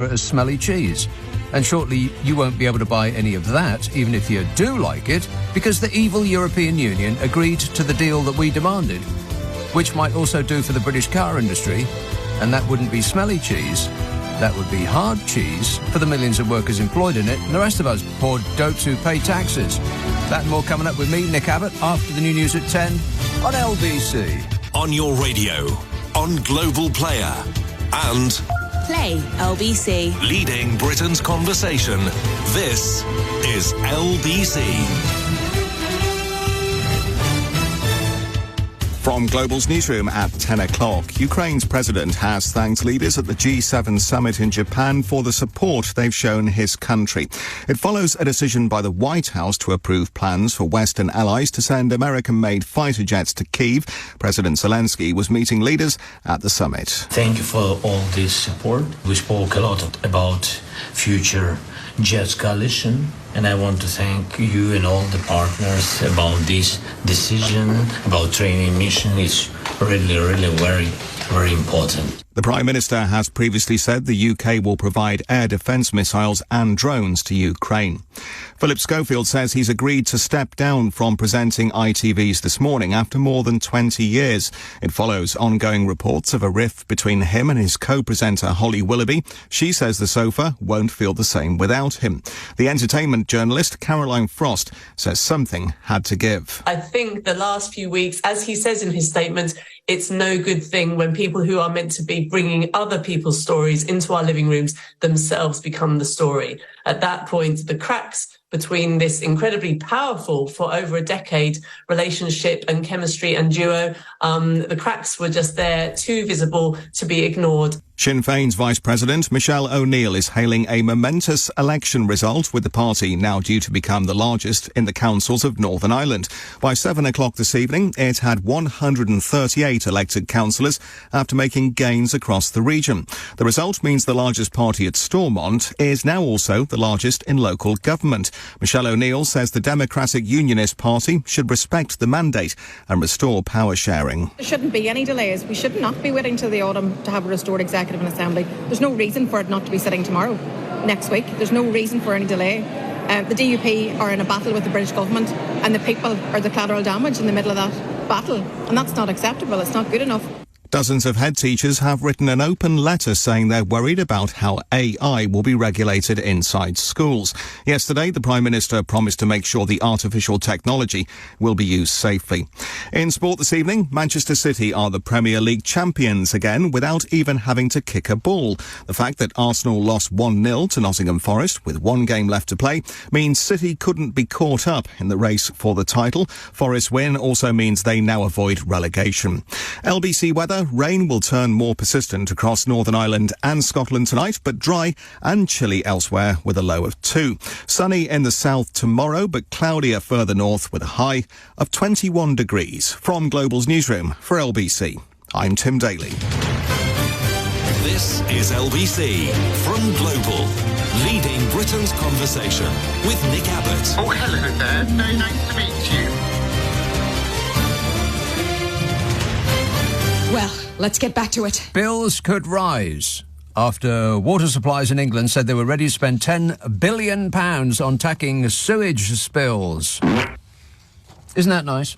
as smelly cheese. And shortly you won't be able to buy any of that, even if you do like it, because the evil European Union agreed to the deal that we demanded, which might also do for the British car industry, and that wouldn't be smelly cheese. That would be hard cheese for the millions of workers employed in it and the rest of us poor dopes who pay taxes. That and more coming up with me, Nick Abbot, after the new news at 10 on LBC. On your radio, on Global Player, and Play LBC. leading Britain's conversation. This is LBC. From Global's newsroom at 10 o'clock, Ukraine's president has thanked leaders at the G7 summit in Japan for the support they've shown his country. It follows a decision by the White House to approve plans for Western allies to send American-made fighter jets to Kyiv. President Zelensky was meeting leaders at the summit. Thank you for all this support. We spoke a lot about future Jets coalition, and I want to thank you and all the partners about this decision, about training mission. It's really very important. The Prime Minister has previously said the UK will provide air defence missiles and drones to Ukraine. Philip Schofield says he's agreed to step down from presenting ITV's This Morning after more than 20 years. It follows ongoing reports of a rift between him and his co-presenter Holly Willoughby. She says the sofa won't feel the same without him. The entertainment journalist Caroline Frost says something had to give. I think the last few weeks, as he says in his statement, it's no good thing when people who are meant to be bringing other people's stories into our living rooms themselves become the story. At that point, the cracks between this incredibly powerful for over a decade relationship and chemistry and duo, the cracks were just there, too visible to be ignored. Sinn Féin's Vice President Michelle O'Neill is hailing a momentous election result, with the party now due to become the largest in the councils of Northern Ireland. By 7 o'clock this evening, it had 138 elected councillors after making gains across the region. The result means the largest party at Stormont is now also the largest in local government. Michelle O'Neill says the Democratic Unionist Party should respect the mandate and restore power sharing. There shouldn't be any delays. We should not be waiting till the autumn to have a restored executive and assembly. There's no reason for it not to be sitting tomorrow, next week. There's no reason for any delay. The DUP are in a battle with the British government, and the people are the collateral damage in the middle of that battle, and that's not acceptable. It's not good enough. Dozens of head teachers have written an open letter saying they're worried about how AI will be regulated inside schools. Yesterday, the Prime Minister promised to make sure the artificial technology will be used safely. In sport this evening, Manchester City are the Premier League champions again without even having to kick a ball. The fact that Arsenal lost 1-0 to Nottingham Forest with one game left to play means City couldn't be caught up in the race for the title. Forest's win also means they now avoid relegation. LBC weather. Rain will turn more persistent across Northern Ireland and Scotland tonight, but dry and chilly elsewhere with a low of 2. Sunny in the south tomorrow, but cloudier further north with a high of 21 degrees. From Global's newsroom for LBC, I'm Tim Daly. This is LBC from Global, leading Britain's conversation with Nick Abbot. Oh, hello there. Very nice to meet you. Well, let's get back to it. Bills could rise after water supplies in England said they were ready to spend £10 billion on tackling sewage spills. Isn't that nice?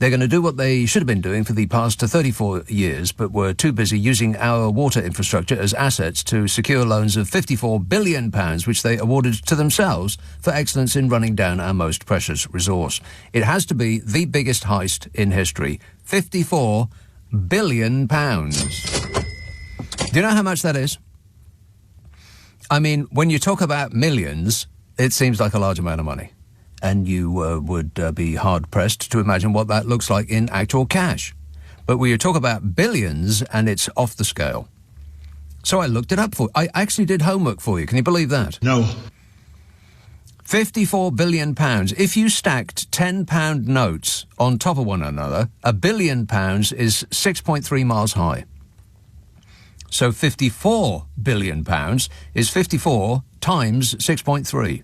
They're going to do what they should have been doing for the past 34 years, but were too busy using our water infrastructure as assets to secure loans of £54 billion, which they awarded to themselves for excellence in running down our most precious resource. It has to be the biggest heist in history. £54 billion. Do you know how much that is? I mean, when you talk about millions, it seems like a large amount of money. And you would be hard-pressed to imagine what that looks like in actual cash. But when you talk about billions, and it's off the scale. So I looked it up for you. I actually did homework for you. Can you believe that? No. £54 billion. If you stacked £10 notes on top of one another, £1 billion is 6.3 miles high. So £54 billion is 54 times 6.3.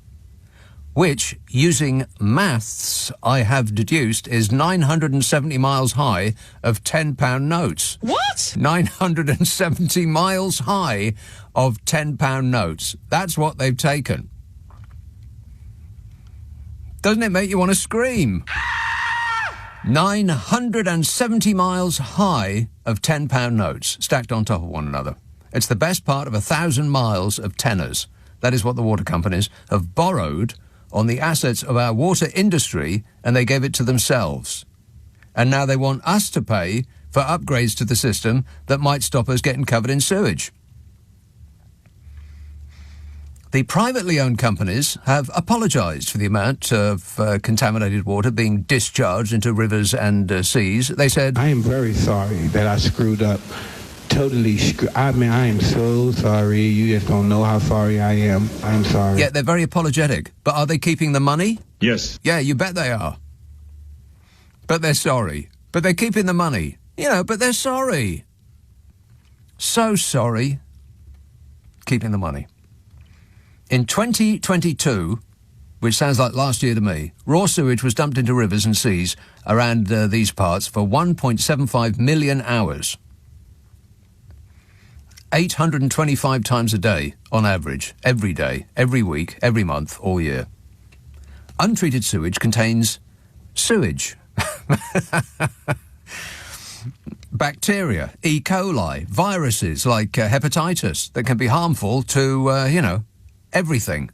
which, using maths, I have deduced is 970 miles high of £10 notes. What? 970 miles high of £10 notes. That's what they've taken. Doesn't it make you want to scream? 970 miles high of £10 notes, stacked on top of one another. It's the best part of 1,000 miles of tenors. That is what the water companies have borrowed on the assets of our water industry, and they gave it to themselves. And now they want us to pay for upgrades to the system that might stop us getting covered in sewage. The privately owned companies have apologised for the amount of contaminated water being discharged into rivers and seas. They said, I am very sorry that I screwed up. I am so sorry. You just don't know how sorry I am. I'm sorry. Yeah, they're very apologetic. But are they keeping the money? Yes. Yeah, you bet they are. But they're sorry. But they're keeping the money. But they're sorry. So sorry. Keeping the money. In 2022, which sounds like last year to me, raw sewage was dumped into rivers and seas around these parts for 1.75 million hours. 825 times a day, on average, every day, every week, every month, all year. Untreated sewage contains sewage. Bacteria, E. coli, viruses like hepatitis that can be harmful to, everything.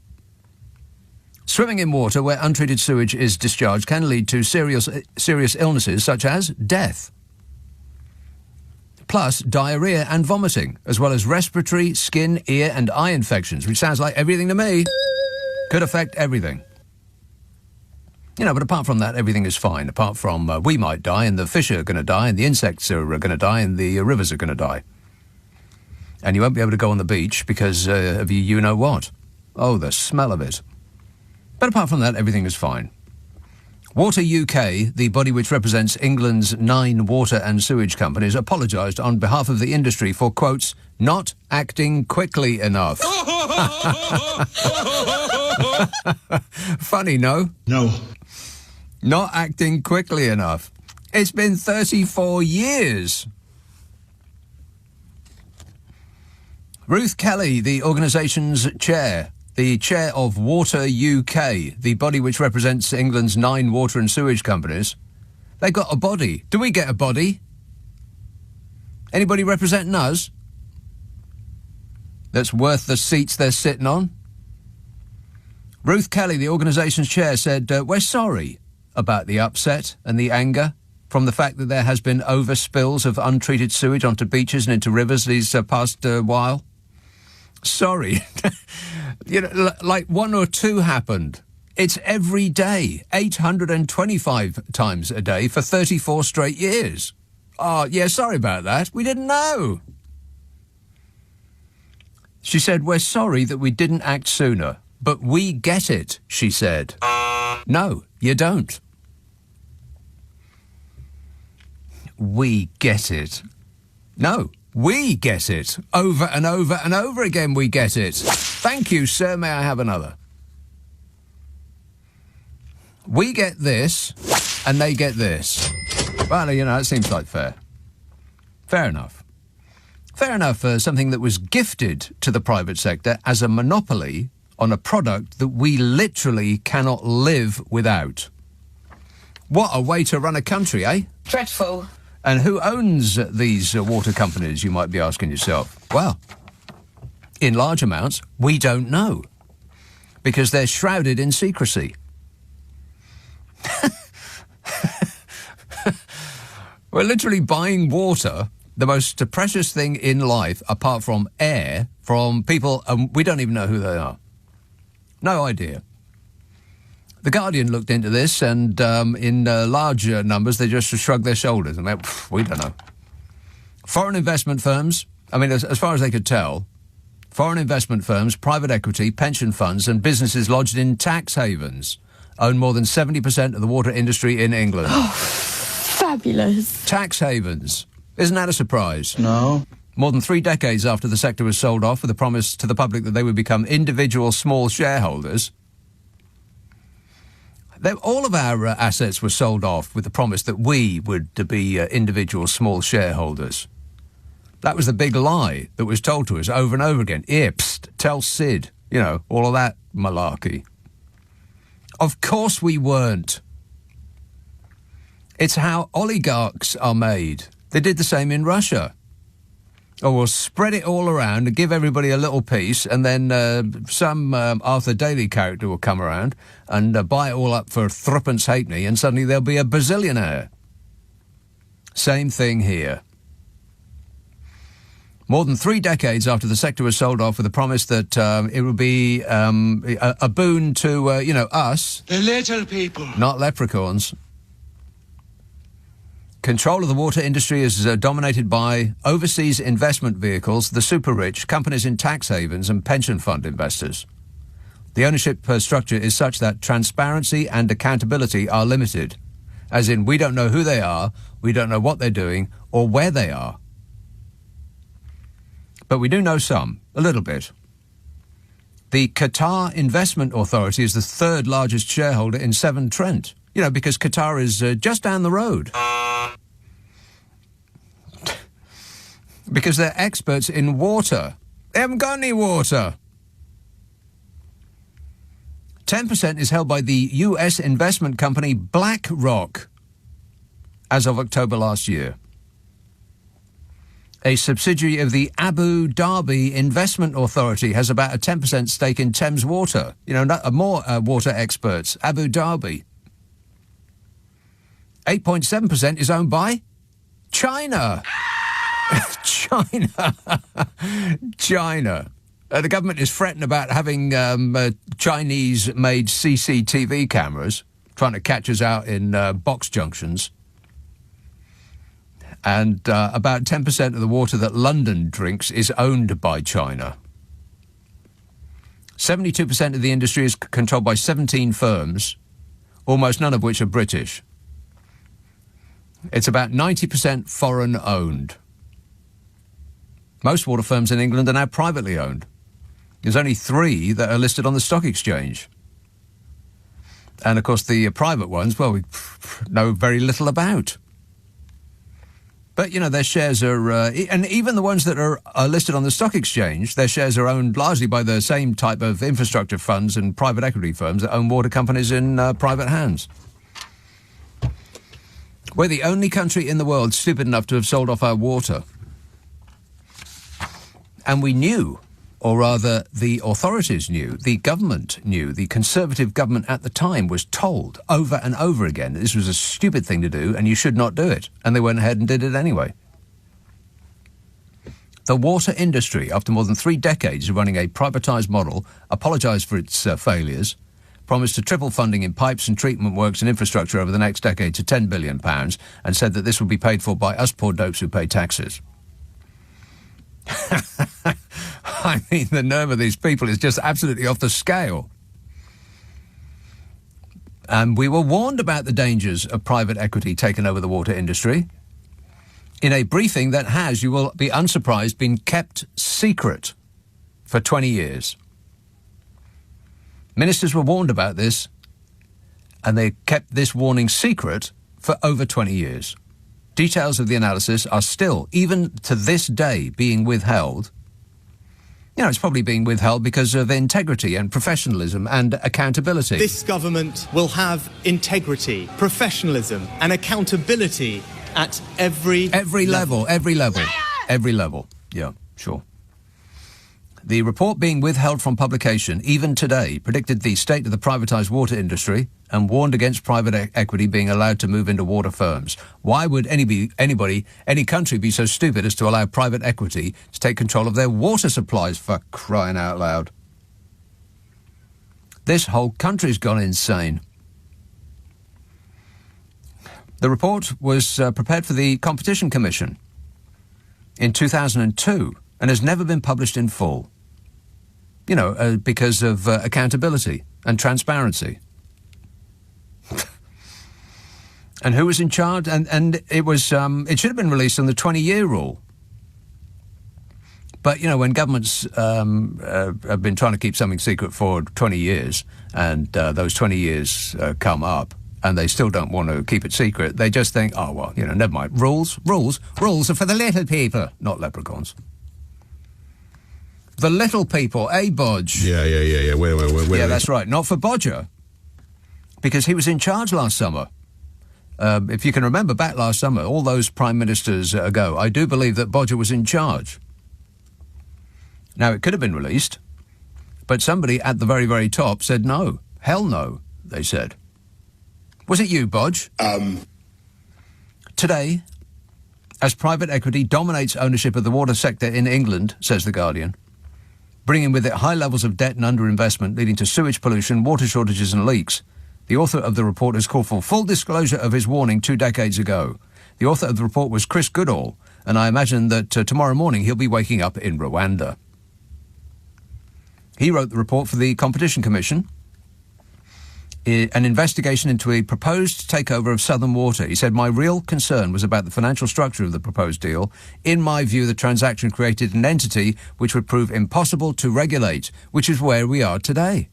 Swimming in water where untreated sewage is discharged can lead to serious illnesses such as death. Plus diarrhea and vomiting, as well as respiratory, skin, ear and eye infections, which sounds like everything to me. Could affect everything. But apart from that, everything is fine. Apart from we might die, and the fish are going to die, and the insects are going to die, and the rivers are going to die. And you won't be able to go on the beach because of you-know-what. Oh, the smell of it. But apart from that, everything is fine. Water UK, the body which represents England's 9 water and sewage companies, apologised on behalf of the industry for, quotes, not acting quickly enough. Funny, no? No. Not acting quickly enough. It's been 34 years. Ruth Kelly, the organisation's chair, the chair of Water UK, the body which represents England's 9 water and sewage companies, they got a body. Do we get a body? Anybody representing us? That's worth the seats they're sitting on? Ruth Kelly, the organisation's chair, said, we're sorry about the upset and the anger from the fact that there has been overspills of untreated sewage onto beaches and into rivers these past while. Sorry. Like 1 or 2 happened. It's every day, 825 times a day for 34 straight years. Oh, yeah, sorry about that. We didn't know. She said, we're sorry that we didn't act sooner, but we get it, she said. No, you don't. We get it. No, we get it. Over and over and over again we get it. Thank you, sir. May I have another? We get this, and they get this. Well, it seems like fair. Fair enough. Fair enough for something that was gifted to the private sector as a monopoly on a product that we literally cannot live without. What a way to run a country, eh? Dreadful. And who owns these water companies, you might be asking yourself? Well, in large amounts, we don't know, because they're shrouded in secrecy. We're literally buying water, the most precious thing in life, apart from air, from people, and we don't even know who they are. No idea. The Guardian looked into this, and in large numbers, they just shrugged their shoulders and went, we don't know. Foreign investment firms, as far as they could tell, foreign investment firms, private equity, pension funds, and businesses lodged in tax havens own more than 70% of the water industry in England. Oh, fabulous. Tax havens. Isn't that a surprise? No. More than 3 decades after the sector was sold off with a promise to the public that they would become individual small shareholders, All of our assets were sold off with the promise that we would be individual small shareholders. That was the big lie that was told to us over and over again. Psst, tell Sid, all of that malarkey. Of course we weren't. It's how oligarchs are made. They did the same in Russia. Or we'll spread it all around and give everybody a little piece, and then some Arthur Daly character will come around and buy it all up for threepence halfpenny, and suddenly there'll be a bazillionaire. Same thing here. More than 3 decades after the sector was sold off with the promise that it would be a boon to, us. The little people. Not leprechauns. Control of the water industry is dominated by overseas investment vehicles, the super rich, companies in tax havens and pension fund investors. The ownership structure is such that transparency and accountability are limited. As in, we don't know who they are, we don't know what they're doing, or where they are. But we do know some, a little bit. The Qatar Investment Authority is the 3rd largest shareholder in Severn Trent. Because Qatar is just down the road. Because they're experts in water. They haven't got any water. 10% is held by the US investment company BlackRock as of October last year. A subsidiary of the Abu Dhabi Investment Authority has about a 10% stake in Thames Water. More water experts. Abu Dhabi. 8.7% is owned by China. China. The government is fretting about having Chinese-made CCTV cameras trying to catch us out in box junctions. And about 10% of the water that London drinks is owned by China. 72% of the industry is controlled by 17 firms, almost none of which are British. It's about 90% foreign-owned. Most water firms in England are now privately owned. There's only 3 that are listed on the stock exchange. And, of course, the private ones, well, we know very little about. But, their shares are... and even the ones that are listed on the stock exchange, their shares are owned largely by the same type of infrastructure funds and private equity firms that own water companies in private hands. We're the only country in the world stupid enough to have sold off our water. And we knew, or rather the authorities knew, the government knew, the Conservative government at the time was told over and over again that this was a stupid thing to do and you should not do it. And they went ahead and did it anyway. The water industry, after more than 3 decades of running a privatised model, apologised for its failures, promised to triple funding in pipes and treatment works and infrastructure over the next decade to £10 billion, and said that this would be paid for by us poor dopes who pay taxes. I mean, the nerve of these people is just absolutely off the scale. And we were warned about the dangers of private equity taking over the water industry in a briefing that has, you will be unsurprised, been kept secret for 20 years. Ministers were warned about this, and they kept this warning secret for over 20 years. Details of the analysis are still, even to this day, being withheld. It's probably being withheld because of integrity and professionalism and accountability. This government will have integrity, professionalism and accountability at every level. Every level. Yeah, sure. The report being withheld from publication, even today, predicted the state of the privatised water industry and warned against private equity being allowed to move into water firms. Why would any country be so stupid as to allow private equity to take control of their water supplies, for crying out loud? This whole country's gone insane. The report was prepared for the Competition Commission in 2002 and has never been published in full. Because of accountability and transparency. And who was in charge? And it was it should have been released on the 20-year rule. But, you know, when governments have been trying to keep something secret for 20 years and those 20 years come up and they still don't want to keep it secret, they just think, oh, well, you know, never mind. Rules are for the little people, not leprechauns. The little people, Bodge. Yeah. Wait. Yeah, that's right. Not for Bodger, because he was in charge last summer. If you can remember back last summer, all those prime ministers ago, I do believe that Bodger was in charge. Now, it could have been released, but somebody at the very, very top said no. Hell no, they said. Was it you, Bodge? Today, as private equity dominates ownership of the water sector in England, says The Guardian, bringing with it high levels of debt and underinvestment leading to sewage pollution, water shortages and leaks, the author of the report has called for full disclosure of his warning 2 decades ago. The author of the report was Chris Goodall, and I imagine that tomorrow morning he'll be waking up in Rwanda. He wrote the report for the Competition Commission, an investigation into a proposed takeover of Southern Water. He said, my real concern was about the financial structure of the proposed deal. In my view, the transaction created an entity which would prove impossible to regulate, which is where we are today.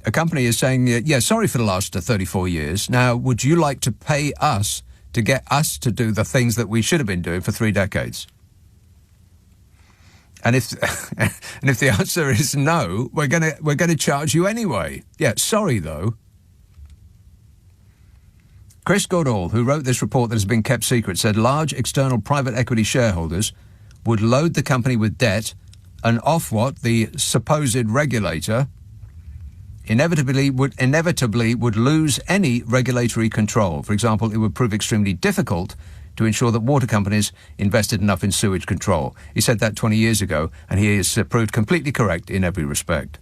A company is saying, yeah, sorry for the last 34 years. Now, would you like to pay us to get us to do the things that we should have been doing for 3 decades? And if the answer is no, we're gonna charge you anyway. Yeah, sorry though. Chris Goodall, who wrote this report that has been kept secret, said large external private equity shareholders would load the company with debt, and Ofwat, the supposed regulator, inevitably would lose any regulatory control. For example, it would prove extremely difficult to ensure that water companies invested enough in sewage control. He said that 20 years ago, and he has proved completely correct in every respect.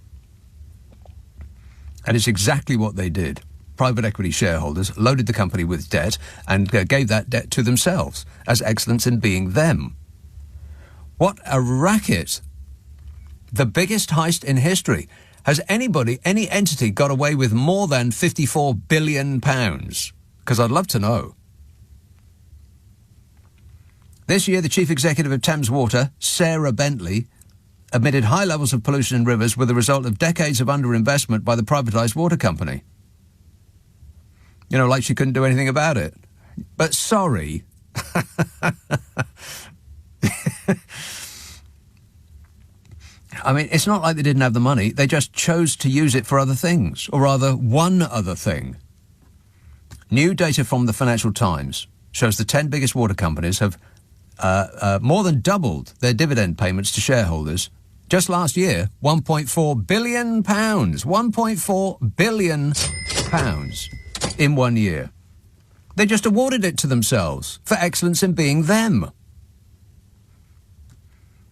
And it's exactly what they did. Private equity shareholders loaded the company with debt and gave that debt to themselves as excellence in being them. What a racket. The biggest heist in history. Has any entity got away with more than £54 billion? Because I'd love to know. This year, the chief executive of Thames Water, Sarah Bentley, admitted high levels of pollution in rivers were the result of decades of underinvestment by the privatised water company. You know, like she couldn't do anything about it. But sorry. I mean, it's not like they didn't have the money. They just chose to use it for other things, or rather, one other thing. New data from the Financial Times shows the 10 biggest water companies have more than doubled their dividend payments to shareholders. Just last year, £1.4 billion. £1.4 billion in 1 year. They just awarded it to themselves for excellence in being them.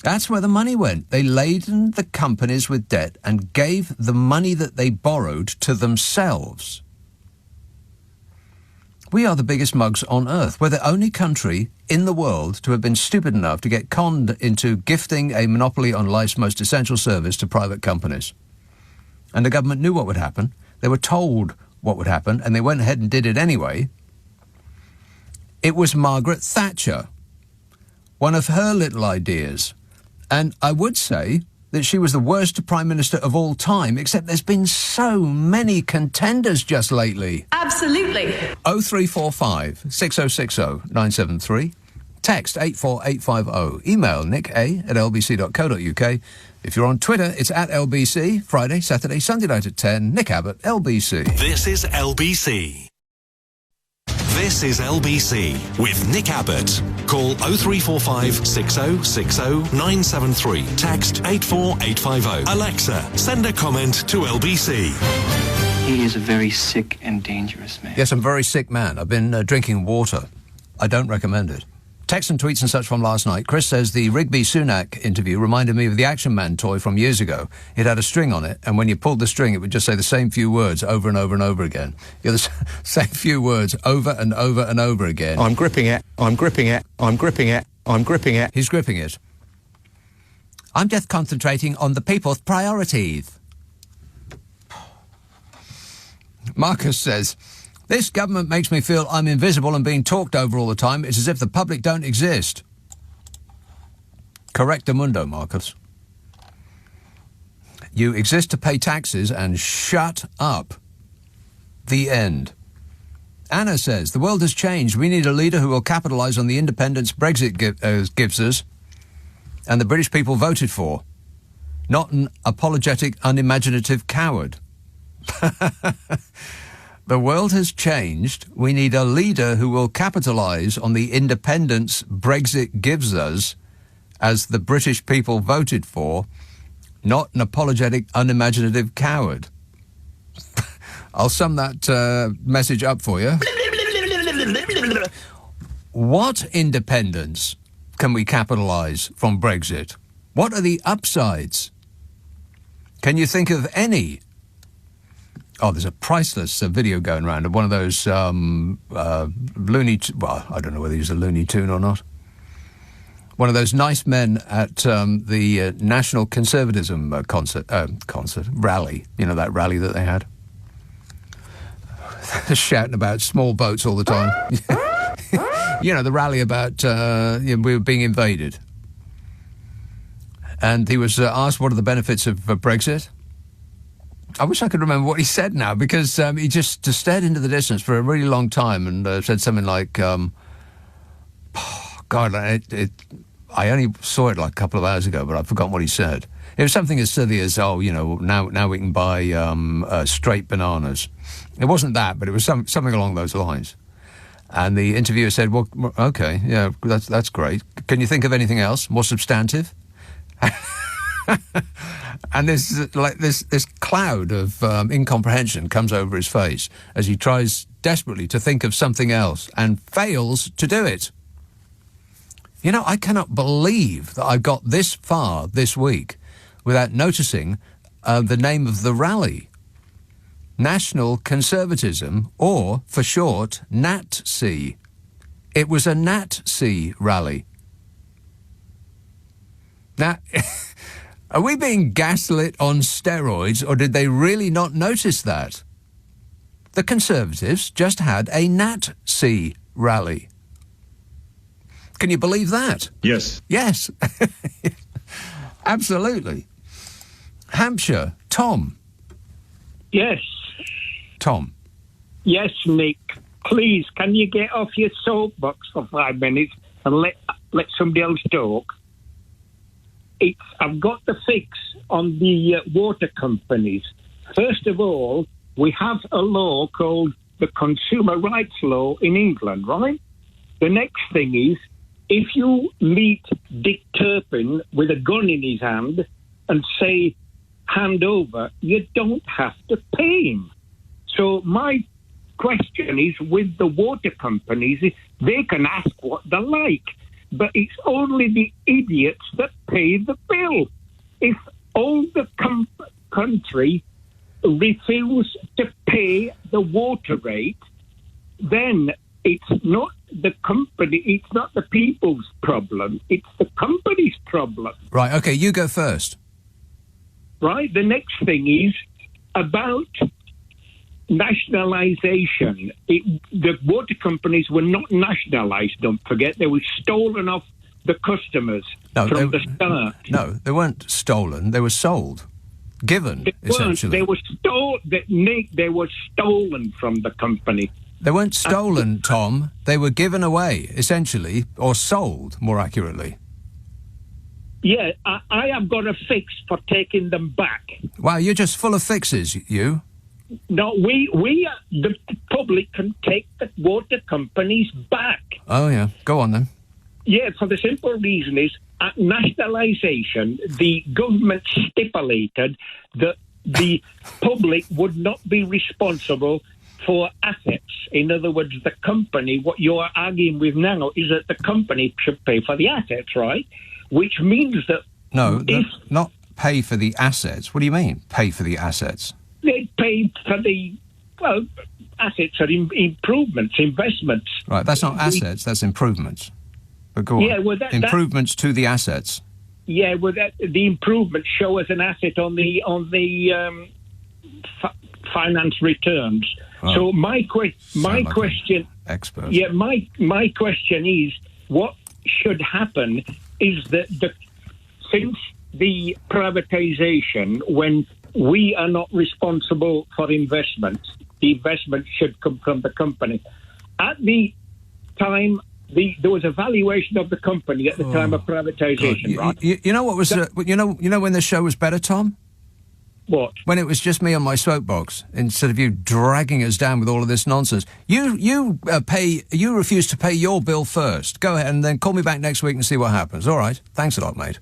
That's where the money went. They laden the companies with debt and gave the money that they borrowed to themselves. We are the biggest mugs on earth. We're the only country in the world to have been stupid enough to get conned into gifting a monopoly on life's most essential service to private companies. And the government knew what would happen. They were told what would happen, and they went ahead and did it anyway. It was Margaret Thatcher. One of her little ideas. And I would say that she was the worst Prime Minister of all time, except there's been so many contenders just lately. Absolutely. 0345 6060 973. Text 84850. Email nick@lbc.co.uk. If you're on Twitter, it's @LBC. Friday, Saturday, Sunday night at 10. Nick Abbott, LBC. This is LBC. This is LBC with Nick Abbott. Call 0345 6060 973. Text 84850. Alexa, send a comment to LBC. He is a very sick and dangerous man. Yes, I'm a very sick man. I've been drinking water. I don't recommend it. Text and tweets and such from last night. Chris says the Rigby-Sunak interview reminded me of the Action Man toy from years ago. It had a string on it, and when you pulled the string, it would just say the same few words over and over and over again. The same few words over and over and over again. I'm gripping it. I'm gripping it. I'm gripping it. I'm gripping it. He's gripping it. I'm just concentrating on the people's priorities. Marcus says, this government makes me feel I'm invisible and being talked over all the time. It's as if the public don't exist. Correctamundo, Marcus. You exist to pay taxes and shut up. The end. Anna says, the world has changed. We need a leader who will capitalise on the independence Brexit gives us and the British people voted for. Not an apologetic, unimaginative coward. The world has changed. We need a leader who will capitalise on the independence Brexit gives us as the British people voted for. Not an apologetic, unimaginative coward. I'll sum that message up for you. What independence can we capitalise from Brexit? What are the upsides? Can you think of any? Oh, there's a priceless video going around of one of those Looney... Well, I don't know whether he's a Looney Tune or not. One of those nice men at the National Conservatism rally. You know, that rally that they had? Shouting about small boats all the time. You know, the rally about we were being invaded. And he was asked what are the benefits of Brexit. I wish I could remember what he said now, because he just stared into the distance for a really long time and said something like, God, I only saw it like a couple of hours ago, but I've forgotten what he said. It was something as silly as, now we can buy straight bananas. It wasn't that, but it was something along those lines. And the interviewer said, well, okay, yeah, that's great. Can you think of anything else more substantive? And this cloud of incomprehension comes over his face as he tries desperately to think of something else and fails to do it. You know, I cannot believe that I got this far this week without noticing the name of the rally. National Conservatism, or, for short, NATC. It was a NATC rally. Now, are we being gaslit on steroids, or did they really not notice that? The Conservatives just had a NATC rally. Can you believe that? Yes. Yes. Absolutely. Hampshire, Tom. Yes. Tom. Yes, Nick. Please, can you get off your soapbox for 5 minutes and let somebody else talk? I've got the fix on the water companies. First of all, we have a law called the Consumer Rights Law in England, right? The next thing is, if you meet Dick Turpin with a gun in his hand and say, hand over, you don't have to pay him. So my question is, with the water companies, they can ask what they like, but it's only the idiots that pay the bill. If all the country refuse to pay the water rate, then it's not the company, it's not the people's problem, it's the company's problem. Right, okay, you go first. Right, the next thing is about nationalisation. The water companies were not nationalised, don't forget. They were stolen off the customers from the start. No, they weren't stolen. They were sold. Given, essentially. They were they were stolen from the company. They weren't stolen, Tom. They were given away, essentially, or sold, more accurately. Yeah, I have got a fix for taking them back. Wow, you're just full of fixes, you. No, the public can take the water companies back. Oh, yeah. Go on, then. Yeah, for the simple reason is, at nationalisation, the government stipulated that the public would not be responsible for assets. In other words, the company, what you're arguing with now is that the company should pay for the assets, right? Which means that... No, not pay for the assets. What do you mean, pay for the assets? They pay for the, assets are improvements, investments. Right, that's not assets, that's improvements. But go on. Yeah, well, improvements to the assets. Yeah, well, the improvements show as an asset on the finance returns. Oh, so my question, expert. Yeah, my question is, what should happen is that since the privatisation, when we are not responsible for investment, the investment should come from the company. At the time, there was a valuation of the company at the time of privatisation, right? You know what was... you know when the show was better, Tom? What? When it was just me on my soapbox, instead of you dragging us down with all of this nonsense. You refuse to pay your bill first. Go ahead and then call me back next week and see what happens. All right. Thanks a lot, mate.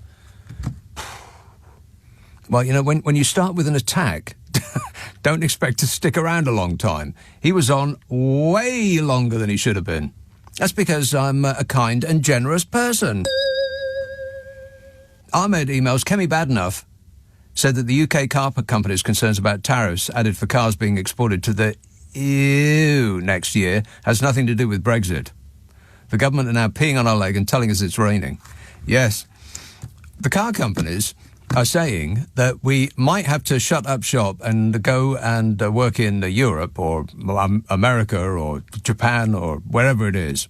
Well, you know, when you start with an attack, don't expect to stick around a long time. He was on way longer than he should have been. That's because I'm a kind and generous person. Ahmed emails Kemi Badenough said that the UK car company's concerns about tariffs added for cars being exported to the EU next year has nothing to do with Brexit. The government are now peeing on our leg and telling us it's raining. Yes, the car companies are saying that we might have to shut up shop and go and work in Europe or America or Japan or wherever it is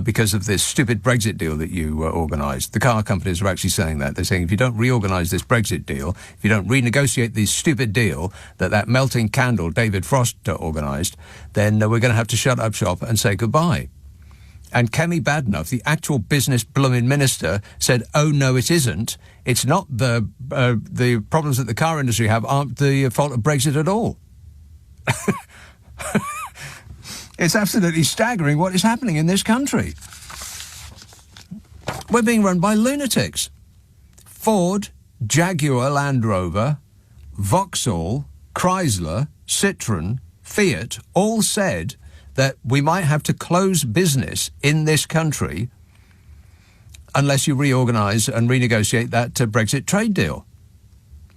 because of this stupid Brexit deal that you organised. The car companies are actually saying that. They're saying if you don't reorganise this Brexit deal, if you don't renegotiate this stupid deal that melting candle David Frost organised, then we're going to have to shut up shop and say goodbye. And Kemi Badenough, the actual business blooming minister, said, oh, no, it isn't. It's not the problems that the car industry have aren't the fault of Brexit at all. It's absolutely staggering what is happening in this country. We're being run by lunatics. Ford, Jaguar Land Rover, Vauxhall, Chrysler, Citroën, Fiat all said that we might have to close business in this country unless you reorganise and renegotiate that Brexit trade deal.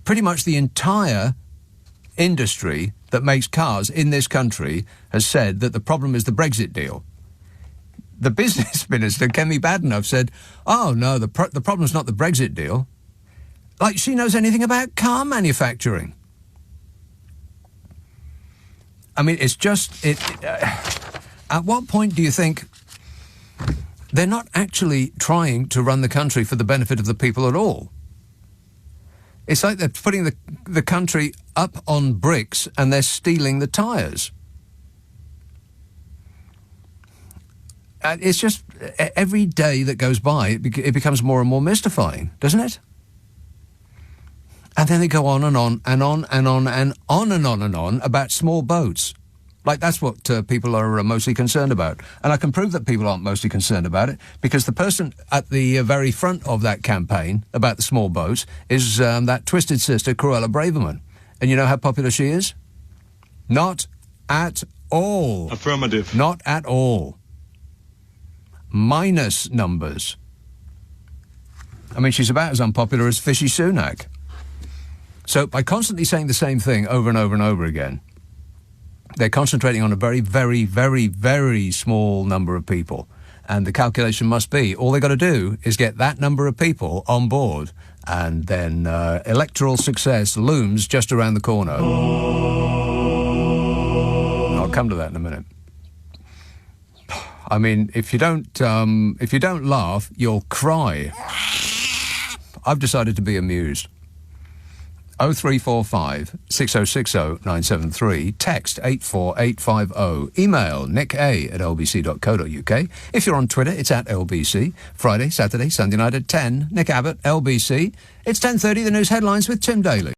Pretty much the entire industry that makes cars in this country has said that the problem is the Brexit deal. The business minister, Kemi Badenoff, said, oh, no, the problem's not the Brexit deal. Like she knows anything about car manufacturing. I mean, it's just... at what point do you think they're not actually trying to run the country for the benefit of the people at all? It's like they're putting the country up on bricks and they're stealing the tyres. And it's just, every day that goes by, it becomes more and more mystifying, doesn't it? And then they go on and on and on and on and on and on and on about small boats. Like, that's what people are mostly concerned about. And I can prove that people aren't mostly concerned about it because the person at the very front of that campaign about the small boats is that twisted sister, Cruella Braverman. And you know how popular she is? Not at all. Affirmative. Not at all. Minus numbers. I mean, she's about as unpopular as Fishy Sunak. So by constantly saying the same thing over and over and over again, they're concentrating on a very, very, very, very small number of people. And the calculation must be, all they've got to do is get that number of people on board, and then electoral success looms just around the corner. I'll come to that in a minute. I mean, if you don't laugh, you'll cry. I've decided to be amused. 0345 6060 973, text 84850, email nicka@lbc.co.uk. If you're on Twitter, it's at LBC. Friday, Saturday, Sunday night at 10, Nick Abbot, LBC. It's 10:30, the news headlines with Tim Daly.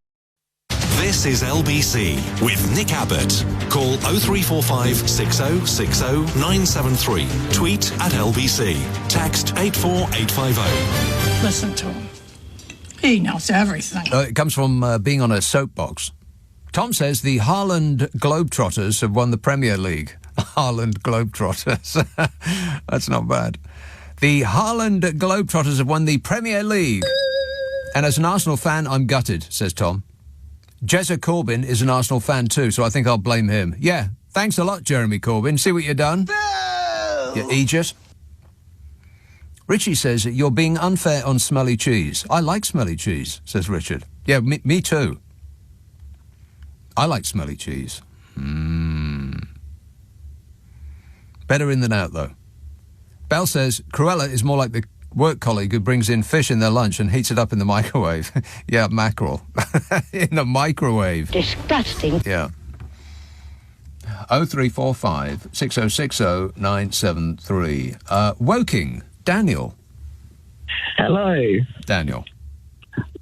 This is LBC with Nick Abbott. Call 0345 6060 973. Tweet at LBC. Text 84850. Listen to him. He knows everything. It comes from being on a soapbox. Tom says the Haaland Globetrotters have won the Premier League. Haaland Globetrotters. That's not bad. The Haaland Globetrotters have won the Premier League. And as an Arsenal fan, I'm gutted, says Tom. Jezza Corbyn is an Arsenal fan too, so I think I'll blame him. Yeah, thanks a lot, Jeremy Corbyn. See what you've done? Bill! You idiot. Richie says, you're being unfair on smelly cheese. I like smelly cheese, says Richard. Yeah, me too. I like smelly cheese. Better in than out, though. Bell says, Cruella is more like the work colleague who brings in fish in their lunch and heats it up in the microwave. Yeah, mackerel. In the microwave. Disgusting. Yeah. 0345 6060 973. Woking, Daniel. Hello. Daniel.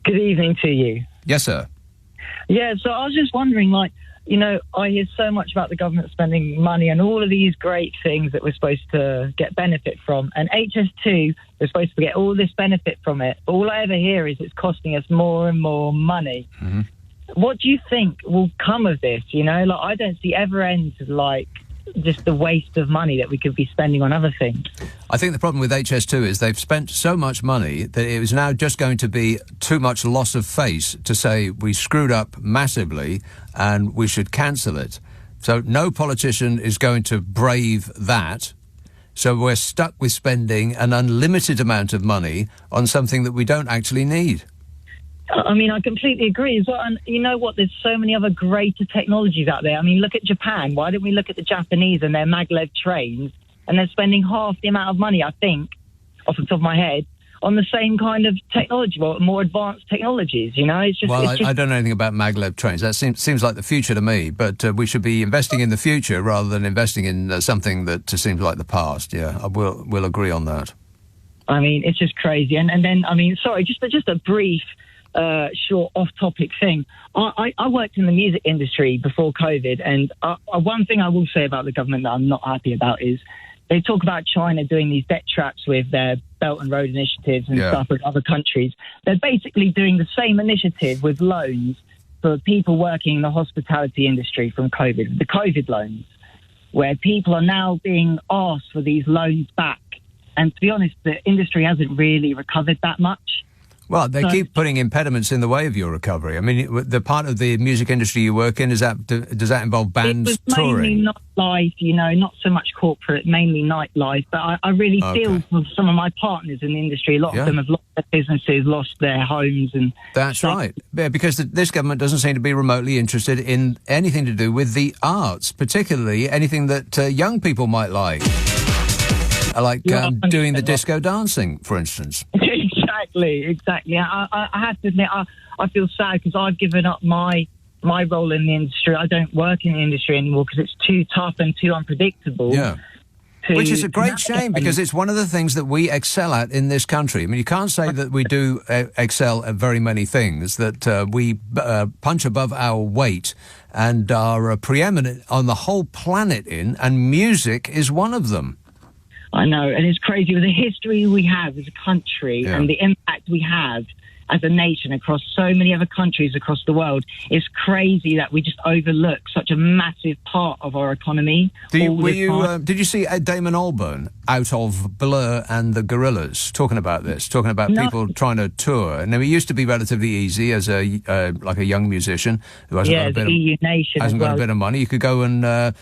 Good evening to you. Yes, sir. Yeah, so I was just wondering, like, you know, I hear so much about the government spending money and all of these great things that we're supposed to get benefit from. And HS2, we're supposed to get all this benefit from it. But all I ever hear is it's costing us more and more money. Mm-hmm. What do you think will come of this? You know, like, I don't see ever ends, like, just the waste of money that we could be spending on other things. I think the problem with HS2 is they've spent so much money that it is now just going to be too much loss of face to say we screwed up massively and we should cancel it. So no politician is going to brave that. So we're stuck with spending an unlimited amount of money on something that we don't actually need. I mean, I completely agree as well. And you know what? There's so many other greater technologies out there. I mean, look at Japan. Why don't we look at the Japanese and their maglev trains? And they're spending half the amount of money, I think, off the top of my head, on the same kind of technology, well, more advanced technologies, you know? It's just, well, it's just... I don't know anything about maglev trains. That seems like the future to me, but we should be investing in the future rather than investing in something that seems like the past. Yeah, we'll agree on that. I mean, it's just crazy. And then, I mean, sorry, just a brief... short off-topic thing. I worked in the music industry before COVID, and one thing I will say about the government that I'm not happy about is they talk about China doing these debt traps with their Belt and Road initiatives and stuff with other countries. They're basically doing the same initiative with loans for people working in the hospitality industry from COVID, the COVID loans, where people are now being asked for these loans back. And to be honest, the industry hasn't really recovered that much. Well, they keep putting impediments in the way of your recovery. I mean, the part of the music industry you work in, does that involve bands touring? Mainly nightlife, you know, not so much corporate, mainly nightlife. But I really feel for some of my partners in the industry. A lot of them have lost their businesses, lost their homes. And that's right. Yeah, because this government doesn't seem to be remotely interested in anything to do with the arts, particularly anything that young people might like. Like doing the disco dancing, for instance. Exactly. I have to admit, I feel sad because I've given up my role in the industry. I don't work in the industry anymore because it's too tough and too unpredictable. Yeah. Which is a great shame because it's one of the things that we excel at in this country. I mean, you can't say that we do excel at very many things, that we punch above our weight and are preeminent on the whole planet in, and music is one of them. I know, and it's crazy with the history we have as a country and the impact we have as a nation across so many other countries across the world. It's crazy that we just overlook such a massive part of our economy. Did you see Damon Albarn out of Blur and the Gorillaz talking about this, talking about people trying to tour? And it used to be relatively easy as a young musician who hasn't got a bit of money. You could go and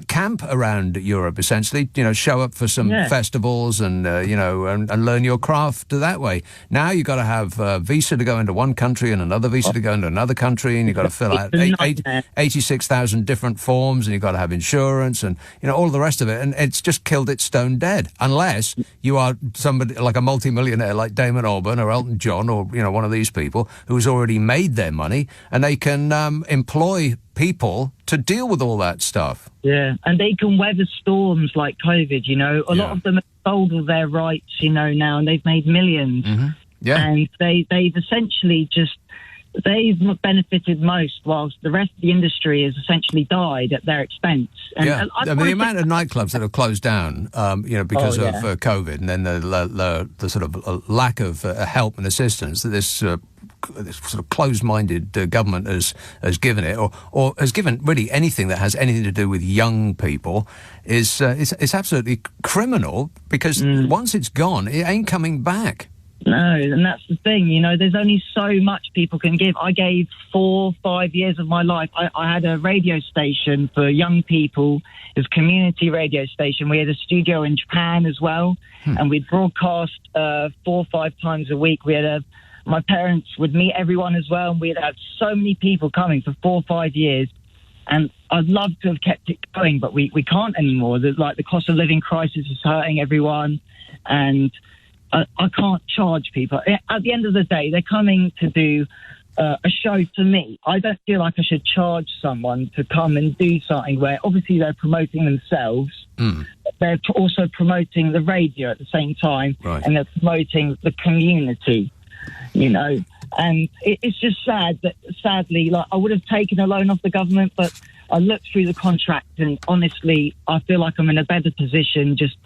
camp around Europe, essentially. You know, show up for some festivals and and learn your craft that way. Now you've got to have visa to go into one country and another visa to go into another country, and you've got to fill out 86,000 different forms, and you've got to have insurance and all the rest of it, and it's just killed it stone dead. Unless you are somebody like a multi-millionaire like Damon Albarn or Elton John or one of these people who's already made their money, and they can employ people to deal with all that stuff. Yeah, and they can weather storms like COVID. A lot of them have sold all their rights, now, and they've made millions. Mm-hmm. Yeah. And they've essentially they've benefited most, whilst the rest of the industry has essentially died at their expense. And the amount of nightclubs that have closed down, because of COVID, and then the sort of lack of help and assistance that this sort of closed-minded government has given it, or has given really anything that has anything to do with young people, is absolutely criminal, because once it's gone, it ain't coming back. No, and that's the thing, there's only so much people can give. I gave 4 or 5 years of my life. I had a radio station for young people. It was a community radio station. We had a studio in Japan as well, and we'd broadcast 4 or 5 times a week. My parents would meet everyone as well, and we'd had so many people coming for 4 or 5 years. And I'd love to have kept it going, but we can't anymore. The cost of living crisis is hurting everyone, and I can't charge people. At the end of the day, they're coming to do a show to me. I don't feel like I should charge someone to come and do something where obviously they're promoting themselves. They're also promoting the radio at the same time, and they're promoting the community, you know. And it's just sad that, sadly, like, I would have taken a loan off the government, but I looked through the contract and honestly, I feel like I'm in a better position just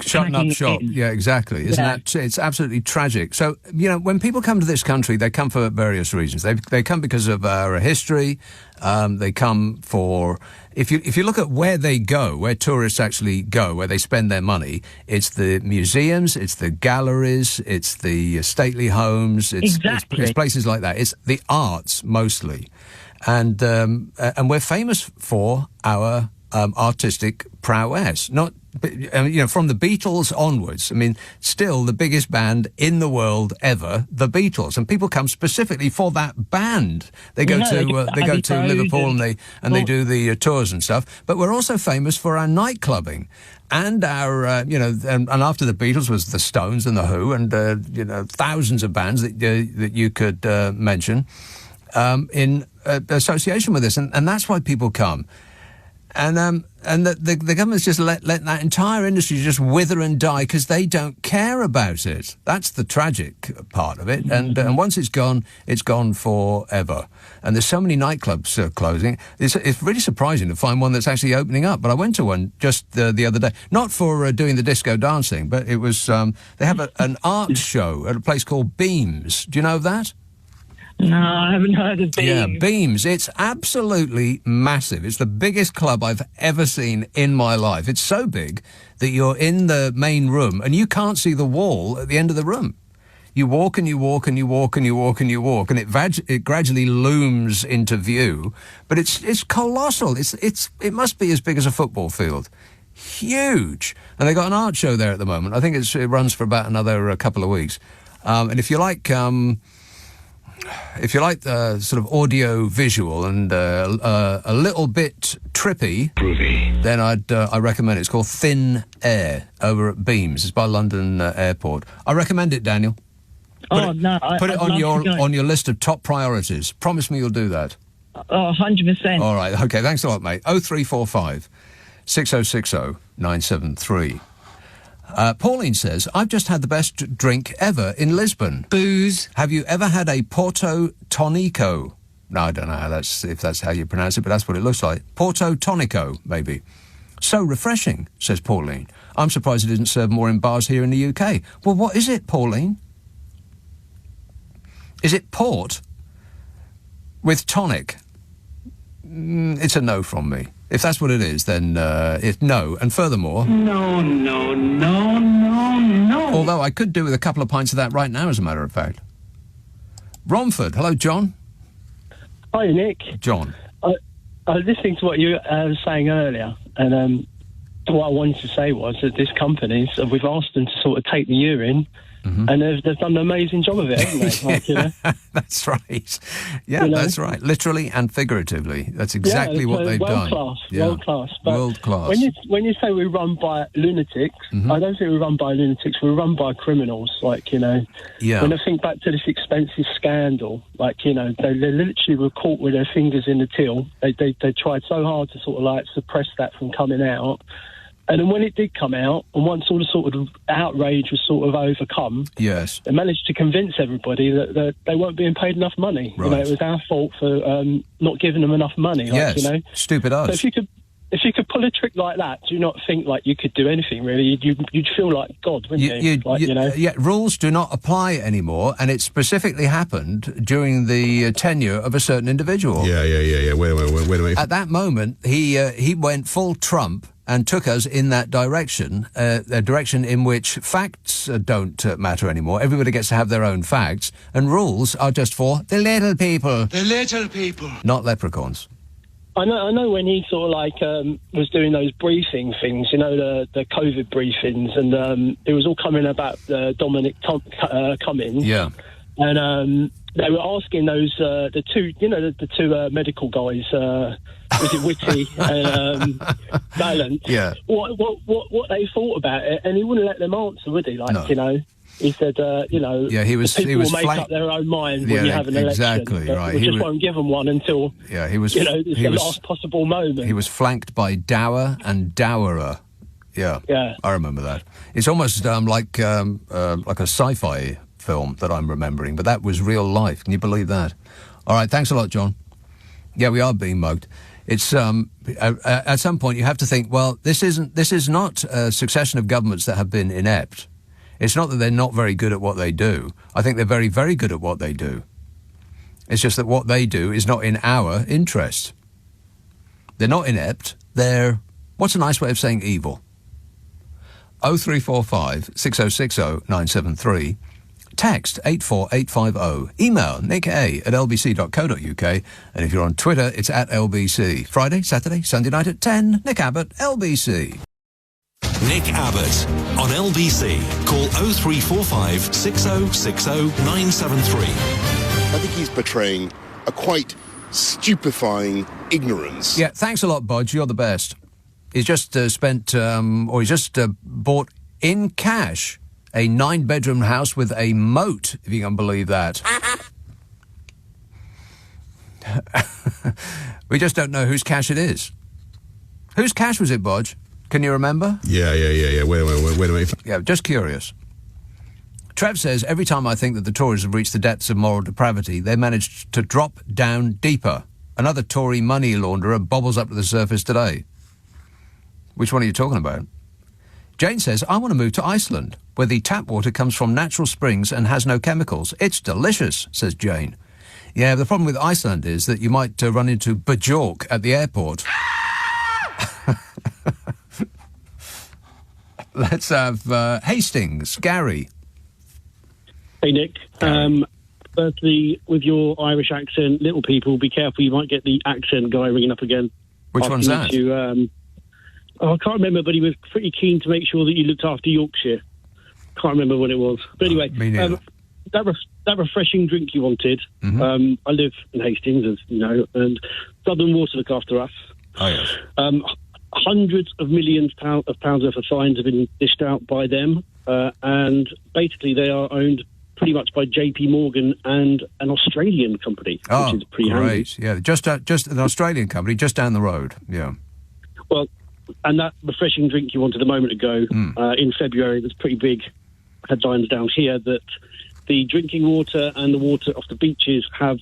shutting up shop. Yeah, exactly. Isn't that? It's absolutely tragic. So, you know, when people come to this country, they come for various reasons. They come because of our history. They come for... If you look at where they go, where tourists actually go, where they spend their money, it's the museums, it's the galleries, it's the stately homes, it's places like that. It's the arts mostly. And we're famous for our artistic prowess. Not, you know, from the Beatles onwards. I mean, still the biggest band in the world ever, the Beatles, and people come specifically for that band. They go to Liverpool and they do the tours and stuff. But we're also famous for our nightclubbing. And our, and after the Beatles was the Stones and the Who, and thousands of bands that you could mention in association with this, and that's why people come. And the government's just let that entire industry just wither and die because they don't care about it. That's the tragic part of it. And once it's gone forever. And there's so many nightclubs closing. It's really surprising to find one that's actually opening up. But I went to one just the other day, not for doing the disco dancing, but it was they have an art show at a place called Beams. Do you know of that? No, I haven't heard of Beams. Yeah, Beams. It's absolutely massive. It's the biggest club I've ever seen in my life. It's so big that you're in the main room and you can't see the wall at the end of the room. You walk and you walk and you walk and you walk and you walk, and it gradually looms into view. But it's colossal. It must be as big as a football field. Huge. And they got an art show there at the moment. I think it runs for about another couple of weeks. And if you like the sort of audio visual and a little bit trippy, then I recommend it. It's called Thin Air over at Beams. It's by London Airport. I recommend it, Daniel. Put it on your list of top priorities. Promise me you'll do that. 100%. All right. Okay. Thanks a lot, mate. 0345 6060 973. Pauline says, I've just had the best drink ever in Lisbon. Booze. Have you ever had a Porto Tonico? No, I don't know if that's how you pronounce it, but that's what it looks like. Porto Tonico, maybe. So refreshing, says Pauline. I'm surprised it isn't served more in bars here in the UK. Well, what is it, Pauline? Is it port with tonic? It's a no from me. If that's what it is, then it's no. And furthermore... No. Although I could do with a couple of pints of that right now, as a matter of fact. Romford. Hello, John. Hi, Nick. John. I was listening to what you were saying earlier, and what I wanted to say was that this company, we've asked them to sort of take the urine, and they've done an amazing job of it, haven't they? Like, you know? That's right. Yeah, that's right. Literally and figuratively. That's exactly what they've done. World class. But world class. When you say we run by lunatics, I don't think we run by lunatics. We run by criminals. Like, you know, when I think back to this expensive scandal, like, you know, they literally were caught with their fingers in the till. They tried so hard to sort of like suppress that from coming out. And then when it did come out, and once all the sort of outrage was sort of overcome, yes, they managed to convince everybody that they weren't being paid enough money. Right. You know, it was our fault for not giving them enough money. Like, yes, you know, stupid us. So if you could pull a trick like that, do you not think like you could do anything really? You'd feel like God, wouldn't you? You know? Yeah, rules do not apply anymore, and it specifically happened during the tenure of a certain individual. Yeah. Wait a minute. At that moment, he went full Trump and took us in that direction, a direction in which facts don't matter anymore. Everybody gets to have their own facts, and rules are just for the little people. The little people. Not leprechauns. I know when he sort of like was doing those briefing things, you know, the COVID briefings, and it was all coming about Dominic Cummings. Yeah. And they were asking those the two medical guys was it witty, talent. Yeah. What they thought about it, and he wouldn't let them answer, would he? Like, No. you know, he said, you know, he was people will make flank- up their own mind when Yeah, you have an election. exactly, but right. We He just was- won't give them one until, Yeah, he was. you know, it's he the was, last possible moment. He was flanked by dower and dowerer. Yeah, I remember that. It's almost like a sci-fi film that I'm remembering, but that was real life. Can you believe that? All right, thanks a lot, John. Yeah, we are being mugged. It's at some point you have to think, well, this is not a succession of governments that have been inept. It's not that they're not very good at what they do. I think they're very, very good at what they do. It's just that what they do is not in our interest. They're not inept. They're, what's a nice way of saying evil? 0345 6060 973. Text 84850. Email nick@lbc.co.uk. And if you're on Twitter, it's @LBC. Friday, Saturday, Sunday night at 10. Nick Abbott, LBC. Nick Abbott on LBC. Call 0345 6060 973. I think he's portraying a quite stupefying ignorance. Yeah, thanks a lot, Bodge. You're the best. He's just bought in cash a 9-bedroom house with a moat, if you can believe that. We just don't know whose cash it is. Whose cash was it, Bodge? Can you remember? Yeah. Wait a minute. Yeah, just curious. Trev says, every time I think that the Tories have reached the depths of moral depravity, they managed to drop down deeper. Another Tory money launderer bobbles up to the surface today. Which one are you talking about? Jane says, I want to move to Iceland, where the tap water comes from natural springs and has no chemicals. It's delicious, says Jane. Yeah, the problem with Iceland is that you might run into Bajork at the airport. Let's have Hastings. Gary. Hey, Nick. Firstly, with your Irish accent, little people, be careful. You might get the accent guy ringing up again. Which one's that? I can't remember, but he was pretty keen to make sure that you looked after Yorkshire. Can't remember when it was. But anyway, that refreshing drink you wanted, I live in Hastings, as you know, and Southern Water look after us. Oh, yes. Hundreds of millions of pounds worth of fines have been dished out by them, and basically they are owned pretty much by JP Morgan and an Australian company, which is pretty handy. Yeah, just an Australian company just down the road. Yeah. Well, and that refreshing drink you wanted a moment ago, in February, there's pretty big headlines down here that the drinking water and the water off the beaches have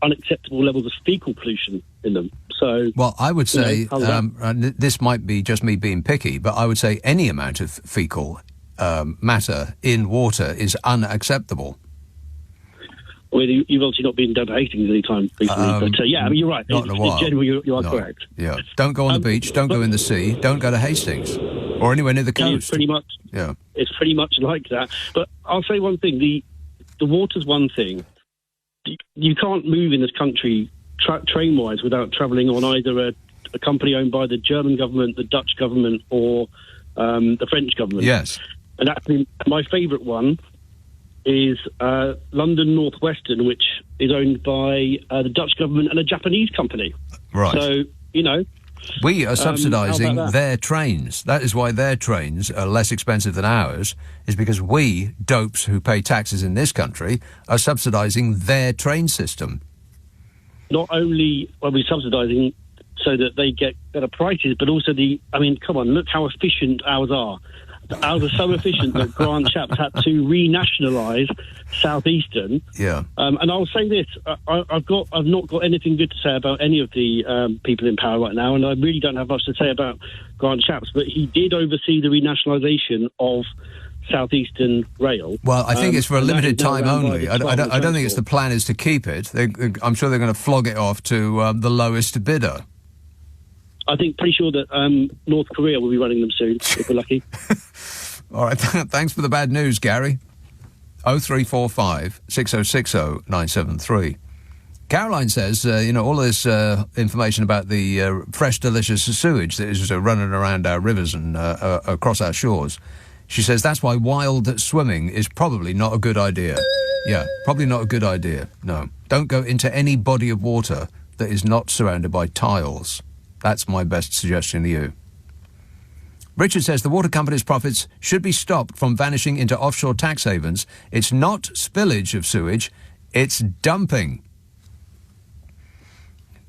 unacceptable levels of fecal pollution in them. So, well, I would say, this might be just me being picky, but I would say any amount of fecal matter in water is unacceptable. Well, you've obviously not been down to Hastings any time recently, but yeah, I mean, you're right. Not in a while. In general, you are correct. Yeah, don't go on the beach, don't go in the sea, don't go to Hastings or anywhere near the coast. It's pretty much. Yeah, it's pretty much like that. But I'll say one thing: the water's one thing. You can't move in this country train-wise without travelling on either a company owned by the German government, the Dutch government, or the French government. Yes. And actually, my favourite one is London Northwestern, which is owned by the Dutch government and a Japanese company. Right. So, you know... We are subsidising that? their trains. That is why their trains are less expensive than ours, is because we, dopes who pay taxes in this country, are subsidising their train system. Not only are we subsidising so that they get better prices, but also come on, look how efficient ours are. Ours are so efficient that Grant Shapps had to renationalise Southeastern. Yeah. And I'll say this: I've not got anything good to say about any of the people in power right now, and I really don't have much to say about Grant Shapps. But he did oversee the renationalisation of Southeastern Rail. Well, I think it's for a limited time only. I don't think it's the plan is to keep it. I'm sure they're going to flog it off to the lowest bidder. I think pretty sure that North Korea will be running them soon, if we're lucky. All right, thanks for the bad news, Gary. 0345 6060 973. Caroline says, all this information about the fresh, delicious sewage that is running around our rivers and across our shores. She says that's why wild swimming is probably not a good idea. Yeah, probably not a good idea. No. Don't go into any body of water that is not surrounded by tiles. That's my best suggestion to you. Richard says the water company's profits should be stopped from vanishing into offshore tax havens. It's not spillage of sewage, it's dumping.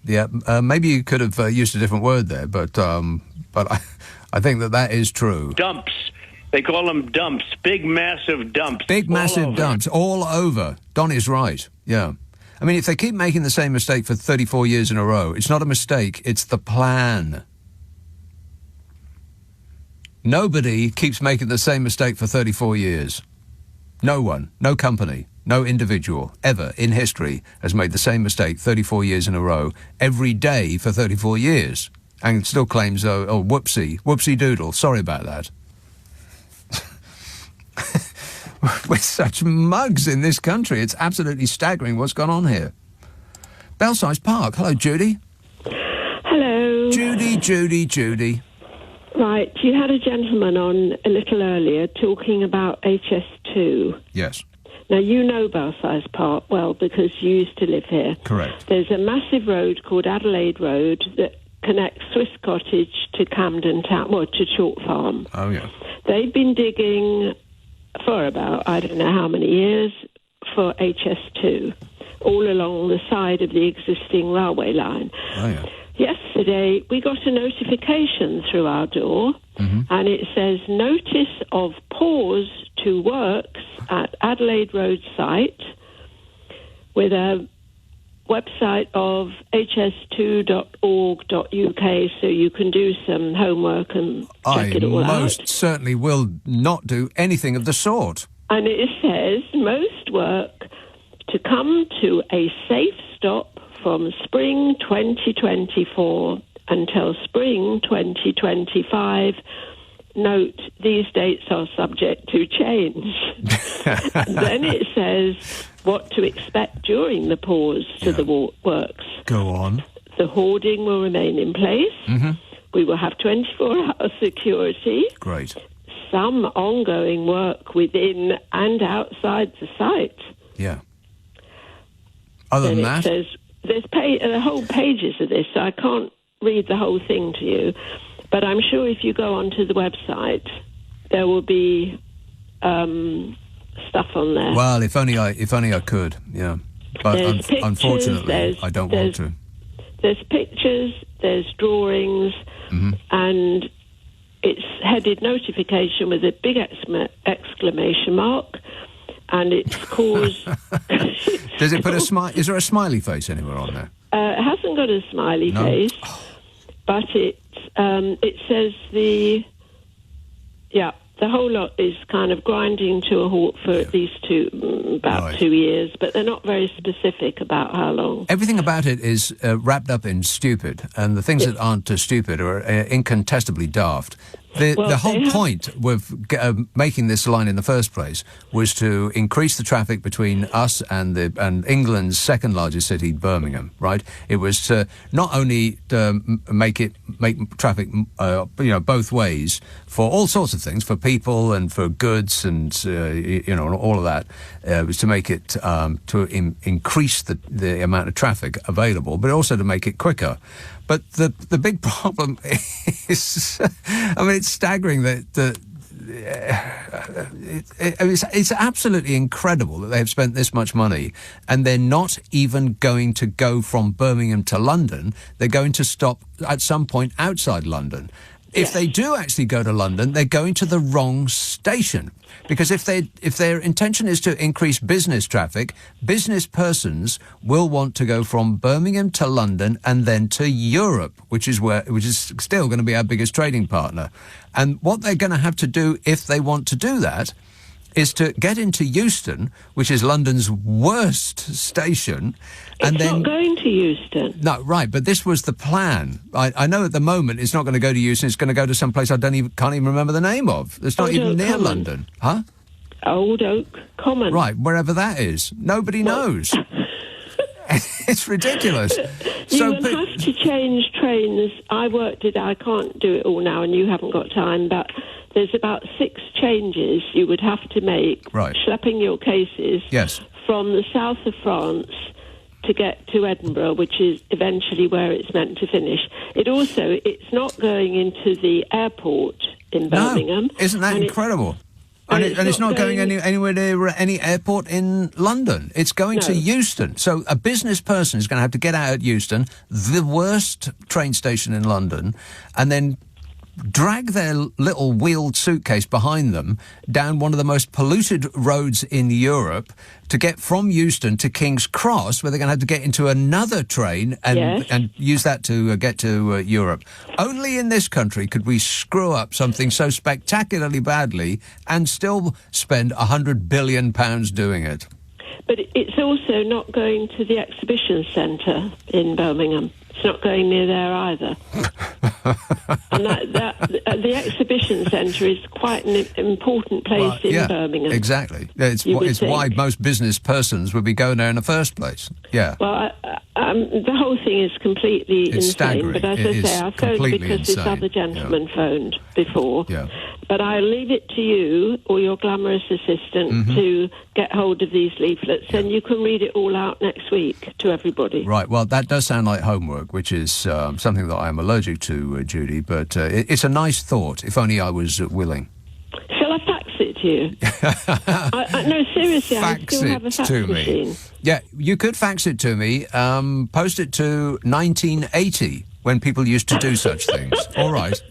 Yeah, maybe you could have used a different word there, but I think that is true. Dumps. They call them dumps. Big, massive dumps. Big, massive dumps all over. Don is right, yeah. I mean, if they keep making the same mistake for 34 years in a row, it's not a mistake, it's the plan. Nobody keeps making the same mistake for 34 years. No one, no company, no individual ever in history has made the same mistake 34 years in a row, every day for 34 years, and still claims, whoopsie doodle, sorry about that. We're such mugs in this country. It's absolutely staggering what's gone on here. Belsize Park. Hello, Judy. Hello. Judy. Right, you had a gentleman on a little earlier talking about HS2. Yes. Now, you know Belsize Park well because you used to live here. Correct. There's a massive road called Adelaide Road that connects Swiss Cottage to Camden Town, to Chalk Farm. Oh, yeah. They've been digging for about, I don't know how many years, for HS2, all along the side of the existing railway line. Oh, yeah. Yesterday, we got a notification through our door, and it says, notice of pause to works at Adelaide Road site, with a website of hs2.org.uk, so you can do some homework and check it all out. I most certainly will not do anything of the sort. And it says, most work to come to a safe stop from spring 2024 until spring 2025. Note, these dates are subject to change. Then it says what to expect during the pause to the works. Go on. The hoarding will remain in place. We will have 24-hour security. Great. Some ongoing work within and outside the site. Yeah. Other than that? Says, there's whole pages of this, so I can't read the whole thing to you. But I'm sure if you go onto the website, there will be stuff on there. Well, if only I could, yeah. But unfortunately, I don't want to. There's pictures, there's drawings, and it's headed notification with a big exclamation mark, and it's caused... Does it put a smile? Is there a smiley face anywhere on there? It hasn't got a smiley face, but it says the whole lot is kind of grinding to a halt for at least 2 years, but they're not very specific about how long. Everything about it is wrapped up in stupid, and the things that aren't stupid are incontestably daft. The whole point with making this line in the first place was to increase the traffic between us and England's second largest city, Birmingham. Right? It was to not only make traffic, both ways for all sorts of things, for people and for goods and all of that. It was to make it to increase the amount of traffic available, but also to make it quicker. But the big problem is, I mean, it's staggering that it's absolutely incredible that they have spent this much money and they're not even going to go from Birmingham to London. They're going to stop at some point outside London. If they do actually go to London, they're going to the wrong station. Because if their intention is to increase business traffic, business persons will want to go from Birmingham to London and then to Europe, which is still going to be our biggest trading partner. And what they're going to have to do if they want to do that is to get into Euston, which is London's worst station. It's not going to Euston. No, right, but this was the plan. I know at the moment it's not going to go to Euston, it's going to go to some place I can't even remember the name of. It's not even near London. Huh? Old Oak Common. Right, wherever that is. Nobody knows. It's ridiculous. You will have to change trains. I worked it out. I can't do it all now, and you haven't got time, but there's about 6 changes you would have to make, schlepping your cases from the south of France to get to Edinburgh, which is eventually where it's meant to finish. It's not going into the airport in Birmingham. Isn't that incredible? And it's not going anywhere near any airport in London. It's going to Euston. So a business person is going to have to get out at Euston, the worst train station in London, and then drag their little wheeled suitcase behind them down one of the most polluted roads in Europe to get from Euston to King's Cross, where they're going to have to get into another train and use that to get to Europe. Only in this country could we screw up something so spectacularly badly and still spend £100 billion doing it. But it's also not going to the exhibition centre in Birmingham. It's not going near there either. And the exhibition centre is quite an important place in Birmingham. Exactly. It's why most business persons would be going there in the first place. Yeah. Well, the whole thing is completely insane. Staggering. But as I say, I phoned because this other gentleman phoned before. Yeah. But I'll leave it to you or your glamorous assistant to get hold of these leaflets, and you can read it all out next week to everybody. Right. Well, that does sound like homework, which is something that I am allergic to, Judy, but it's a nice thought, if only I was willing. Shall I fax it to you? No, seriously, I still have a fax machine. Yeah, you could fax it to me. Post it to 1980, when people used to do such things. All right.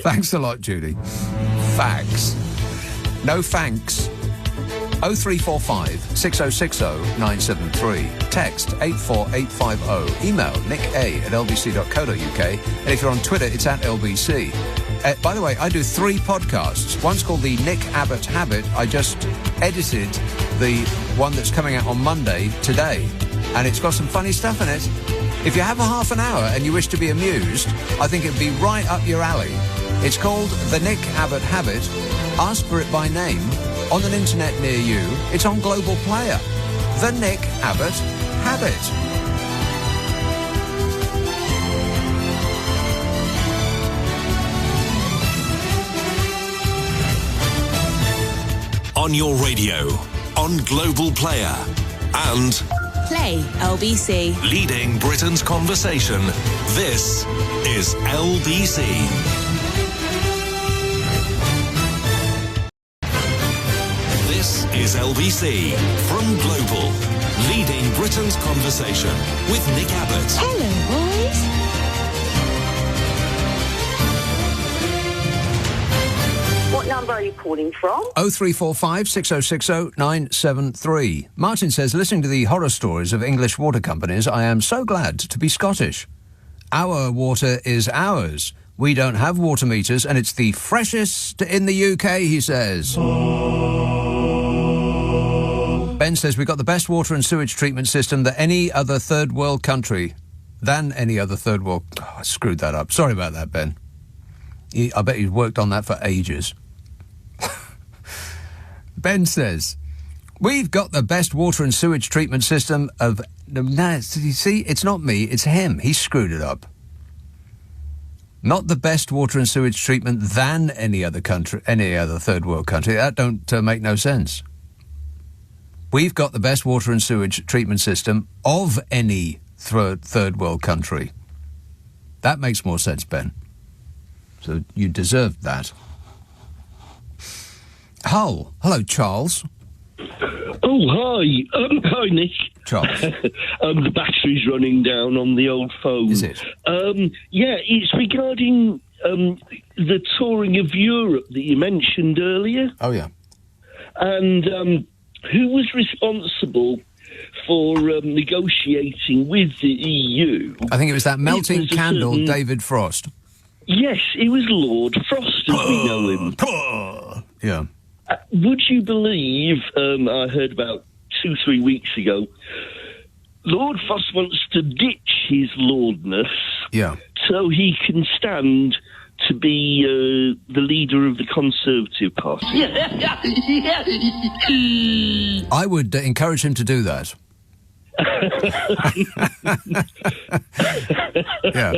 Thanks a lot, Judy. Fax. No thanks. 0345 6060 973. Text 84850. Email nicka@lbc.co.uk. And if you're on Twitter, it's at LBC. By the way, I do 3 podcasts. One's called the Nick Abbot Habit. I just edited the one that's coming out on Monday today. And it's got some funny stuff in it. If you have a half an hour and you wish to be amused, I think it'd be right up your alley. It's called The Nick Abbot Habit. Ask for it by name on an internet near you. It's on Global Player. The Nick Abbot Habit. On your radio, on Global Player, and Play LBC. leading Britain's conversation. This is LBC. This is LBC from Global, leading Britain's conversation with Nick Abbott. Hello, boys. What number are you calling from? 0345 6060 973. Martin says, listening to the horror stories of English water companies, I am so glad to be Scottish. Our water is ours. We don't have water meters, and it's the freshest in the UK, he says. Ben says, we've got the best water and sewage treatment system than any other third world country. Oh, I screwed that up. Sorry about that, Ben. I bet he's worked on that for ages. Ben says, we've got the best water and sewage treatment system of... No, you see, it's not me, it's him. He screwed it up. Not the best water and sewage treatment than any other country, any other third world country. That don't make no sense. We've got the best water and sewage treatment system of any third world country. That makes more sense, Ben. So you deserved that. Hull. Hello, Charles. Oh, hi. Hi, Nick. Charles. The battery's running down on the old phone. Is it? Yeah, it's regarding the touring of Europe that you mentioned earlier. Oh, yeah. And who was responsible for negotiating with the EU? I think it was that melting candle, David Frost. Yes, it was Lord Frost, as we know him. Yeah. Would you believe, I heard about 2-3 weeks ago, Lord Frost wants to ditch his lordness so he can stand to be the leader of the Conservative Party. I would encourage him to do that. Yeah.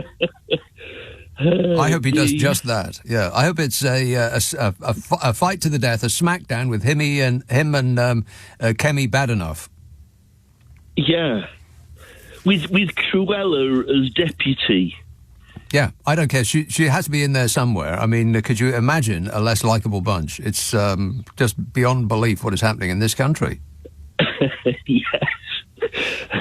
I hope he does just that. Yeah, I hope it's a fight to the death, a smackdown with him and Kemi Badenoch. Yeah. With Cruella as deputy. Yeah, I don't care. She has to be in there somewhere. I mean, could you imagine a less likeable bunch? It's just beyond belief what is happening in this country. Yes.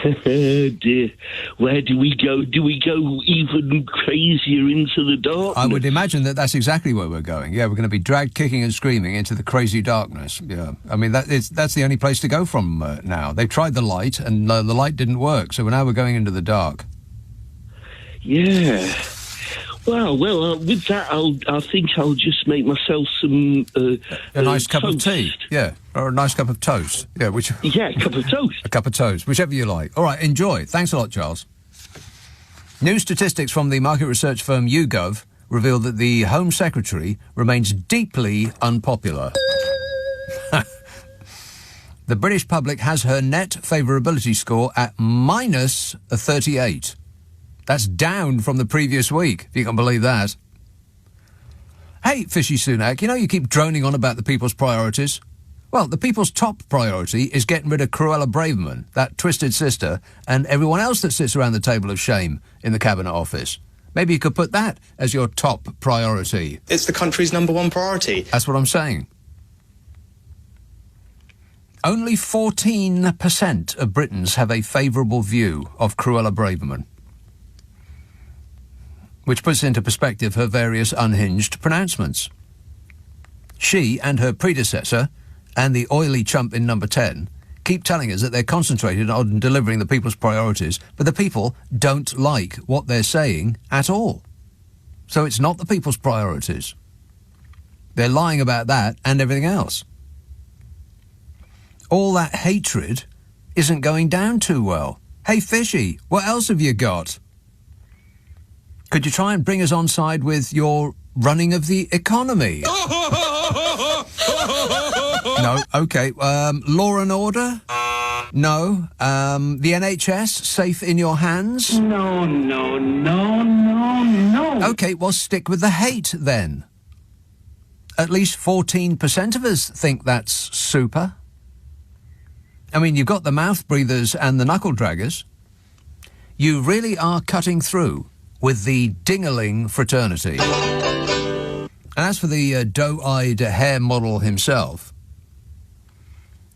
Oh dear. Where do we go? Do we go even crazier into the darkness? I would imagine that's exactly where we're going. Yeah, we're going to be dragged kicking and screaming into the crazy darkness. Yeah, I mean, that's the only place to go from now. They tried the light, and the light didn't work, so now we're going into the dark. Yeah. Well, with that, I think I'll just make myself some a nice cup toast. of tea, yeah, or a nice cup of toast, yeah. A cup of toast. A cup of toast, whichever you like. All right, enjoy. Thanks a lot, Charles. New statistics from the market research firm YouGov reveal that the Home Secretary remains deeply unpopular. The British public has her net favourability score at minus 38. That's down from the previous week, if you can believe that. Hey, Fishy Sunak, you keep droning on about the people's priorities. Well, the people's top priority is getting rid of Cruella Braverman, that twisted sister, and everyone else that sits around the table of shame in the Cabinet Office. Maybe you could put that as your top priority. It's the country's number one priority. That's what I'm saying. Only 14% of Britons have a favourable view of Cruella Braverman, which puts into perspective her various unhinged pronouncements. She and her predecessor, and the oily chump in number 10, keep telling us that they're concentrated on delivering the people's priorities, but the people don't like what they're saying at all. So it's not the people's priorities. They're lying about that and everything else. All that hatred isn't going down too well. Hey, Fishy, what else have you got? Could you try and bring us on side with your running of the economy? No, OK. Law and order? No. The NHS safe in your hands? No. OK, well, stick with the hate, then. At least 14% of us think that's super. I mean, you've got the mouth breathers and the knuckle draggers. You really are cutting through with the dingaling fraternity. And as for the doe-eyed hair model himself,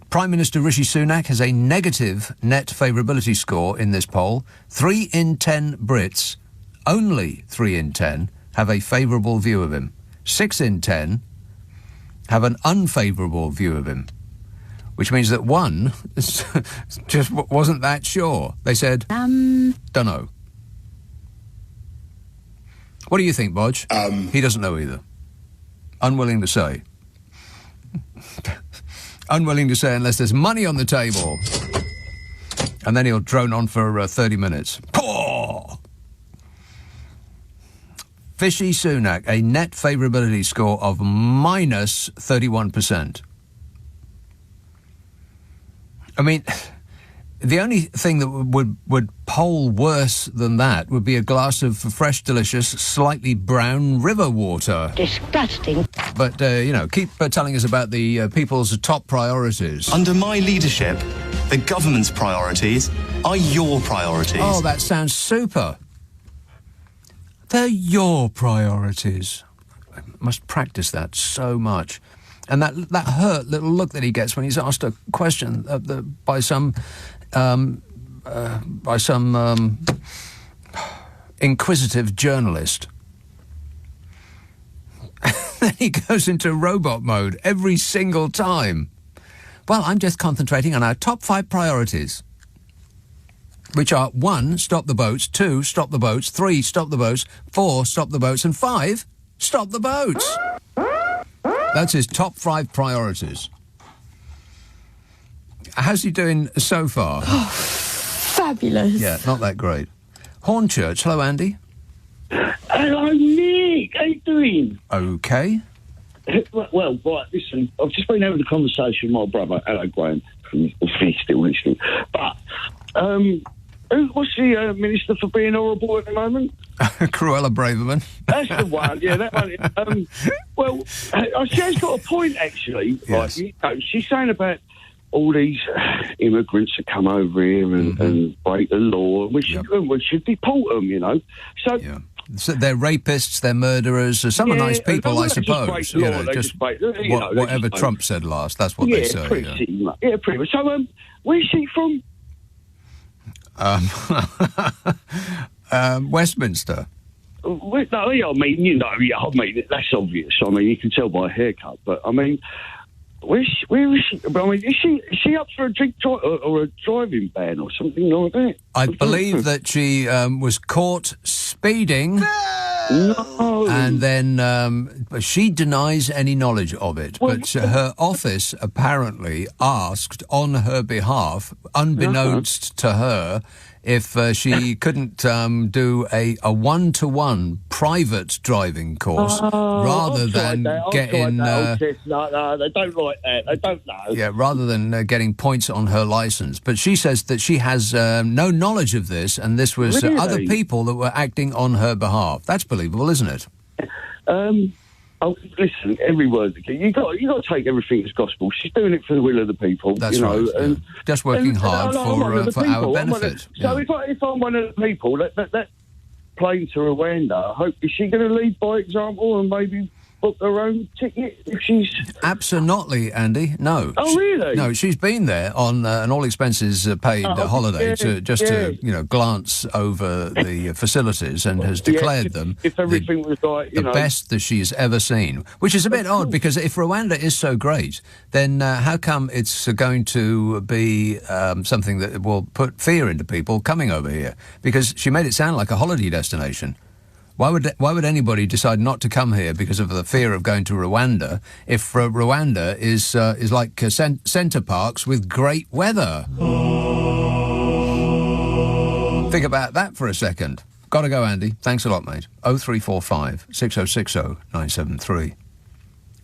Prime Minister Rishi Sunak has a negative net favourability score in this poll. 3 in 10 Brits, only 3 in 10, have a favourable view of him. 6 in 10 have an unfavourable view of him, which means that one just wasn't that sure. They said, dunno. What do you think, Bodge? He doesn't know either. Unwilling to say. Unwilling to say unless there's money on the table. And then he'll drone on for 30 minutes. Paw! Fishy Sunak, a net favourability score of minus 31%. I mean, the only thing that would poll worse than that would be a glass of fresh, delicious, slightly brown river water. Disgusting. But, keep telling us about the people's top priorities. Under my leadership, the government's priorities are your priorities. Oh, that sounds super. They're your priorities. I must practice that so much. And that hurt little look that he gets when he's asked a question by some inquisitive journalist. Then he goes into robot mode every single time. Well, I'm just concentrating on our top 5 priorities, which are 1, stop the boats, 2, stop the boats, 3, stop the boats, 4, stop the boats, and 5, stop the boats. That's his top 5 priorities. How's he doing so far? Oh, fabulous. Yeah, not that great. Hornchurch, hello, Andy. Hello, Nick. How you doing? OK. Well, right, listen, I've just been having a conversation with my brother. Hello, Graham. He's still listening. But, what's the Minister for being horrible at the moment? Cruella Braverman. That's the one, yeah, that one. She's got a point, actually. Yes. Right? She's saying about all these immigrants that come over here and break the law. We should deport them, you know. So. Yeah. So they're rapists, they're murderers. Some are nice people, I suppose. Whatever Trump said last, that's what they say. Pretty much. So, where's she from? Westminster. That's obvious. I mean, you can tell by her haircut. But I mean, where is she? I mean, is she up for a drink or a driving ban or something like that? I believe that she was caught speeding. No. And then she denies any knowledge of it. But her office apparently asked on her behalf, unbeknownst to her, if she couldn't do a one-to-one private driving course rather than getting... No, they don't like that. They don't know. Yeah, rather than getting points on her licence. But she says that she has no knowledge of this, and this was other people that were acting on her behalf. That's believable, isn't it? Listen, every word. You got to take everything as gospel. She's doing it for the will of the people. That's right. And just working hard for our benefit. So if I'm one of the people, that plane to Rwanda, is she going to lead by example and maybe book her own ticket if she's... Absolutely, Andy. No. Oh, really? No, she's been there on an all expenses paid holiday to glance over the facilities and has declared them if everything was like, the best that she's ever seen, which is a bit odd because if Rwanda is so great, then how come it's going to be something that will put fear into people coming over here? Because she made it sound like a holiday destination. Why would anybody decide not to come here because of the fear of going to Rwanda if Rwanda is like centre parks with great weather? Think about that for a second. Got to go, Andy. Thanks a lot, mate. 0345 6060 973.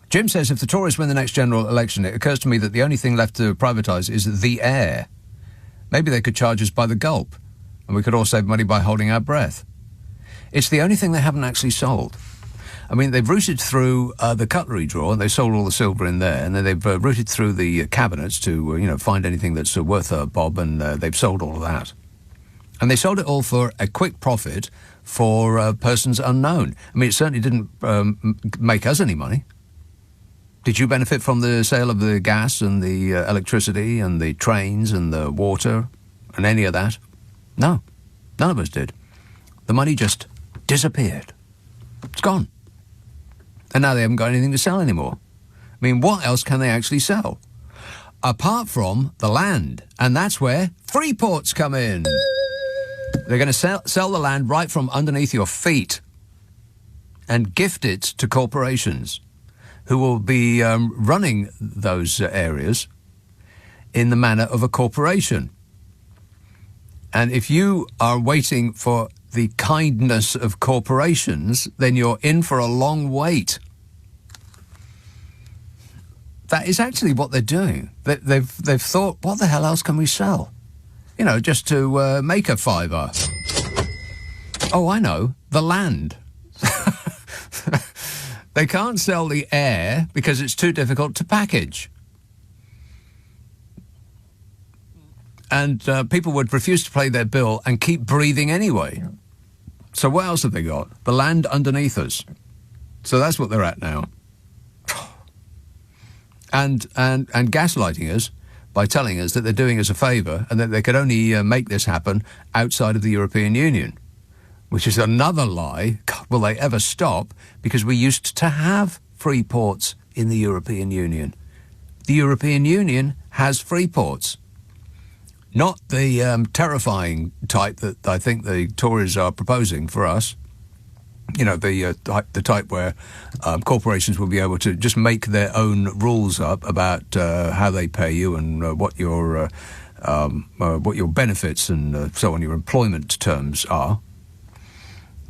Jim says, if the Tories win the next general election, it occurs to me that the only thing left to privatise is the air. Maybe they could charge us by the gulp, and we could all save money by holding our breath. It's the only thing they haven't actually sold. I mean, they've routed through the cutlery drawer, and they sold all the silver in there, and then they've routed through the cabinets to, find anything that's worth a bob, and they've sold all of that. And they sold it all for a quick profit for persons unknown. I mean, it certainly didn't make us any money. Did you benefit from the sale of the gas and the electricity and the trains and the water and any of that? No, none of us did. The money just disappeared. It's gone. And now they haven't got anything to sell anymore. I mean, what else can they actually sell? Apart from the land. And that's where freeports come in. They're going to sell the land right from underneath your feet and gift it to corporations who will be running those areas in the manner of a corporation. And if you are waiting for the kindness of corporations, then you're in for a long wait. That is actually what they're doing. They've thought, what the hell else can we sell? Just to make a fiver. Oh, I know, the land. They can't sell the air because it's too difficult to package. And people would refuse to pay their bill and keep breathing anyway. So what else have they got? The land underneath us. So that's what they're at now. And gaslighting us by telling us that they're doing us a favour and that they could only make this happen outside of the European Union, which is another lie. God, will they ever stop? Because we used to have free ports in the European Union. The European Union has free ports. Not the terrifying type that I think the Tories are proposing for us. The type where corporations will be able to just make their own rules up about how they pay you and what your benefits and so on, your employment terms are.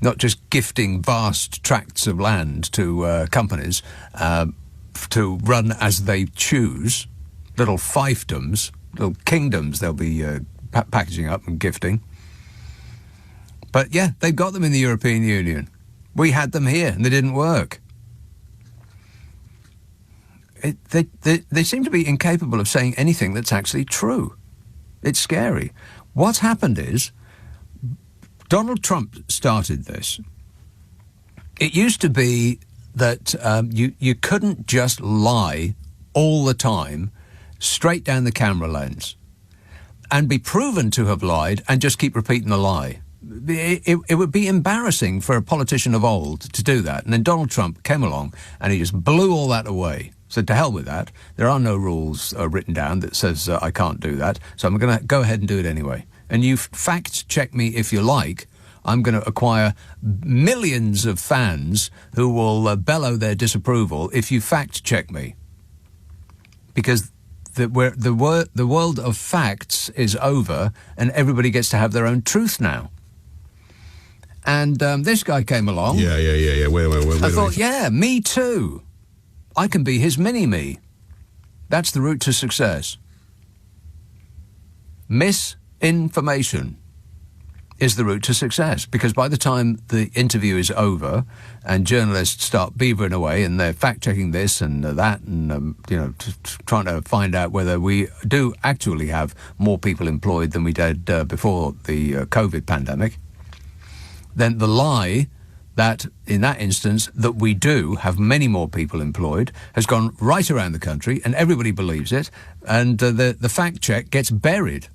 Not just gifting vast tracts of land to companies to run as they choose, little fiefdoms, little kingdoms they'll be packaging up and gifting. But yeah, they've got them in the European Union. We had them here and they didn't work. They seem to be incapable of saying anything that's actually true. It's scary. What's happened is Donald Trump started this. It used to be that you couldn't just lie all the time straight down the camera lens and be proven to have lied and just keep repeating the lie. It would be embarrassing for a politician of old to do that. And then Donald Trump came along and he just blew all that away. So to hell with that. There are no rules written down that says I can't do that. So I'm going to go ahead and do it anyway. And you fact check me if you like. I'm going to acquire millions of fans who will bellow their disapproval if you fact check me. Because the world of facts is over and everybody gets to have their own truth now. And this guy came along. Yeah. Wait I thought, yeah, me too. I can be his mini-me. That's the route to success. Misinformation is the route to success, because by the time the interview is over and journalists start beavering away and they're fact-checking this and that and, trying to find out whether we do actually have more people employed than we did before the COVID pandemic, then the lie that, in that instance, that we do have many more people employed has gone right around the country and everybody believes it, and the fact-check gets buried.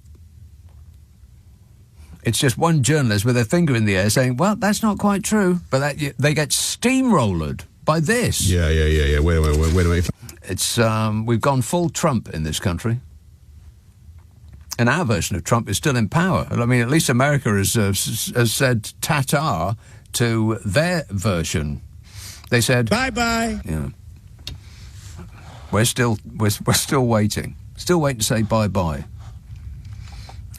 It's just one journalist with their finger in the air saying, well, that's not quite true, but they get steamrollered by this. Yeah. Wait a minute. It's, we've gone full Trump in this country. And our version of Trump is still in power. I mean, at least America has said ta-ta to their version. They said... Bye-bye. Yeah. We're still waiting. Still waiting to say bye-bye.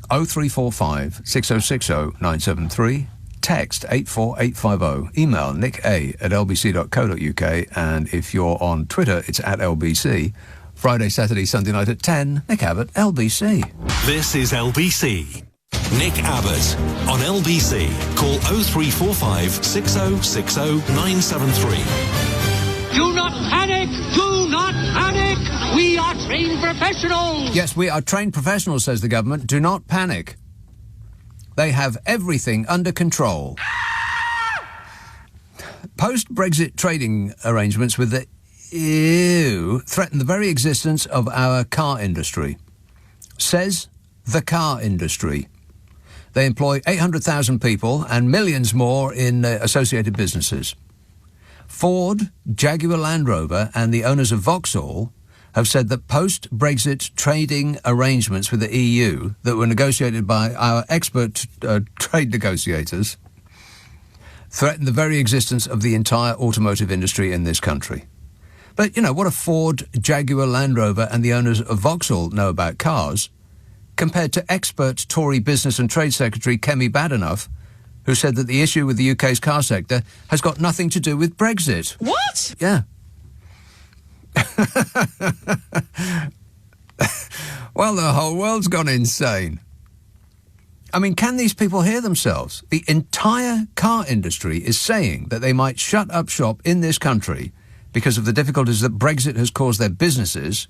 0345 6060 973. Text 84850. Email nicka@lbc.co.uk. And if you're on Twitter, it's @LBC. Friday, Saturday, Sunday night at 10. Nick Abbott, LBC. This is LBC. Nick Abbott on LBC. Call 0345 6060 973. Do not panic! Do not panic! We are trained professionals! Yes, we are trained professionals, says the government. Do not panic. They have everything under control. Post-Brexit trading arrangements with the EU threaten the very existence of our car industry, says the car industry. They employ 800,000 people and millions more in associated businesses. Ford, Jaguar Land Rover and the owners of Vauxhall have said that post-Brexit trading arrangements with the EU that were negotiated by our expert trade negotiators threaten the very existence of the entire automotive industry in this country. But, what do Ford, Jaguar Land Rover and the owners of Vauxhall know about cars compared to expert Tory Business and Trade Secretary Kemi Badenoch, who said that the issue with the UK's car sector has got nothing to do with Brexit. What? Yeah. Well, the whole world's gone insane. I mean, can these people hear themselves? The entire car industry is saying that they might shut up shop in this country because of the difficulties that Brexit has caused their businesses,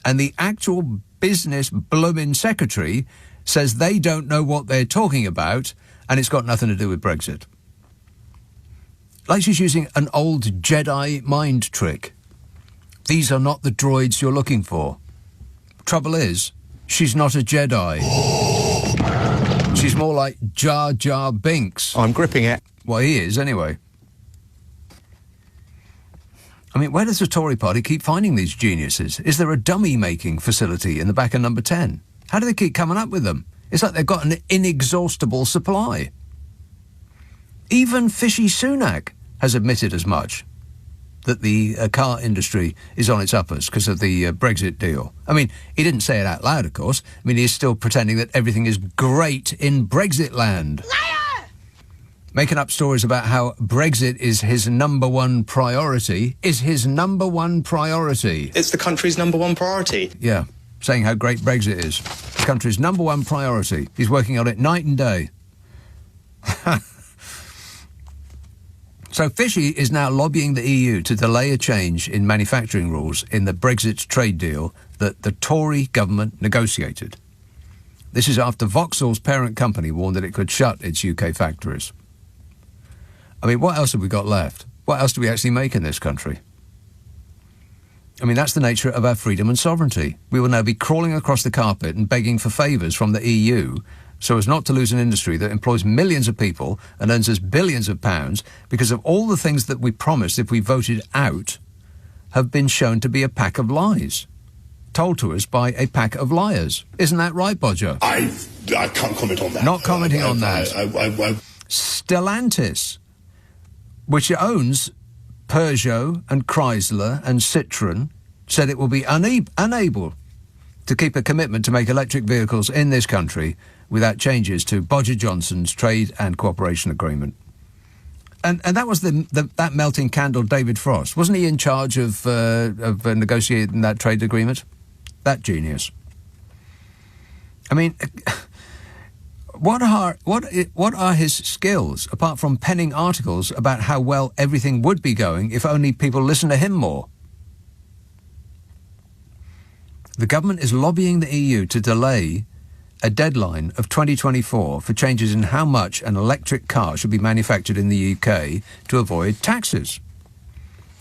and the actual business blooming secretary says they don't know what they're talking about and it's got nothing to do with Brexit. Like she's using an old Jedi mind trick. These are not the droids you're looking for. Trouble is, she's not a Jedi. She's more like Jar Jar Binks. I'm gripping it. Well, he is, anyway. I mean, where does the Tory party keep finding these geniuses? Is there a dummy-making facility in the back of number 10? How do they keep coming up with them? It's like they've got an inexhaustible supply. Even Fishy Sunak has admitted as much, that the car industry is on its uppers because of the Brexit deal. I mean, he didn't say it out loud, of course. I mean, he's still pretending that everything is great in Brexit land. Liar! Making up stories about how Brexit is his number one priority. Is his number one priority. It's the country's number one priority. Yeah, saying how great Brexit is. The country's number one priority. He's working on it night and day. So Fishy is now lobbying the EU to delay a change in manufacturing rules in the Brexit trade deal that the Tory government negotiated. This is after Vauxhall's parent company warned that it could shut its UK factories. I mean, what else have we got left? What else do we actually make in this country? I mean, that's the nature of our freedom and sovereignty. We will now be crawling across the carpet and begging for favours from the EU so as not to lose an industry that employs millions of people and earns us billions of pounds because of all the things that we promised if we voted out have been shown to be a pack of lies. Told to us by a pack of liars. Isn't that right, Bodger? I can't comment on that. Not commenting on that. Stellantis, which owns Peugeot and Chrysler and Citroën, said it will be unable to keep a commitment to make electric vehicles in this country without changes to Bodger Johnson's trade and cooperation agreement. And that was that melting candle David Frost. Wasn't he in charge of negotiating that trade agreement? That genius. I mean, what are his skills, apart from penning articles about how well everything would be going if only people listen to him more? The government is lobbying the EU to delay a deadline of 2024 for changes in how much an electric car should be manufactured in the UK to avoid taxes.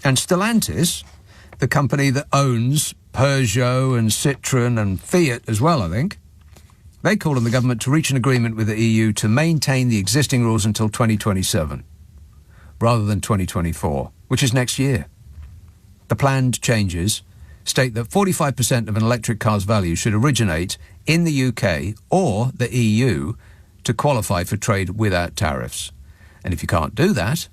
And Stellantis, the company that owns Peugeot and Citroën and Fiat as well, I think, they call on the government to reach an agreement with the EU to maintain the existing rules until 2027, rather than 2024, which is next year. The planned changes state that 45% of an electric car's value should originate in the UK or the EU to qualify for trade without tariffs. And if you can't do that,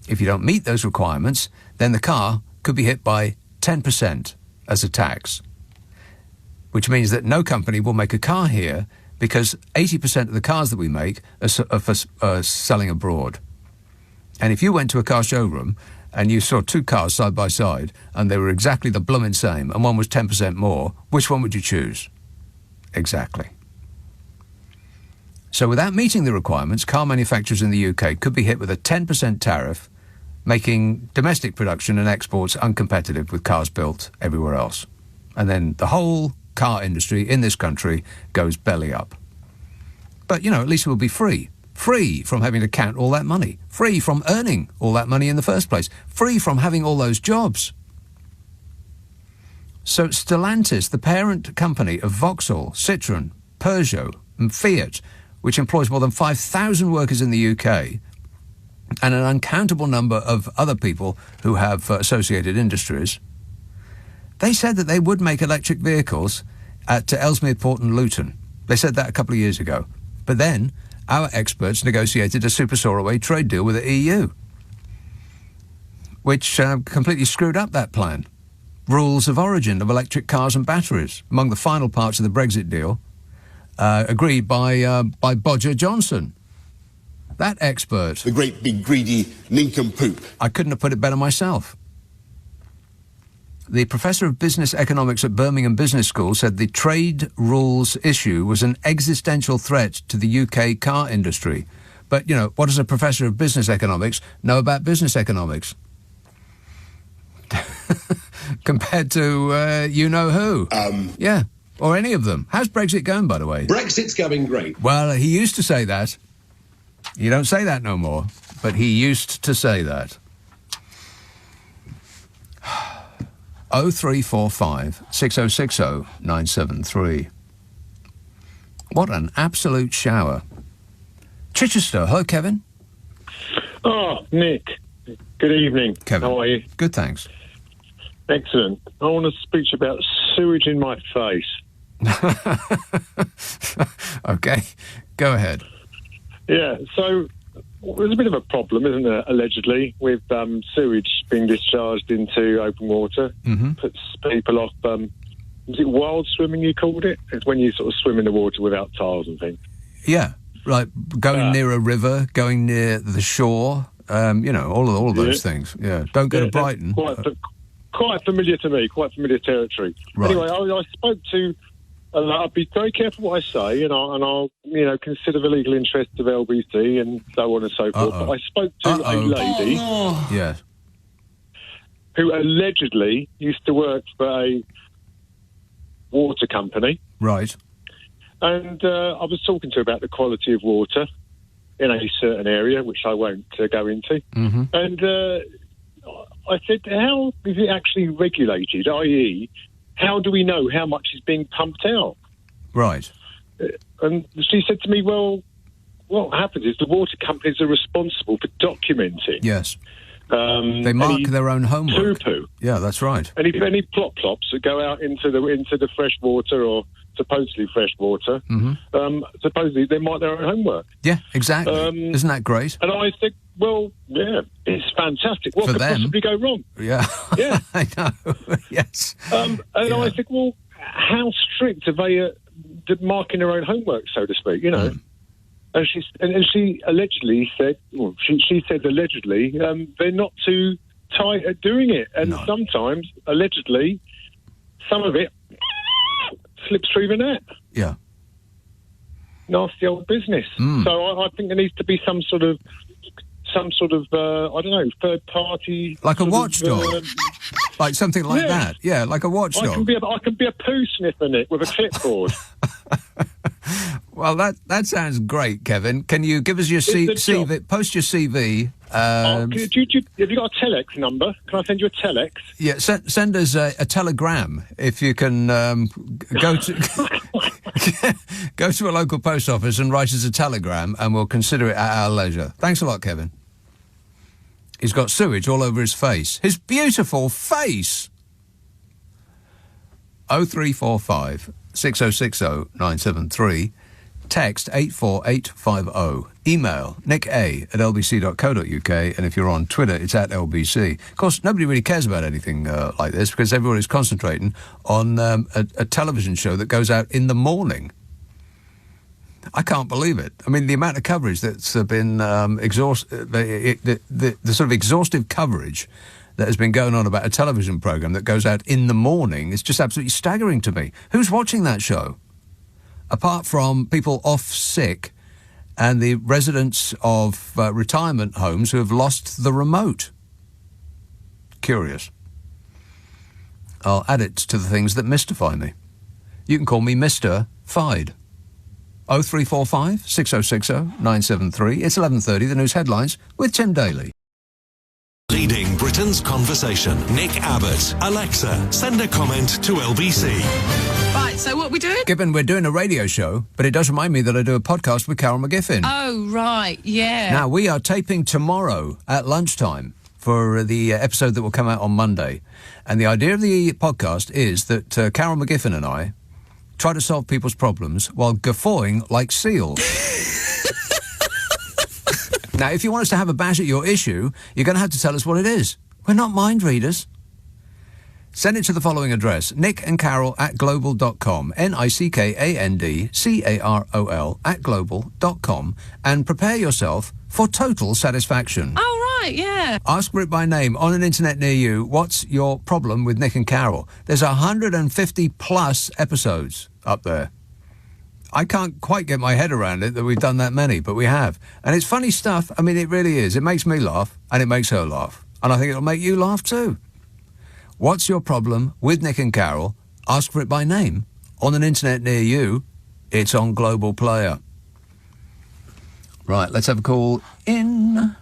if you don't meet those requirements, then the car could be hit by 10% as a tax, which means that no company will make a car here because 80% of the cars that we make are selling abroad. And if you went to a car showroom and you saw two cars side by side and they were exactly the blooming same and one was 10% more, which one would you choose? Exactly. So without meeting the requirements, car manufacturers in the UK could be hit with a 10% tariff, making domestic production and exports uncompetitive with cars built everywhere else. And then the whole car industry in this country goes belly up. But, you know, at least we'll be free. Free from having to count all that money. Free from earning all that money in the first place. Free from having all those jobs. So Stellantis, the parent company of Vauxhall, Citroën, Peugeot and Fiat, which employs more than 5,000 workers in the UK, and an uncountable number of other people who have associated industries, they said that they would make electric vehicles at Ellesmere Port and Luton. They said that a couple of years ago. But then our experts negotiated a super soaraway trade deal with the EU, which completely screwed up that plan. Rules of origin of electric cars and batteries, among the final parts of the Brexit deal, agreed by Bodger Johnson. That expert. The great big greedy nincompoop. I couldn't have put it better myself. The professor of business economics at Birmingham Business School said the trade rules issue was an existential threat to the UK car industry. But, you know, what does a professor of business economics know about business economics? Compared to you-know-who. Yeah, or any of them. How's Brexit going, by the way? Brexit's going great. Well, he used to say that. You don't say that no more, but he used to say that. 0345 6060 973. What an absolute shower. Chichester, hello, Kevin. Oh, Nick. Good evening. Kevin. How are you? Good, thanks. Excellent. I want to speak to you about sewage in my face. Okay, go ahead. Yeah, so there's a bit of a problem, isn't there, allegedly, with sewage being discharged into open water. Mm-hmm. Puts people off, was it wild swimming you called it? It's when you sort of swim in the water without tiles and things. Yeah, like going near a river, going near the shore, you know, all of those things. Yeah, don't go to Brighton. Quite familiar to me, quite familiar territory. Right. Anyway, I spoke to I'll be very careful what I say, and I'll consider the legal interests of LBC and so on and so forth. But I spoke to a lady Yes. who allegedly used to work for a water company. Right. And I was talking to her about the quality of water in a certain area, which I won't go into. Mm-hmm. And I said, how is it actually regulated, i.e., how do we know how much is being pumped out? Right. And she said to me, well, what happens is the water companies are responsible for documenting. Yes. They mark their own homework. Poo-poo. Yeah, that's right. Any plop-plops that go out into the fresh water or supposedly fresh water, supposedly they mark their own homework. Yeah, exactly. Isn't that great? And I think, well, yeah, it's fantastic. What For could them. possibly go wrong? Yeah. Yeah. I know. Yes. I think, well, how strict are they marking their own homework, so to speak, And she allegedly said, well, she said allegedly, they're not too tight at doing it. And sometimes, allegedly, some of it slips through the net. Yeah. Nasty old business. So I think there needs to be some sort of I don't know, third party, like a watchdog, like something like that. Yeah, like a watchdog. I can be a poo sniffer, Nick, with a clipboard. Well, that sounds great, Kevin. Can you give us your CV? Post your CV. Have you got a telex number? Can I send you a telex? Yeah, send us a telegram if you can. Go to a local post office and write us a telegram, and we'll consider it at our leisure. Thanks a lot, Kevin. He's got sewage all over his face. His beautiful face. 0345 6060 973. Text 84850. Email nicka@lbc.co.uk. And if you're on Twitter, it's @LBC. Of course, nobody really cares about anything like this because everybody's concentrating on a television show that goes out in the morning. I can't believe it. I mean, the amount of coverage that's been the sort of exhaustive coverage that has been going on about a television programme that goes out in the morning is just absolutely staggering to me. Who's watching that show? Apart from people off sick and the residents of retirement homes who have lost the remote. Curious. I'll add it to the things that mystify me. You can call me Mr. Fide. 0345 6060 973. It's 11:30, the news headlines with Tim Daly. Leading Britain's conversation. Nick Abbott. Alexa, send a comment to LBC. Right, so what are we doing? Given we're doing a radio show, but it does remind me that I do a podcast with Carol McGiffin. Oh, right, yeah. Now, we are taping tomorrow at lunchtime for the episode that will come out on Monday. And the idea of the podcast is that Carol McGiffin and I try to solve people's problems while guffawing like seals. Now, if you want us to have a bash at your issue, you're going to have to tell us what it is. We're not mind readers. Send it to the following address, nickandcarol@global.com, nickandcarol @global.com, and prepare yourself for total satisfaction. Oh, right, yeah. Ask for it by name on an internet near you. What's your problem with Nick and Carol? There's 150 plus episodes up there. I can't quite get my head around it that we've done that many, but we have. And it's funny stuff. I mean, it really is. It makes me laugh, and it makes her laugh. And I think it'll make you laugh too. What's your problem with Nick and Carol? Ask for it by name on an internet near you. It's on Global Player. Right, let's have a call in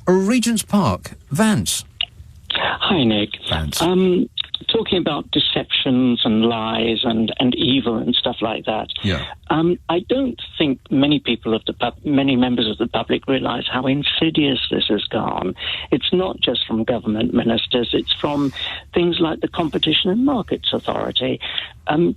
Regent's Park. Vance. Hi, Nick. Vance. Talking about deceptions and lies and evil and stuff like that. Yeah. I don't think many many members of the public realise how insidious this has gone. It's not just from government ministers; it's from things like the Competition and Markets Authority.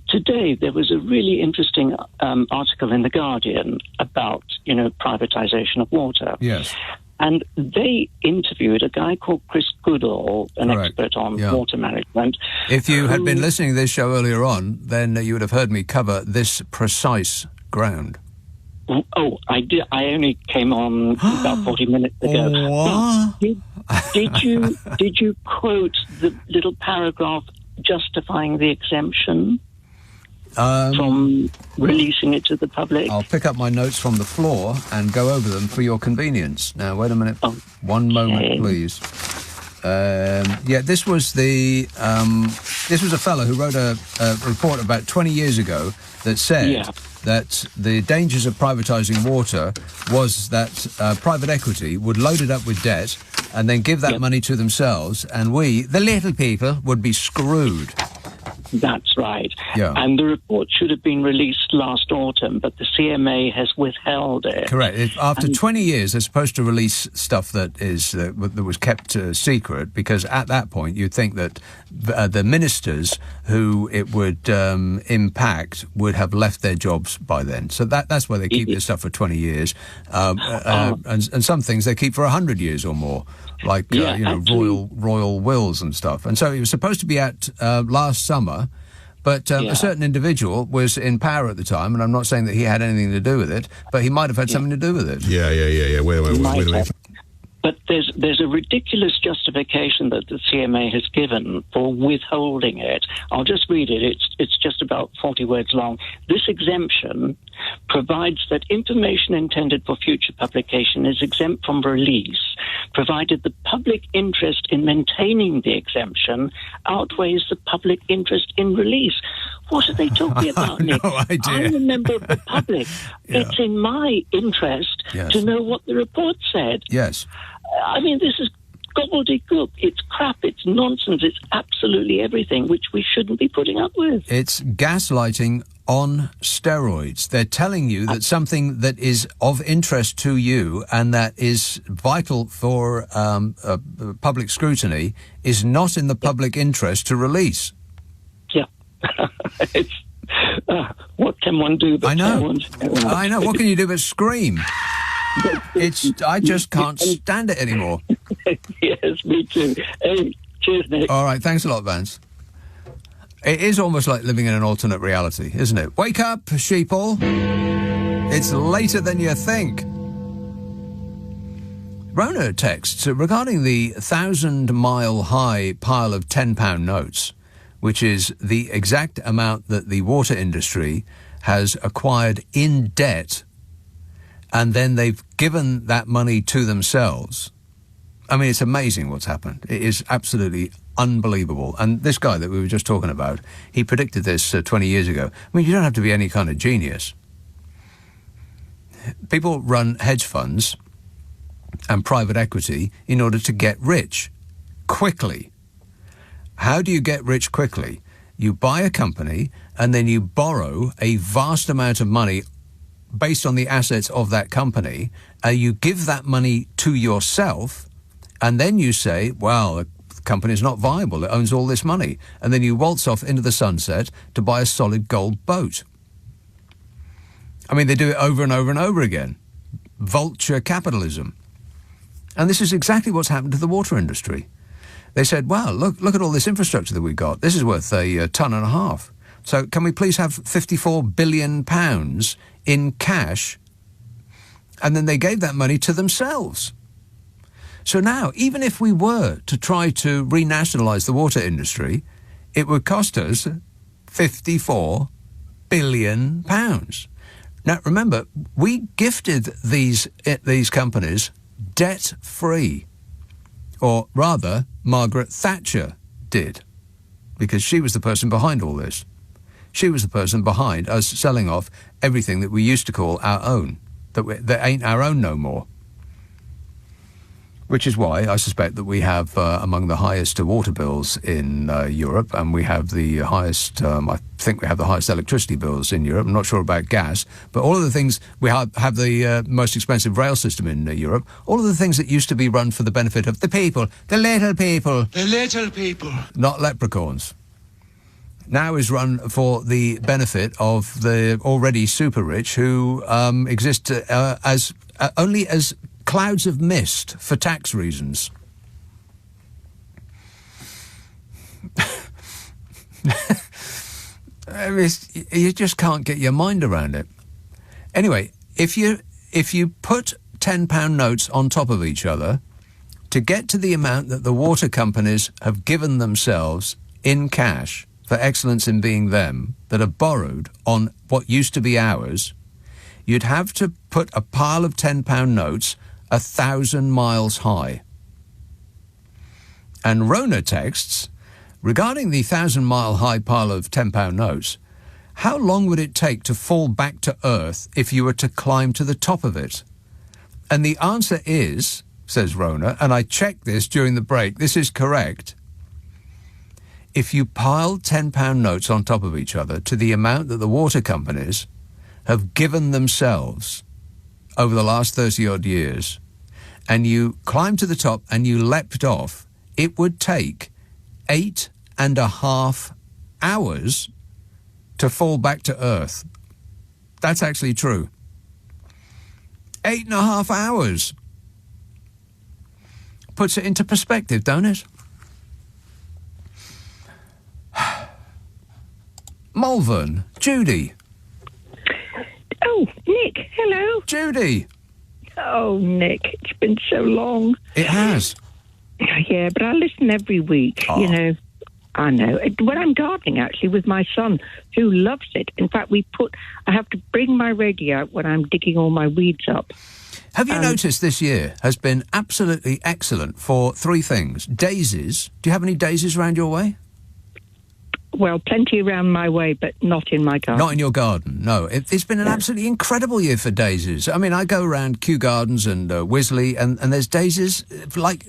Today there was a really interesting article in The Guardian about privatisation of water. Yes. And they interviewed a guy called Chris Goodall, an expert on water management. If you had been listening to this show earlier on, then you would have heard me cover this precise ground. Oh, I did. I only came on about 40 minutes ago. What? Did you quote the little paragraph justifying the exemption? from releasing it to the public? I'll pick up my notes from the floor and go over them for your convenience. Now, wait a minute. One moment, please. This was a fellow who wrote a report about 20 years ago that said that the dangers of privatising water was that private equity would load it up with debt and then give that money to themselves, and we, the little people, would be screwed. That's right. Yeah. And the report should have been released last autumn, but the CMA has withheld it. Correct. After 20 years, they're supposed to release stuff that was kept secret, because at that point you'd think that the ministers who it would impact would have left their jobs by then. So that's why they keep this stuff for 20 years. And some things they keep for 100 years or more, like royal wills and stuff. And so it was supposed to be out last summer. But a certain individual was in power at the time, and I'm not saying that he had anything to do with it, but he might have had something to do with it. Yeah. Wait a minute. But there's a ridiculous justification that the CMA has given for withholding it. I'll just read it. It's just about 40 words long. This exemption provides that information intended for future publication is exempt from release, provided the public interest in maintaining the exemption outweighs the public interest in release. What are they talking about, Nick? No idea. I'm a member of the public. It's in my interest to know what the report said. Yes. I mean, this is gobbledygook. It's crap. It's nonsense. It's absolutely everything, which we shouldn't be putting up with. It's gaslighting on steroids. They're telling you that something that is of interest to you and that is vital for public scrutiny is not in the public interest to release. Yeah. What can one do but I know. What can you do but scream? I just can't stand it anymore. Yes, me too. Hey, cheers, Nick. All right, thanks a lot, Vance. It is almost like living in an alternate reality, isn't it? Wake up, sheeple. It's later than you think. Rona texts regarding the 1,000-mile-high pile of £10 notes, which is the exact amount that the water industry has acquired in debt, and then they've given that money to themselves. I mean, it's amazing what's happened. It is absolutely unbelievable. And this guy that we were just talking about, he predicted this 20 years ago. I mean, you don't have to be any kind of genius. People run hedge funds and private equity in order to get rich quickly. How do you get rich quickly? You buy a company and then you borrow a vast amount of money based on the assets of that company. You give that money to yourself, and then you say, well, the company's not viable, it owns all this money. And then you waltz off into the sunset to buy a solid gold boat. I mean, they do it over and over and over again. Vulture capitalism. And this is exactly what's happened to the water industry. They said, wow, look at all this infrastructure that we've got. This is worth a ton and a half. So can we please have £54 billion in cash? And then they gave that money to themselves. So now, even if we were to try to renationalise the water industry, it would cost us £54 billion. Now, remember, we gifted these companies debt-free. Or rather, Margaret Thatcher did, because she was the person behind all this. She was the person behind us selling off everything that we used to call our own, that ain't our own no more. Which is why I suspect that we have among the highest water bills in Europe, and we have the highest, I think we have the highest electricity bills in Europe. I'm not sure about gas, but all of the things, we have the most expensive rail system in Europe. All of the things that used to be run for the benefit of the people, the little people. The little people. Not leprechauns. Now is run for the benefit of the already super rich who exist as only as clouds of mist for tax reasons. You just can't get your mind around it. Anyway, if you put £10 notes on top of each other to get to the amount that the water companies have given themselves in cash for excellence in being them that are borrowed on what used to be ours, you'd have to put a pile of £10 notes 1,000 miles high. And Rona texts, regarding the 1,000-mile high pile of £10 notes, how long would it take to fall back to earth if you were to climb to the top of it? And the answer is, says Rona, and I checked this during the break, this is correct. If you pile £10 notes on top of each other to the amount that the water companies have given themselves over the last 30-odd years, and you climbed to the top and you leapt off, it would take 8.5 hours to fall back to Earth. That's actually true. 8.5 hours. Puts it into perspective, don't it? Malvern, Judy. Oh, Nick, hello. Judy. Oh, Nick, it's been so long. It has. Yeah, but I listen every week, you know. I know. When I'm gardening, actually, with my son, who loves it. In fact, I have to bring my radio out when I'm digging all my weeds up. Have you noticed this year has been absolutely excellent for three things? Daisies. Do you have any daisies around your way? Well, plenty around my way, but not in my garden. Not in your garden, no. It's been an absolutely incredible year for daisies. I mean, I go around Kew Gardens and Wisley, and there's daisies like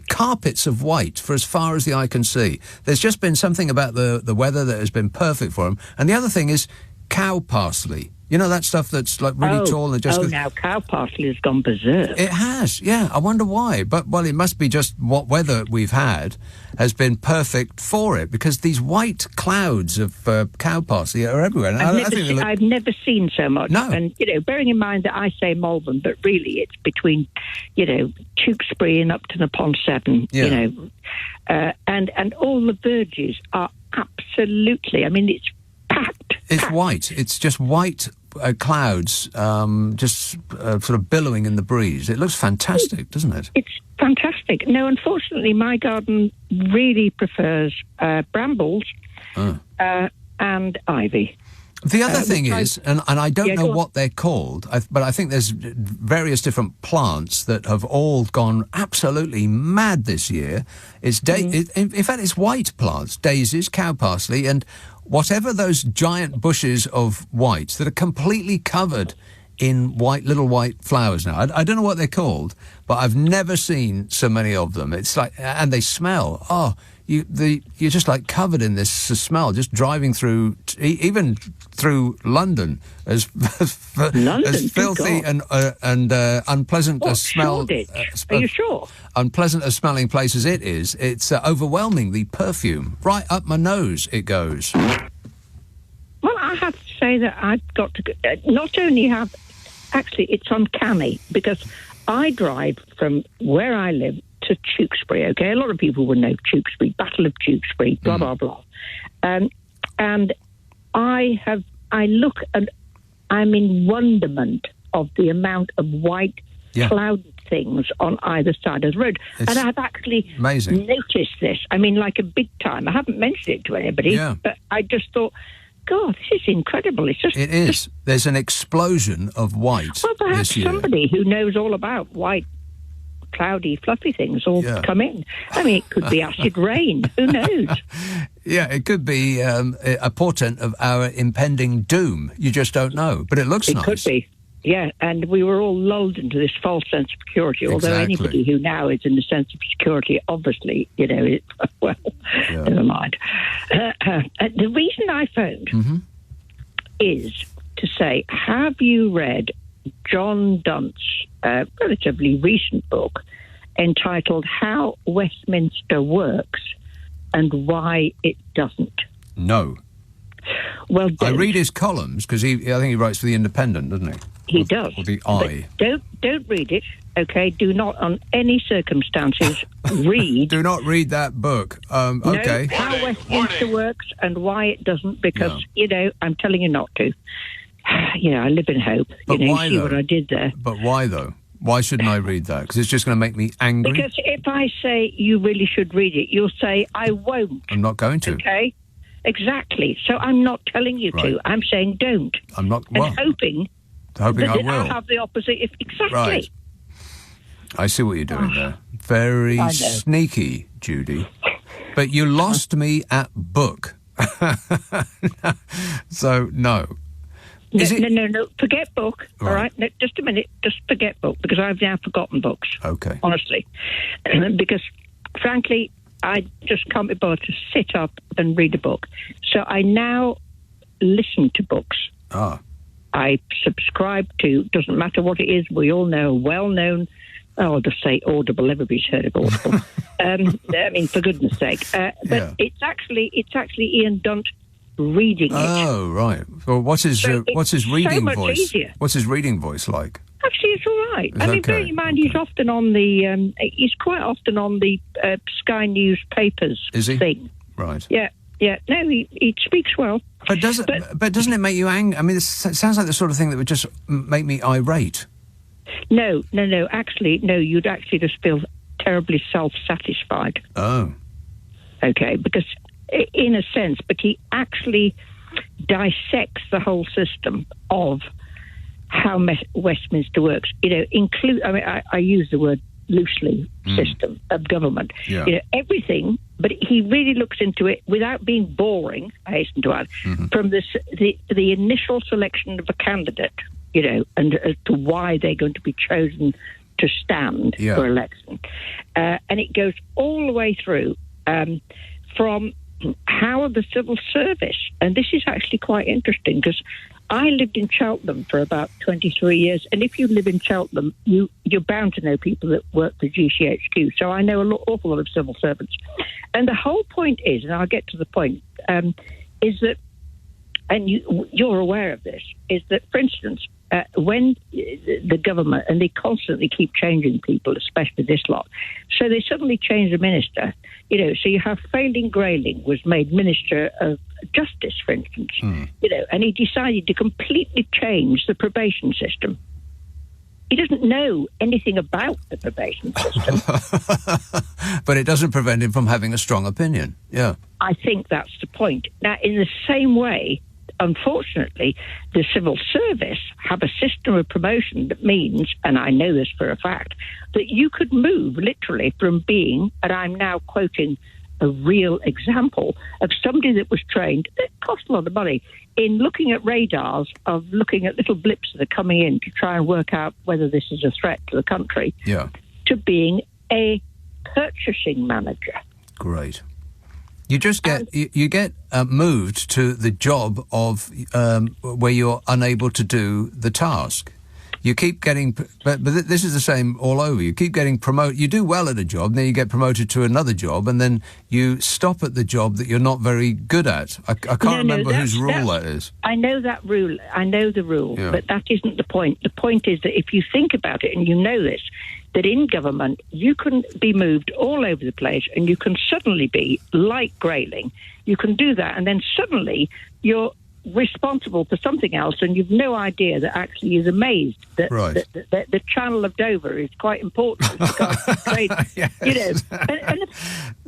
carpets of white for as far as the eye can see. There's just been something about the weather that has been perfect for them. And the other thing is cow parsley. You know that stuff that's like really tall and just... now cow parsley has gone berserk. It has, yeah. I wonder why. But, well, it must be just what weather we've had has been perfect for it, because these white clouds of cow parsley are everywhere. And I've never seen so much. No. And, you know, bearing in mind that I say Malvern, but really it's between, you know, Tewkesbury and Upton upon Severn, you know. And all the verges are absolutely, I mean, it's packed. It's white. It's just white clouds sort of billowing in the breeze. It looks fantastic, doesn't it? It's fantastic. No, unfortunately, my garden really prefers brambles and ivy. The other thing is, and I don't know what they're called, but I think there's various different plants that have all gone absolutely mad this year. It's in fact, it's white plants, daisies, cow parsley, and whatever those giant bushes of white that are completely covered in little white flowers now. I don't know what they're called, but I've never seen so many of them. It's like, and they smell. Oh, you're just like covered in this smell, just driving through, even through London, as filthy and unpleasant as smell. Are you sure? Unpleasant as smelling place as it is, it's overwhelming. The perfume right up my nose it goes. Well, I have to say that I've got to not only have. Actually, it's uncanny because I drive from where I live to Tewkesbury, okay? A lot of people would know Tewkesbury, Battle of Tewkesbury, blah, blah, blah. And I look and I'm in wonderment of the amount of white clouded things on either side of the road. And I've actually noticed this. I mean, like a big time. I haven't mentioned it to anybody, but I just thought, God, this is incredible. It is. There's an explosion of white. Well, perhaps this year. Somebody who knows all about white, cloudy, fluffy things all come in. I mean, it could be acid rain. Who knows? Yeah, it could be a portent of our impending doom. You just don't know. But it looks nice. It could be. Yeah, and we were all lulled into this false sense of security, although anybody who now is in a sense of security, obviously, you know, never mind. The reason I phoned is to say, have you read John Dunt's relatively recent book entitled How Westminster Works and Why It Doesn't? No. Well, I read his columns because I think he writes for The Independent, doesn't he? He does. Or the Eye. Don't read it, okay? Do not, on any circumstances, read. Do not read that book. Okay. No, How Westminster Works and Why It Doesn't, because, you know, I'm telling you not to. You know, I live in hope. But you know, why, you see though? what I did there. But why, though? Why shouldn't I read that? Because it's just going to make me angry? Because if I say you really should read it, you'll say, I won't. I'm not going to. Okay? exactly. So I'm not telling you to. I'm saying don't. I'm not. And Well, hoping I that will. I'll have the opposite. Exactly. Right. I see what you're doing there. Very I know. sneaky, Judy. But you lost me at book. So, no. No. Forget book. Right. All right. No, just a minute. Just forget book, because I've now forgotten books. Okay. Honestly. Because, frankly, I just can't be bothered to sit up and read a book. So I now listen to books. Ah. I subscribe to, doesn't matter what it is, we all know, well-known, I'll just say Audible, everybody's heard of Audible. I mean, for goodness sake. But it's actually Ian Dunt reading it. Oh, right. Well, what's his reading so much voice? Easier. What's his reading voice like? Actually, it's all right. It's I mean, okay. bearing in mind, he's often on the, he's quite often on the Sky News papers Is he? thing. Right. Yeah. No, he speaks well. But doesn't it make you angry? I mean, it sounds like the sort of thing that would just make me irate. No. Actually, no, you'd actually just feel terribly self-satisfied. Oh. Okay, because in a sense, but he actually dissects the whole system of how Westminster works. I use the word loosely, system of government. Yeah. Everything, but he really looks into it without being boring, I hasten to add, from the initial selection of a candidate, and as to why they're going to be chosen to stand for election. And it goes all the way through from how the civil service, and this is actually quite interesting because I lived in Cheltenham for about 23 years, and if you live in Cheltenham, you're bound to know people that work for GCHQ, so I know an awful lot of civil servants. And the whole point is, and I'll get to the point, is that, and you're aware of this, is that, for instance, when the government, and they constantly keep changing people, especially this lot, so they suddenly change the minister, so you have Failing Grayling was made Minister of Justice, for instance, and he decided to completely change the probation system. He doesn't know anything about the probation system. But it doesn't prevent him from having a strong opinion. Yeah. I think that's the point. Now, in the same way, unfortunately, the civil service have a system of promotion that means, and I know this for a fact, that you could move literally from being, and I'm now quoting a real example of somebody that was trained, that cost a lot of money, in looking at radars, of looking at little blips that are coming in to try and work out whether this is a threat to the country, to being a purchasing manager. Great. You just get you get moved to the job of where you're unable to do the task. You keep getting, but this is the same all over. You keep getting promoted. You do well at a job, then you get promoted to another job, and then you stop at the job that you're not very good at. I can't remember whose rule that is. I know that rule. I know the rule, but that isn't the point. The point is that if you think about it, and you know this, that in government you can be moved all over the place, and you can suddenly be like Grayling. You can do that, and then suddenly you're responsible for something else, and you've no idea that actually is amazed that, that the Channel of Dover is quite important as regards to trade. Yes. But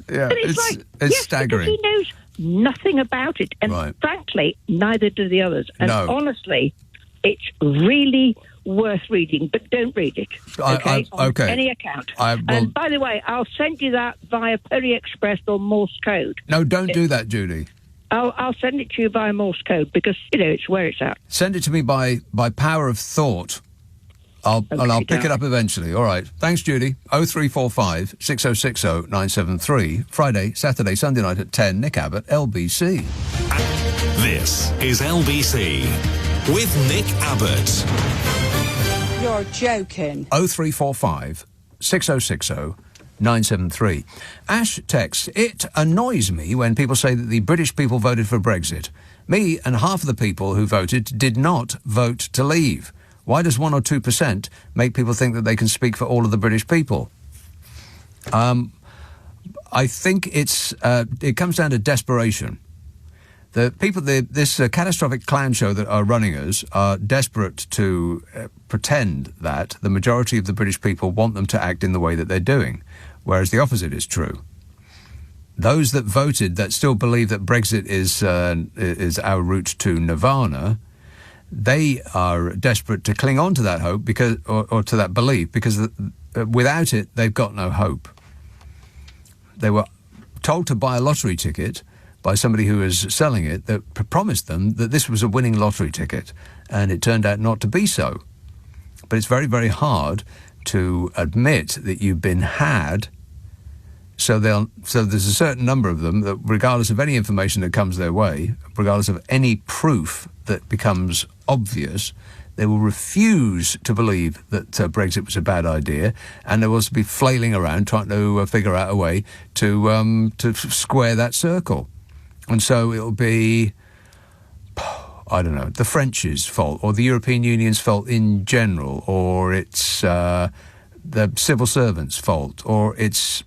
it's staggering. Because he knows nothing about it, and frankly, neither do the others. And honestly, it's really worth reading, but don't read it. Okay, on any account. And by the way, I'll send you that via Peri Express or Morse code. No, don't do that, Judy. I'll send it to you by Morse code because it's where it's at. Send it to me by power of thought. I'll pick it up eventually. All right. Thanks, Judy. 0345 6060 973. Friday, Saturday, Sunday night at 10. Nick Abbot, LBC. This is LBC with Nick Abbot. You're joking. 0345 6060 973. Ash texts, it annoys me when people say that the British people voted for Brexit. Me and half of the people who voted did not vote to leave. Why does 1 or 2% make people think that they can speak for all of the British people? I think it comes down to desperation. The people, this catastrophic clown show that are running us are desperate to pretend that the majority of the British people want them to act in the way that they're doing, whereas the opposite is true. those that voted that still believe that Brexit is our route to nirvana, they are desperate to cling on to that hope because, or to that belief, because without it, they've got no hope. They were told to buy a lottery ticket by somebody who was selling it that promised them that this was a winning lottery ticket, and it turned out not to be so. But it's very, very hard to admit that you've been had. So there's a certain number of them that, regardless of any information that comes their way, regardless of any proof that becomes obvious, they will refuse to believe that Brexit was a bad idea, and they will be flailing around trying to figure out a way to square that circle. And so it'll be, I don't know, the French's fault, or the European Union's fault in general, or it's the civil servants' fault, or it's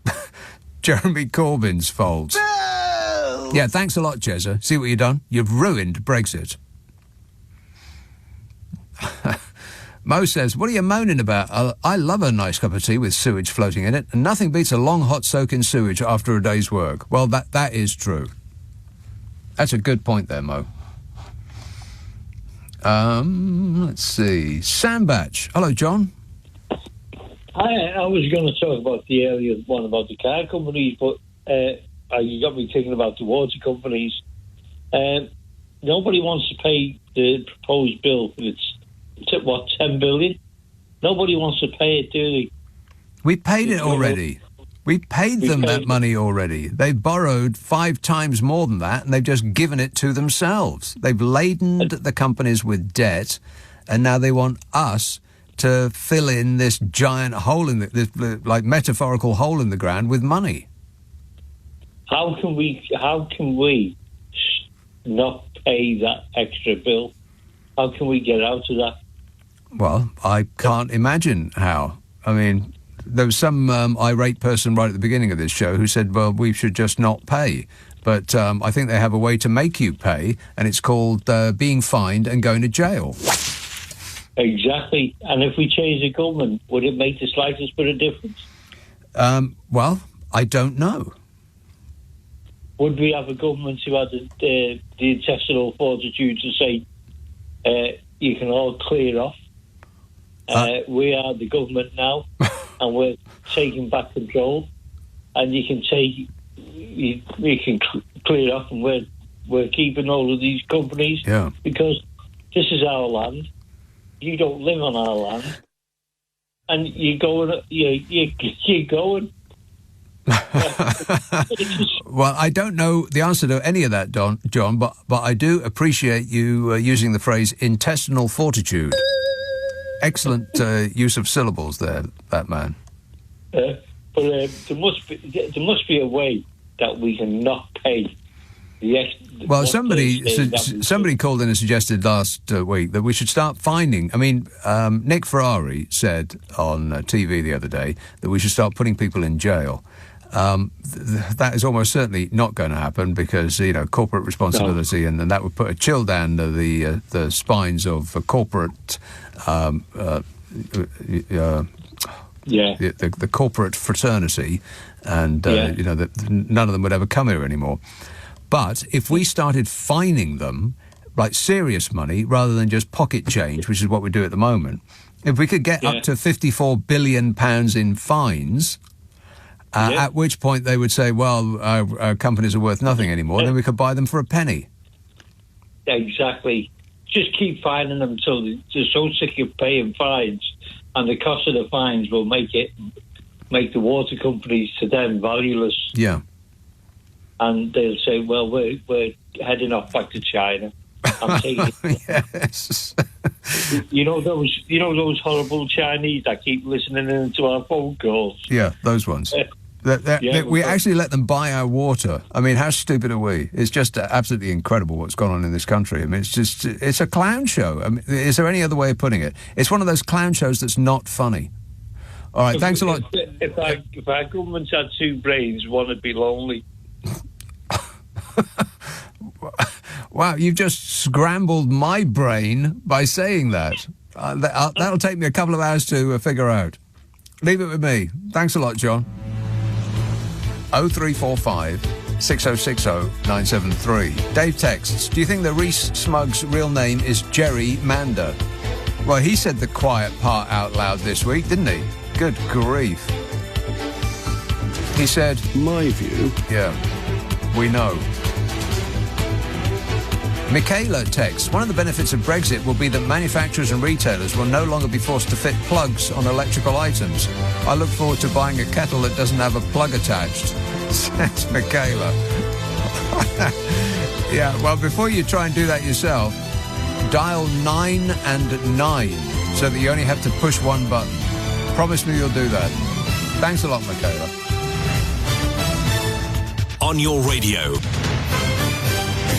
Jeremy Corbyn's fault. No! Yeah, thanks a lot, Jezza. See what you've done? You've ruined Brexit. Mo says, what are you moaning about? I love a nice cup of tea with sewage floating in it, and nothing beats a long hot soak in sewage after a day's work. Well, that is true. That's a good point there, Mo. Let's see. Sambatch. Hello, John. Hi, I was going to talk about the earlier one about the car companies, but you got me thinking about the water companies. Nobody wants to pay the proposed bill. It's 10 billion? Nobody wants to pay it, do they? We paid it already. We paid them that money already. They've borrowed 5 times more than that, and they've just given it to themselves. They've laden the companies with debt, and now they want us to fill in this giant hole in this metaphorical hole in the ground with money. How can we not pay that extra bill? How can we get out of that? Well, I can't imagine how. I mean, there was some irate person right at the beginning of this show who said, well, we should just not pay. But I think they have a way to make you pay, and it's called being fined and going to jail. Exactly. And if we change the government, would it make the slightest bit of difference? Well, I don't know. Would we have a government who had the intestinal fortitude to say, you can all clear off? We are the government now, and we're taking back control, and you can clear off, and we're keeping all of these companies, because this is our land. You don't live on our land, and you're going. Well, I don't know the answer to any of that, John, but I do appreciate you using the phrase intestinal fortitude. Excellent use of syllables there, that man. But there must be a way that we can not pay. Well, somebody called in and suggested last week that we should start finding. I mean, Nick Ferrari said on TV the other day that we should start putting people in jail. That is almost certainly not going to happen because, corporate responsibility, and that would put a chill down to the spines of corporate, the corporate fraternity, and that none of them would ever come here anymore. But if we started fining them, like serious money, rather than just pocket change, which is what we do at the moment, if we could get up to £54 billion in fines, at which point they would say, well, our companies are worth nothing anymore, then we could buy them for a penny. Exactly. Just keep fining them until they're so sick of paying fines, and the cost of the fines will make the water companies to them valueless. Yeah. And they'll say, well, we're heading off back to China. I'm taking Yes. You know those horrible Chinese that keep listening into our phone calls? Yeah, those ones. We actually let them buy our water. I mean, how stupid are we? It's just absolutely incredible what's gone on in this country. I mean, it's a clown show. I mean, is there any other way of putting it? It's one of those clown shows that's not funny. All right, thanks a lot. If our government had 2 brains, one would be lonely. Wow, you've just scrambled my brain by saying that. That'll take me a couple of hours to figure out. Leave it with me. Thanks a lot, John. 0345 6060 973. Dave texts, do you think that Reese Smug's real name is Jerry Mander? Well, he said the quiet part out loud this week, didn't he? Good grief. He said... My view. Yeah, we know. Michaela texts, one of the benefits of Brexit will be that manufacturers and retailers will no longer be forced to fit plugs on electrical items. I look forward to buying a kettle that doesn't have a plug attached, says Michaela. Yeah, well, before you try and do that yourself, dial 9 and 9 so that you only have to push one button. Promise me you'll do that. Thanks a lot, Michaela. On your radio.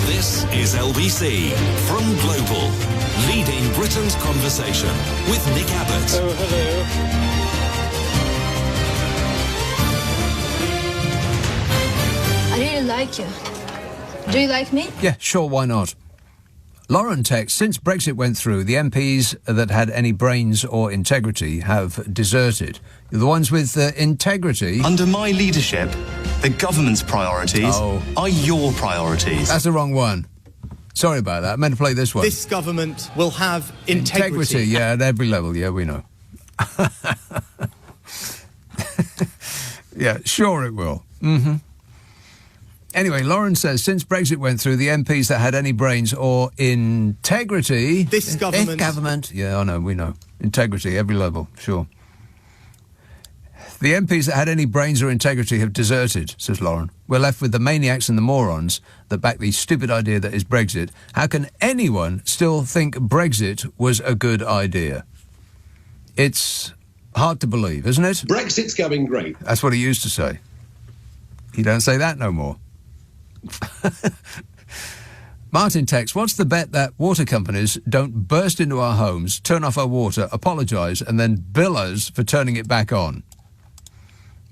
This is LBC from Global, leading Britain's conversation with Nick Abbott. Oh, hello. I really like you. Do you like me? Yeah, sure, why not? Lauren texts, since Brexit went through, the MPs that had any brains or integrity have deserted. The ones with integrity... Under my leadership, the government's priorities are your priorities. That's the wrong one. Sorry about that. I meant to play this one. This government will have integrity. Integrity, yeah, at every level. Yeah, we know. Yeah, sure it will. Mm-hmm. Anyway, Lauren says, since Brexit went through, the MPs that had any brains or integrity... This government... government... Yeah, I know, we know. Integrity, every level, sure. The MPs that had any brains or integrity have deserted, says Lauren. We're left with the maniacs and the morons that back the stupid idea that is Brexit. How can anyone still think Brexit was a good idea? It's hard to believe, isn't it? Brexit's going great. That's what he used to say. He don't say that no more. Martin texts, what's the bet that water companies don't burst into our homes, turn off our water, apologise, and then bill us for turning it back on?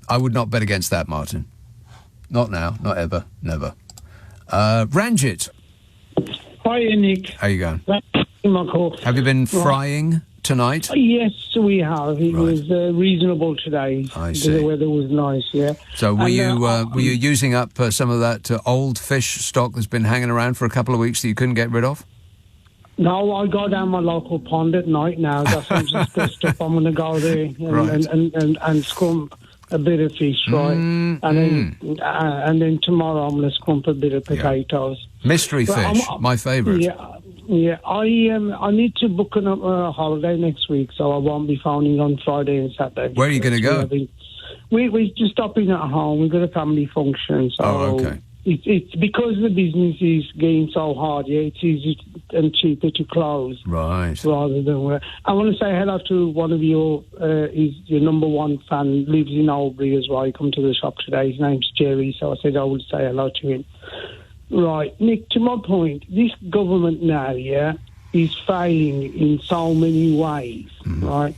I would not bet against that, Martin. Not now, not ever, never. Ranjit. Hi, Nick. How you going? My call. Have you been frying tonight? Yes, we have. It was reasonable today. I see. The weather was nice, yeah. So were you using up some of that old fish stock that's been hanging around for a couple of weeks that you couldn't get rid of? No, I go down my local pond at night now. That's I'm just pissed up. I'm going to go there and scrum a bit of fish, right? And then tomorrow I'm going to scrump a bit of potatoes. Mystery fish, my favourite. Yeah, I need to book a holiday next week, so I won't be phoning on Friday and Saturday. Where are you going to go? We're just stopping at home. We've got a family function, so okay. It's because the business is getting so hard. Yeah, it's easier and cheaper to close, right? Rather than I want to say hello to one of your your number one fan, lives in Albury as well. He come to the shop today. His name's Jerry, so I said I would say hello to him. Right, Nick, to my point, this government now, is failing in so many ways, right?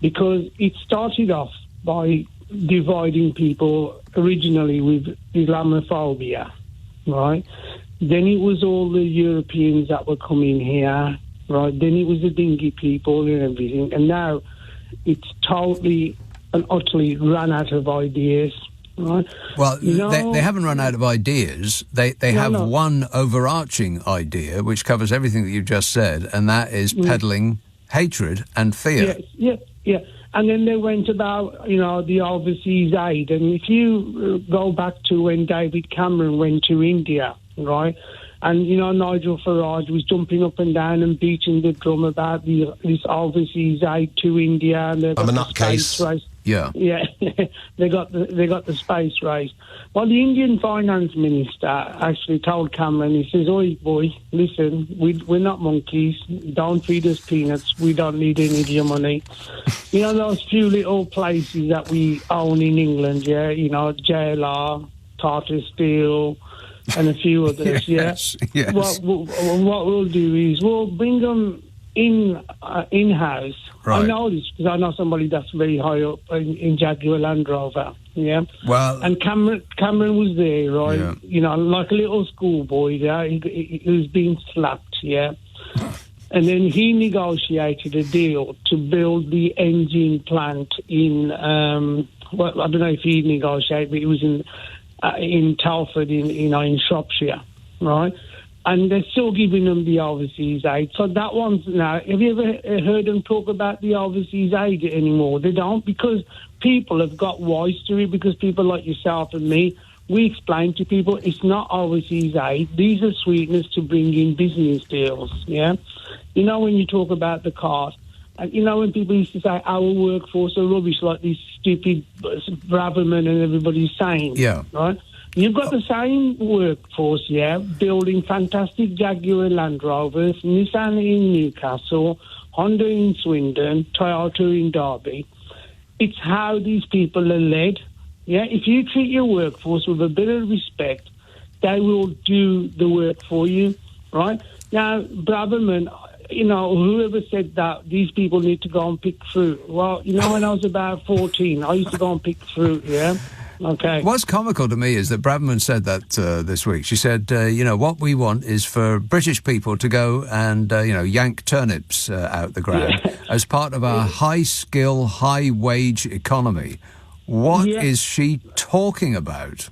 Because it started off by dividing people originally with Islamophobia, right? Then it was all the Europeans that were coming here, right? Then it was the dingy people and everything. And now it's totally and utterly run out of ideas. Right. Well, they haven't run out of ideas. They have one overarching idea, which covers everything that you've just said, and that is peddling hatred and fear. Yeah. And then they went about, the overseas aid. And if you go back to when David Cameron went to India, right, and, Nigel Farage was jumping up and down and beating the drum about this overseas aid to India. And I'm a nutcase. Yeah. Yeah, they got the space race. Well, the Indian finance minister actually told Cameron, he says, "Oi, boy, listen, we're not monkeys. Don't feed us peanuts. We don't need any of your money." Those few little places that we own in England, JLR, Tata Steel, and a few others, yes. What we'll do is we'll bring them in-house. Right. I know this because I know somebody that's very high up in Jaguar Land Rover. Yeah. Well, and Cameron was there, right? Yeah. Like a little schoolboy. Yeah, he was being slapped. Yeah. And then he negotiated a deal to build the engine plant in. I don't know if he negotiated, but it was in in Telford, in Shropshire, right? And they're still giving them the overseas aid. So that one's now. Have you ever heard them talk about the overseas aid anymore? They don't, because people have got wise to it, because people like yourself and me, we explain to people it's not overseas aid. These are sweeteners to bring in business deals, yeah? You know, when you talk about the cost, and you know when people used to say our workforce are rubbish, like these stupid Braverman and everybody's saying, yeah, right? You've got the same workforce, yeah, building fantastic Jaguar Land Rovers, Nissan in Newcastle, Honda in Swindon, Toyota in Derby. It's how these people are led. Yeah, if you treat your workforce with a bit of respect, they will do the work for you, right? Now, Braverman, you know, whoever said that these people need to go and pick fruit. Well, you know, when I was about 14, I used to go and pick fruit, yeah? Okay. What's comical to me is that Braverman said that this week. She said, you know, what we want is for British people to go and, you know, yank turnips out the ground as part of our high-skill, high-wage economy. What is she talking about?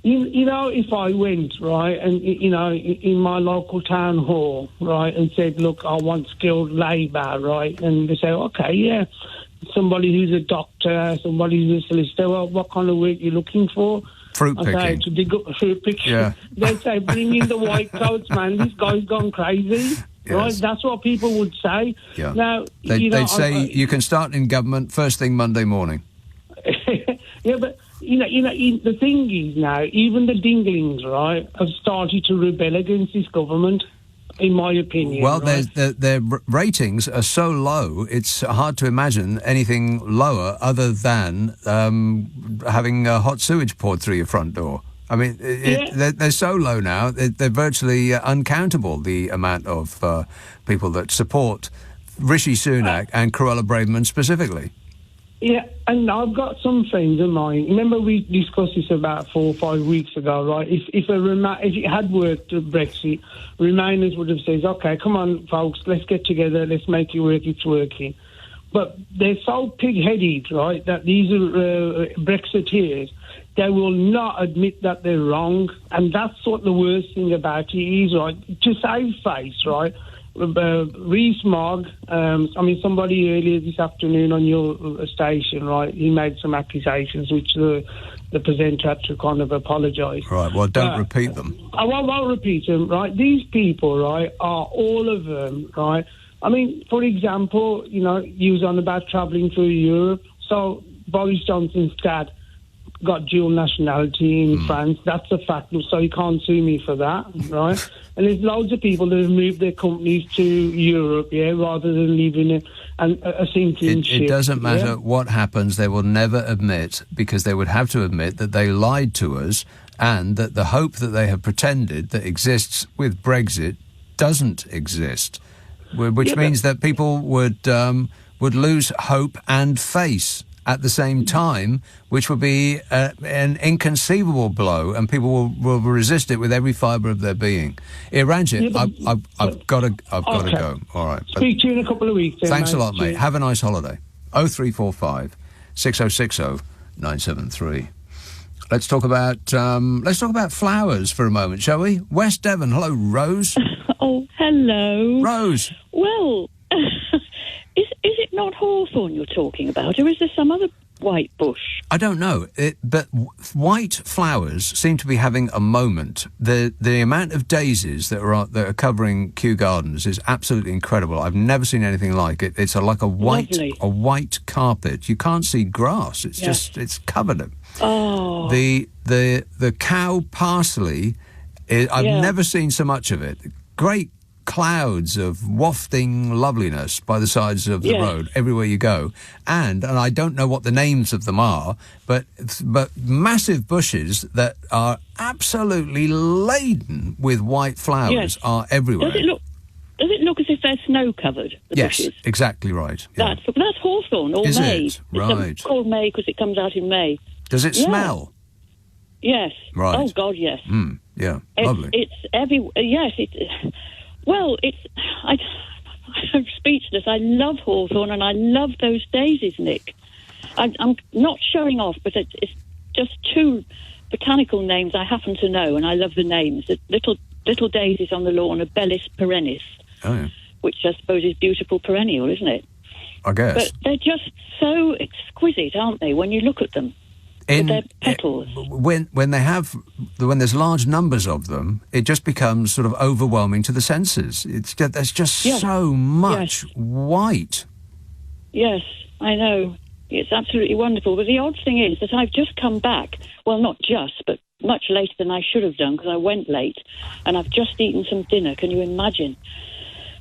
You know, if I went, right, and, you know, in my local town hall, right, and said, look, I want skilled labour, right, and they say, okay, yeah, somebody who's a doctor, somebody who's a solicitor, well, what kind of work are you looking for? Fruit picking. Okay, to dig up the fruit picking. Yeah. They say, bring in the white coats, man, this guy's gone crazy. Yes. Right, that's what people would say. Yeah. Now, they'd say you can start in government first thing Monday morning. Yeah, but you know, the thing is now, even the dinglings, right, have started to rebel against this government, in my opinion. Well, right? their ratings are so low, it's hard to imagine anything lower other than having hot sewage poured through your front door. I mean, they're so low now, they're virtually uncountable, the amount of people that support Rishi Sunak and Cruella Braverman specifically. Yeah, and I've got some friends of mine. Remember we discussed this about 4 or 5 weeks ago, right? If it had worked, Brexit, Remainers would have said, okay, come on, folks, let's get together, let's make it work, it's working. But they're so pig-headed, right, that these are Brexiteers, they will not admit that they're wrong. And that's what the worst thing about it is, right? To save face, right? Rees-Mogg, I mean, somebody earlier this afternoon on your station, right, he made some accusations which the presenter had to kind of apologise. Right, well, don't repeat them. I won't repeat them, right? These people, right, are all of them, right? I mean, for example, you know, you was on about travelling through Europe. So Boris Johnson's dad got dual nationality in France. That's a fact, so you can't sue me for that, right? And there's loads of people that have moved their companies to Europe, yeah, rather than leaving a sinking ship. It doesn't matter what happens, they will never admit, because they would have to admit that they lied to us and that the hope that they have pretended that exists with Brexit doesn't exist, which means that people would lose hope and face at the same time, which would be an inconceivable blow, and people will resist it with every fibre of their being. Iranjit, I've got to go. All right. Speak to you in a couple of weeks. Thanks a lot, mate. Have a nice holiday. 0345 6060 973. Let's talk about flowers for a moment, shall we? West Devon. Hello, Rose. Oh, hello, Rose. Well. Is it not hawthorn you're talking about, or is there some other white bush? I don't know, but white flowers seem to be having a moment. The amount of daisies that are covering Kew Gardens is absolutely incredible. I've never seen anything like it. It's like a white carpet. You can't see grass. It's just it's covered it. Oh, the cow parsley. I've never seen so much of it. Great clouds of wafting loveliness by the sides of the road everywhere you go, and I don't know what the names of them are, but massive bushes that are absolutely laden with white flowers are everywhere. Does it look as if they're snow covered? Yes, bushes? exactly right. Yeah. That's hawthorn or Is May. It? Right. It's called May because it comes out in May. Does it smell? Yes. Right. Oh God, yes. Yeah. Lovely. It's every. Yes. Well, I'm speechless. I love hawthorn and I love those daisies, Nick. I'm not showing off, but it's just too botanical names I happen to know, and I love the names. The little daisies on the lawn are Bellis perennis, which I suppose is beautiful perennial, isn't it? I guess. But they're just so exquisite, aren't they, when you look at them? With their petals. When there's large numbers of them, it just becomes sort of overwhelming to the senses. There's just so much white. Yes, I know. It's absolutely wonderful. But the odd thing is that I've just come back. Well, not just, but much later than I should have done because I went late, and I've just eaten some dinner. Can you imagine?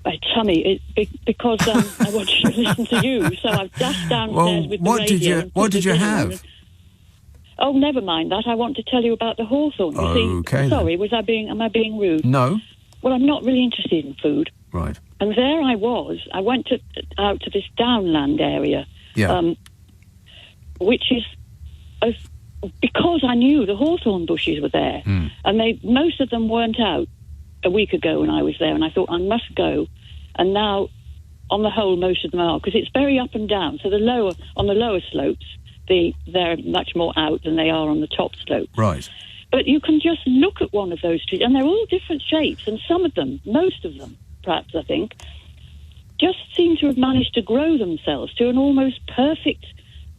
My tummy, because I wanted to listen to you, so I've dashed downstairs with the radio. What did you have? Oh, never mind that. I want to tell you about the hawthorn. You see, sorry, am I being rude? No. Well, I'm not really interested in food. Right. And there I was. I went out to this downland area, which is because I knew the hawthorn bushes were there, and most of them weren't out a week ago when I was there, and I thought I must go. And now, on the whole, most of them are, because it's very up and down. So on the lower slopes, they're much more out than they are on the top slope. Right. But you can just look at one of those trees, and they're all different shapes, and some of them, most of them, perhaps, I think, just seem to have managed to grow themselves to an almost perfect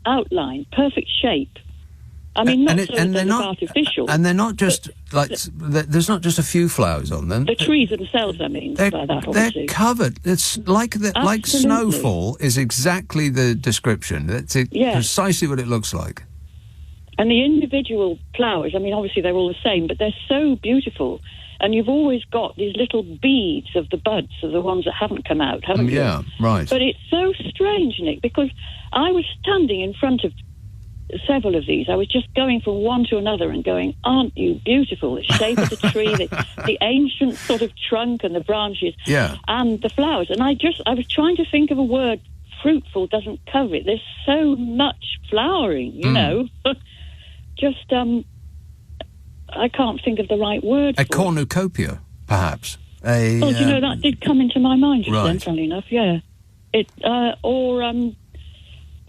outline, perfect shape. I mean, not artificial. And they're not just, there's not just a few flowers on them. The trees themselves, I mean, by that, obviously. They're covered. It's like snowfall is exactly the description. That's precisely what it looks like. And the individual flowers, I mean, obviously they're all the same, but they're so beautiful. And you've always got these little beads of the buds of the ones that haven't come out, haven't you? Yeah, right. But it's so strange, Nick, because I was standing in front of several of these. I was just going from one to another and going, aren't you beautiful? The shape of the tree, the ancient sort of trunk and the branches, and the flowers. And I was trying to think of a word. Fruitful doesn't cover it. There's so much flowering, you know. Just, I can't think of the right word. A cornucopia, perhaps. That did come into my mind just then, funnily enough,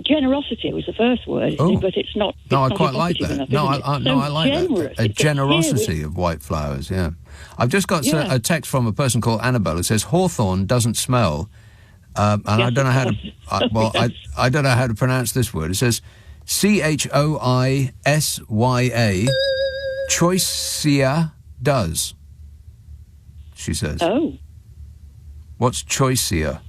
generosity was the first word, but it's not. No, I quite like that. I like that. A generosity of white flowers, yeah. I've just got a text from a person called Annabelle who says, hawthorn doesn't smell, and I don't know how to, I don't know how to pronounce this word. It says Choisya, choicea does, she says. Oh. What's choicea?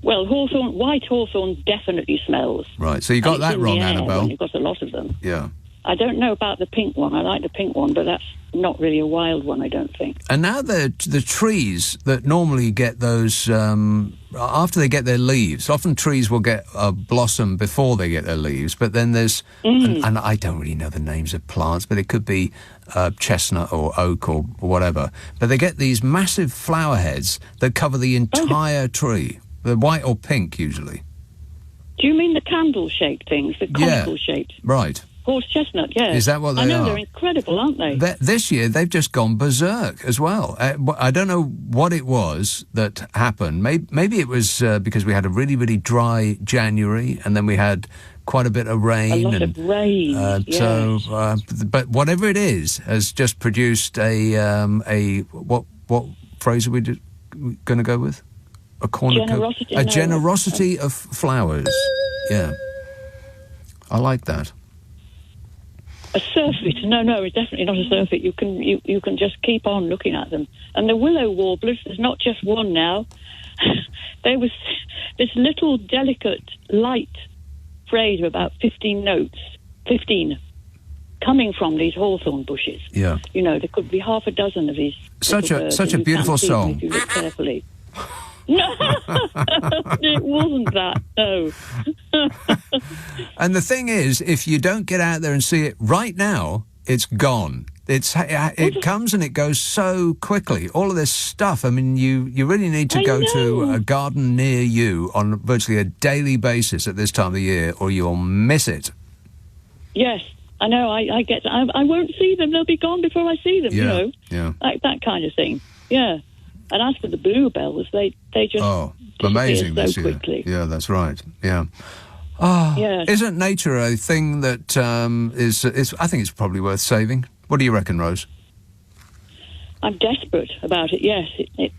Well, white hawthorn definitely smells. Right, so you got that wrong, Annabelle. You've got a lot of them. Yeah. I don't know about the pink one. I like the pink one, but that's not really a wild one, I don't think. And now the trees that normally get those, after they get their leaves, often trees will get a blossom before they get their leaves, but then there's, and I don't really know the names of plants, but it could be chestnut or oak or whatever, but they get these massive flower heads that cover the entire tree. They're white or pink, usually. Do you mean the candle-shaped things, the conical-shaped? Right. Horse chestnut, yeah. Is that what they are? I know, they're incredible, aren't they? This year, they've just gone berserk as well. I don't know what it was that happened. Maybe it was because we had a really, really dry January, and then we had quite a bit of rain. A lot of rain, yes. So, but whatever it is, has just produced what phrase are we going to go with? A generosity of flowers. Yeah. I like that. A surfeit? No, it's definitely not a surfeit. You can just keep on looking at them. And the willow warblers, there's not just one now. There was this little delicate light phrase of about 15 notes, coming from these hawthorn bushes. Yeah. You know, there could be half a dozen of these. Such a beautiful song. If you look carefully. No, it wasn't that, no. And the thing is, if you don't get out there and see it right now, it's gone. It comes and it goes so quickly. All of this stuff, I mean, you really need to go to a garden near you on virtually a daily basis at this time of the year, or you'll miss it. Yes, I know, I get that. I won't see them, they'll be gone before I see them, you know. Yeah. Like that kind of thing, yeah. And as for the bluebells, they just amazing so this year. quickly. Yeah, that's right. Yeah. Yes. Isn't nature a thing that is? I think it's probably worth saving. What do you reckon, Rose? I'm desperate about it. Yes,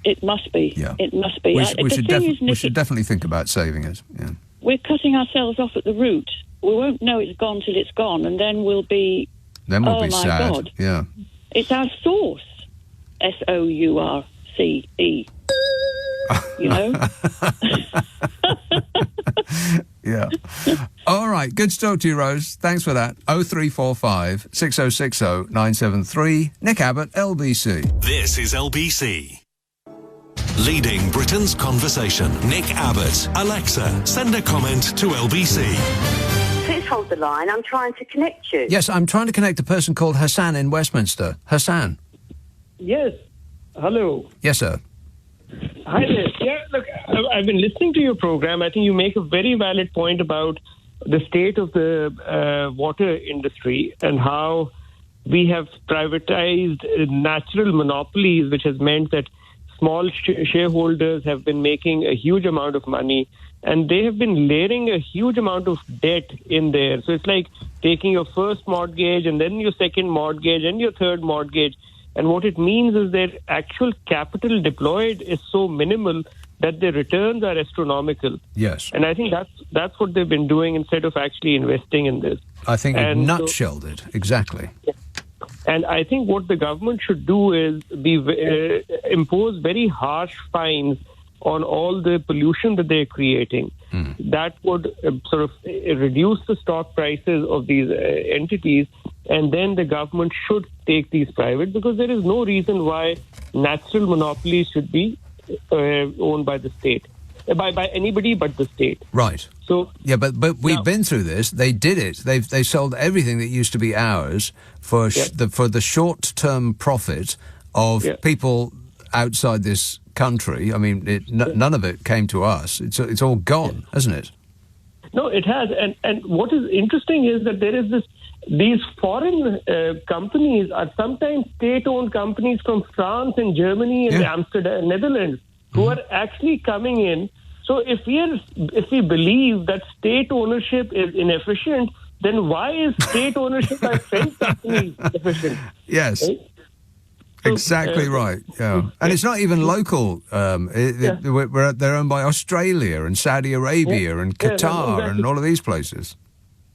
it must be. Yeah. It must be. We The should, thing is, we Nick, should definitely think about saving it. Yeah. we're cutting ourselves off at the root. We won't know it's gone till it's gone, and then we'll be. Then we'll oh be my sad. God. Yeah. It's our source. SOURCE. You know. Yeah. All right. Good to talk to you, Rose. Thanks for that. 0345 6060 973. Nick Abbott, LBC. This is LBC. Leading Britain's conversation. Nick Abbott. Alexa, send a comment to LBC. Please hold the line. I'm trying to connect you. Yes, I'm trying to connect a person called Hassan in Westminster. Hassan. Yes. Hello. Yes, sir. Hi there. Yeah, look, I've been listening to your program. I think you make a very valid point about the state of the water industry and how we have privatized natural monopolies, which has meant that small shareholders have been making a huge amount of money, and they have been layering a huge amount of debt in there. So it's like taking your first mortgage and then your second mortgage and your third mortgage. And what it means is that actual capital deployed is so minimal that the returns are astronomical. Yes. And I think that's what they've been doing instead of actually investing in this. I think you've And nutshelled it. Exactly. And I think what the government should do is impose very harsh fines on all the pollution that they're creating. That would sort of reduce the stock prices of these entities, and then the government should take these private, because there is no reason why natural monopolies should be owned by the state, by anybody but the state. Right. So yeah, but we've been through this. They did it. They sold everything that used to be ours for the short-term profit of people outside this country. I mean, none of it came to us. It's all gone, hasn't it? No, it has. And what is interesting is that there is these foreign companies are sometimes state-owned companies from France and Germany and Amsterdam, Netherlands, who are actually coming in. So if we believe that state ownership is inefficient, then why is state ownership by French companies efficient? Yes. Right? Exactly right. Yeah, and it's not even local. They're owned by Australia and Saudi Arabia and Qatar and all of these places.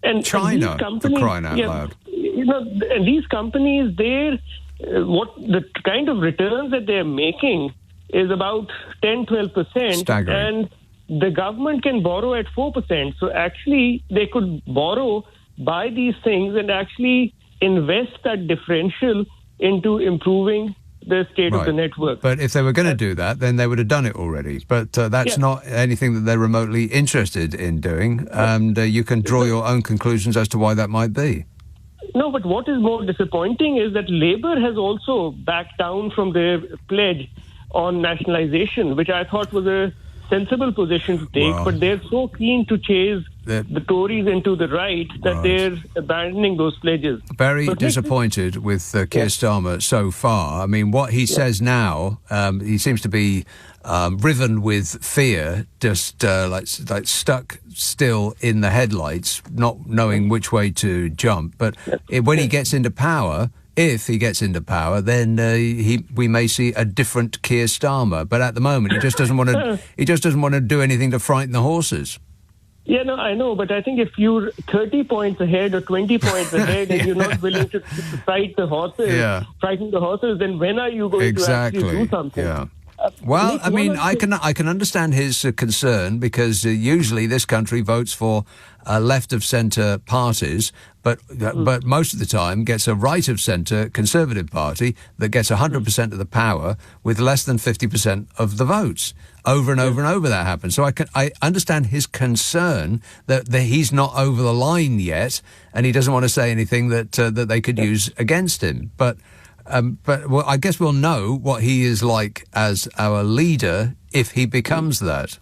And China, these companies, for crying out loud. You know, and these companies, what the kind of returns that they're making is about 10-12%. Staggering. And the government can borrow at 4%. So actually, they could borrow, buy these things, and actually invest that differential into improving the state of the network. But if they were going to do that, then they would have done it already. But that's not anything that they're remotely interested in doing, and you can draw your own conclusions as to why that might be. No, but what is more disappointing is that Labour has also backed down from their pledge on nationalisation, which I thought was a sensible position to take, but they're so keen to chase the Tories into the right that they're abandoning those pledges. Very disappointed with Keir Starmer so far. I mean, what he says now, he seems to be riven with fear, just like stuck still in the headlights, not knowing which way to jump. But when he gets into power, if he gets into power, then we may see a different Keir Starmer. But at the moment, he just doesn't want to. He just doesn't want to do anything to frighten the horses. Yeah, no, I know, but I think if you're 30 points ahead or 20 points ahead and you're not willing to fight the horses, frighten the horses, then when are you going to actually do something? Yeah. Well, I mean, I can understand his concern, because usually this country votes for left of centre parties, but most of the time gets a right of centre Conservative Party that gets 100% of the power with less than 50% of the votes. Over and over and over that happens. So I understand his concern that he's not over the line yet, and he doesn't want to say anything that they could use against him. But I guess we'll know what he is like as our leader if he becomes that.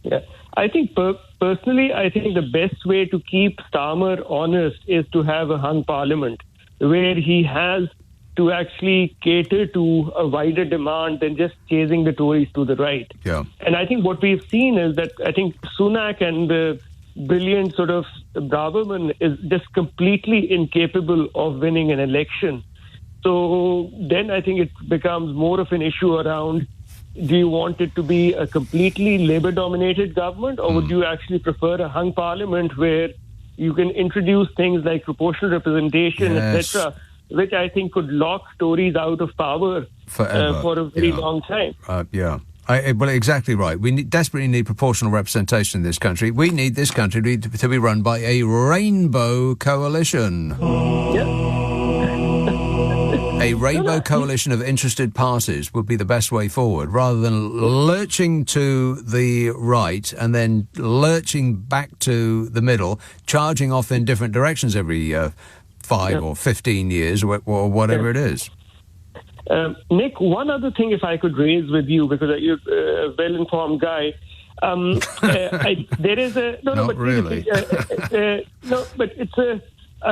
Yeah, I think personally, I think the best way to keep Starmer honest is to have a hung parliament where he has to actually cater to a wider demand than just chasing the Tories to the right. Yeah. And I think what we've seen is that I think Sunak and the brilliant sort of government is just completely incapable of winning an election. So then I think it becomes more of an issue around, do you want it to be a completely Labour-dominated government, or would you actually prefer a hung parliament where you can introduce things like proportional representation, etc., which I think could lock Tories out of power forever, for a very long time. Well, exactly right. We desperately need proportional representation in this country. We need this country to be run by a rainbow coalition. A rainbow coalition of interested parties would be the best way forward, rather than lurching to the right and then lurching back to the middle, charging off in different directions every 5 or 15 years or whatever it is. Nick, one other thing, if I could raise with you, because you're a well-informed guy. There is a... Not really. But it's a...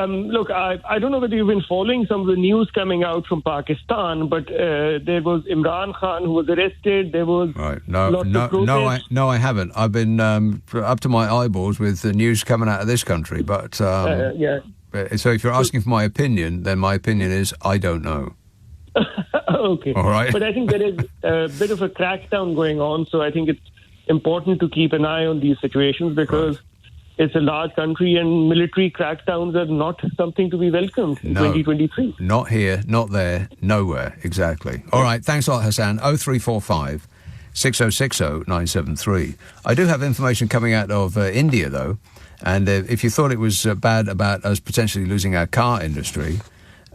look, I don't know whether you've been following some of the news coming out from Pakistan, but there was Imran Khan who was arrested. There was No, I haven't. I've been up to my eyeballs with the news coming out of this country. But so if you're asking for my opinion, then my opinion is I don't know. Okay. All right. But I think there is a bit of a crackdown going on, so I think it's important to keep an eye on these situations because it's a large country and military crackdowns are not something to be welcomed in 2023. Not here, not there, nowhere, exactly. All right, thanks a lot, Hassan. 0345 6060 973. I do have information coming out of India, though, and if you thought it was bad about us potentially losing our car industry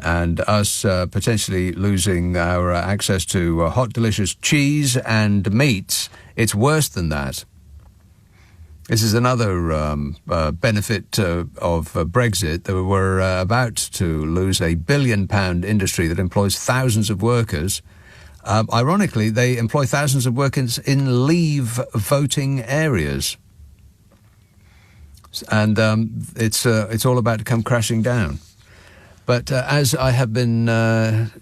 and us potentially losing our access to hot, delicious cheese and meats, it's worse than that. This is another benefit of Brexit. That we're about to lose a £1 billion industry that employs thousands of workers. Ironically, they employ thousands of workers in leave voting areas. And it's all about to come crashing down. But as I have been,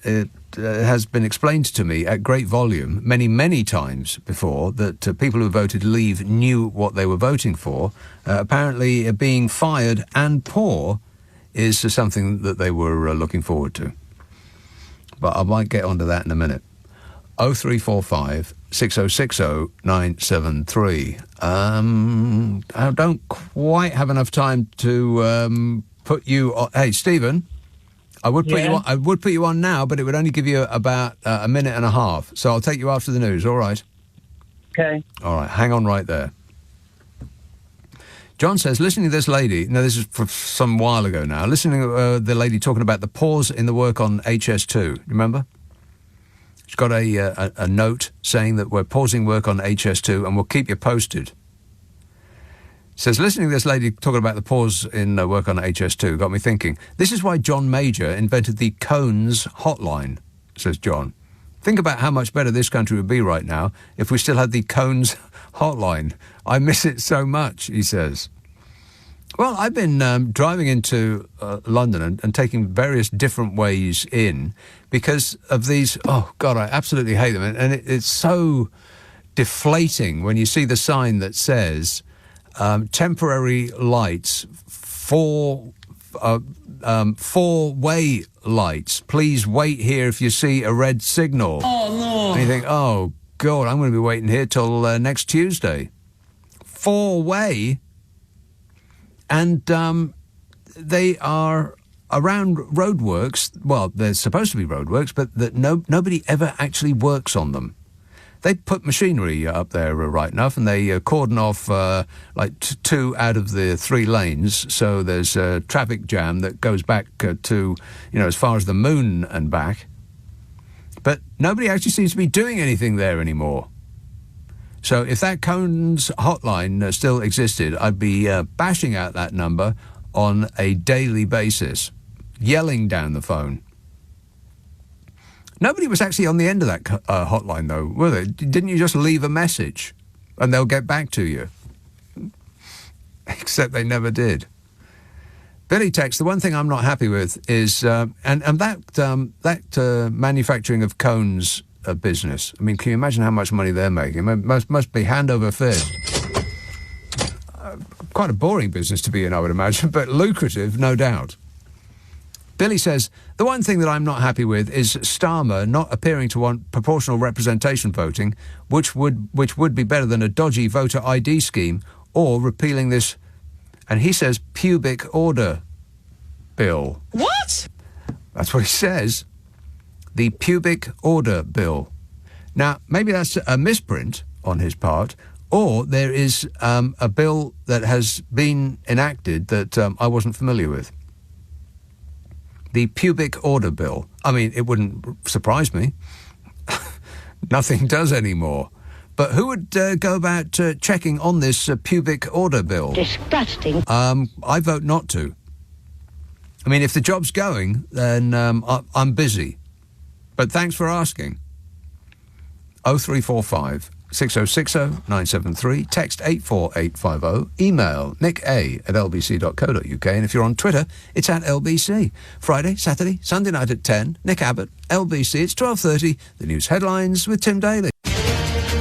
it has been explained to me at great volume many, many times before that people who voted Leave knew what they were voting for. Apparently being fired and poor is something that they were looking forward to. But I might get onto that in a minute. 0345 6060 973. I don't quite have enough time to put you on. Hey, Stephen. I would put you on now, but it would only give you about a minute and a half. So I'll take you after the news, all right? Okay. All right, hang on right there. John says, listening to this lady, this is from some while ago now, listening to the lady talking about the pause in the work on HS2, remember? She's got a note saying that we're pausing work on HS2 and we'll keep you posted. Says, listening to this lady talking about the pause in work on HS2 got me thinking, this is why John Major invented the Cones hotline, says John. Think about how much better this country would be right now if we still had the Cones hotline. I miss it so much, he says. Well, I've been driving into London and taking various different ways in because of these, oh, God, I absolutely hate them. And it's so deflating when you see the sign that says... temporary lights, four-way lights. Please wait here if you see a red signal. Oh, no. And you think, oh, God, I'm going to be waiting here till next Tuesday. Four-way. And they are around roadworks. Well, they're supposed to be roadworks, but that nobody ever actually works on them. They put machinery up there right enough, and they cordon off two out of the 3 lanes, so there's a traffic jam that goes back to, as far as the moon and back. But nobody actually seems to be doing anything there anymore. So if that Cones hotline still existed, I'd be bashing out that number on a daily basis, yelling down the phone. Nobody was actually on the end of that hotline, though, were they? Didn't you just leave a message and they'll get back to you? Except they never did. Billy texts, the one thing I'm not happy with is, and that manufacturing of cones business. I mean, can you imagine how much money they're making? It must be hand over fist. Quite a boring business to be in, I would imagine, but lucrative, no doubt. Billy says, the one thing that I'm not happy with is Starmer not appearing to want proportional representation voting, which would be better than a dodgy voter ID scheme, or repealing this, and he says, pubic order bill. What? That's what he says. The pubic order bill. Now, maybe that's a misprint on his part, or there is a bill that has been enacted that I wasn't familiar with. The pubic order bill. I mean, it wouldn't surprise me. Nothing does anymore. But who would go about checking on this pubic order bill? Disgusting. I vote not to. I mean, if the job's going, then I'm busy. But thanks for asking. 0345 6060 973, text 84850, email nicka@lbc.co.uk, and if you're on Twitter, it's at LBC. Friday, Saturday, Sunday night at 10, Nick Abbott, LBC, it's 12:30, the news headlines with Tim Daly.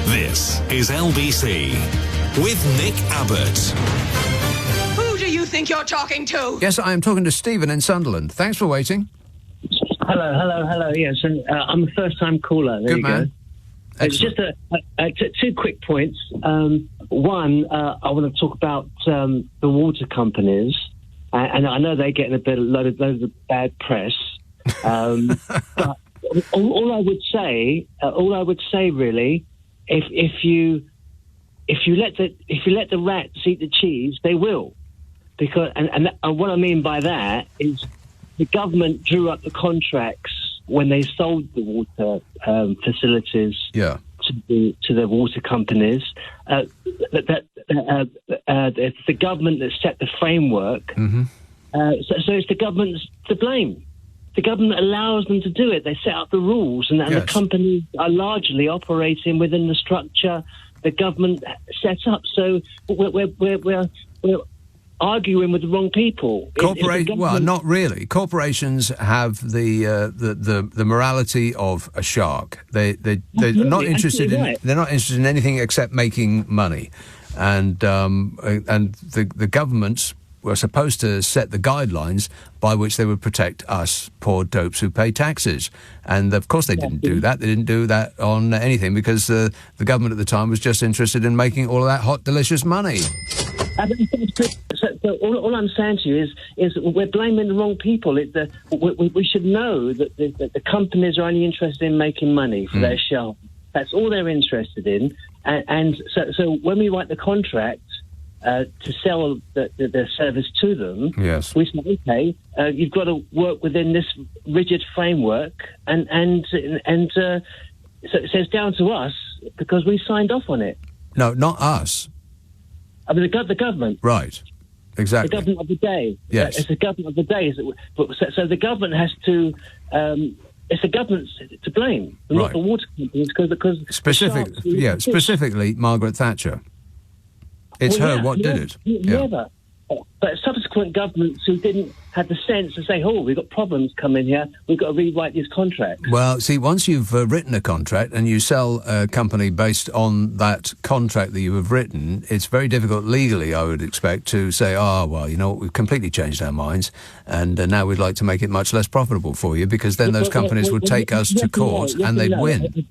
This is LBC with Nick Abbott. Who do you think you're talking to? Yes, I am talking to Stephen in Sunderland. Thanks for waiting. Hello. Yes, and I'm a first-time caller. There Good you man. go. It's just two quick points. One, I want to talk about the water companies, and I know they're getting load of bad press. But all I would say, really, if you let the rats eat the cheese, they will, because and what I mean by that is the government drew up the contracts when they sold the water facilities to the water companies. It's the government that set the framework. Mm-hmm. So it's the government's to blame. The government allows them to do it. They set up the rules, and the companies are largely operating within the structure the government set up. So we're arguing with the wrong people. Well, not really. Corporations have the morality of a shark. They're not interested in they're not interested in anything except making money, and the governments were supposed to set the guidelines by which they would protect us poor dopes who pay taxes. And of course they didn't do that. They didn't do that on anything because the government at the time was just interested in making all of that hot, delicious money. So all I'm saying to you is we're blaming the wrong people. We should know that the companies are only interested in making money for their shelf. That's all they're interested in. And so when we write the contract to sell the service to them, we say, okay, you've got to work within this rigid framework, and so it's down to us because we signed off on it. No, not us. I mean, the government. Right. Exactly. The government of the day. Yes. It's the government of the day. So the government has to... it's the government to blame, not the water companies, because... Specifically Margaret Thatcher. It's her what did it. Never. But subsequent governments who didn't have the sense to say, we've got problems coming here, we've got to rewrite these contracts. Well, see, once you've written a contract and you sell a company based on that contract that you have written, it's very difficult legally, I would expect, to say, we've completely changed our minds and now we'd like to make it much less profitable for you, because then those companies would take us to court and they'd win.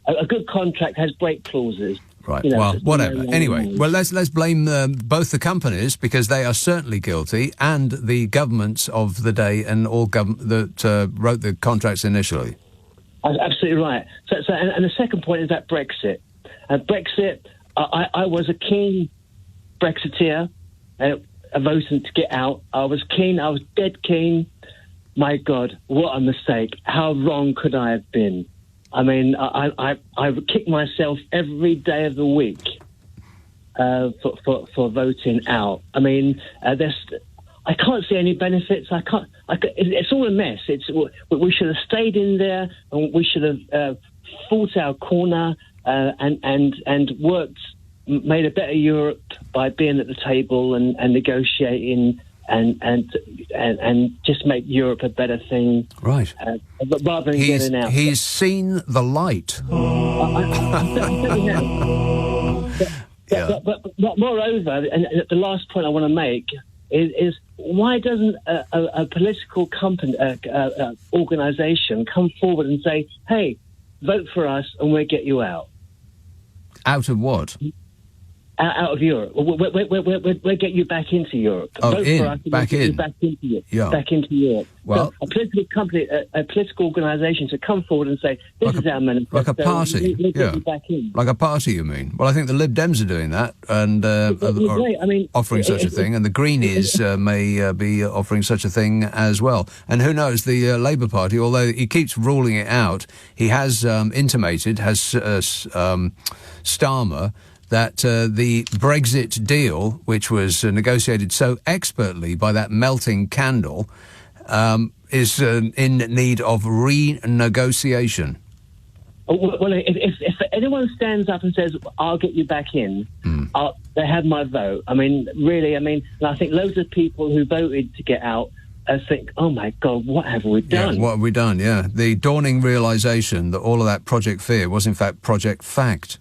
A good contract has break clauses. Right. Well, whatever. Anyway, let's blame both the companies, because they are certainly guilty, and the governments of the day and all that wrote the contracts initially. Absolutely right. So, and the second point is that Brexit. Brexit. I was a keen Brexiteer, voting to get out. I was keen. I was dead keen. My God, what a mistake! How wrong could I have been? I mean, I kick myself every day of the week for voting out. I mean, I can't see any benefits. It's all a mess. We should have stayed in there, and we should have fought our corner and worked, made a better Europe by being at the table and negotiating. And just make Europe a better thing. Right. Rather than getting out. He's seen the light. The But moreover, and the last point I want to make is why doesn't a political company organisation come forward and say, "Hey, vote for us, and we'll get you out." Out of what? Out of Europe. We'll get you back into Europe. Oh, Vote for us, and back we'll get in. you back into Europe. Yeah. Back into Europe. Well, so a political company, a political organisation to come forward and say, "This is our manifesto." Like a party. We'll get you back in. Like a party, you mean? Well, I think the Lib Dems are doing that and are offering such a thing, and the Greenies may be offering such a thing as well. And who knows, the Labour Party, although he keeps ruling it out, he has intimated, Starmer, that the Brexit deal, which was negotiated so expertly by that melting candle, is in need of renegotiation. Well, if anyone stands up and says, "I'll get you back in," they have my vote. I mean, really, and I think loads of people who voted to get out think, "Oh my God, what have we done?" Yeah, what have we done? Yeah, the dawning realisation that all of that Project Fear was in fact Project Fact.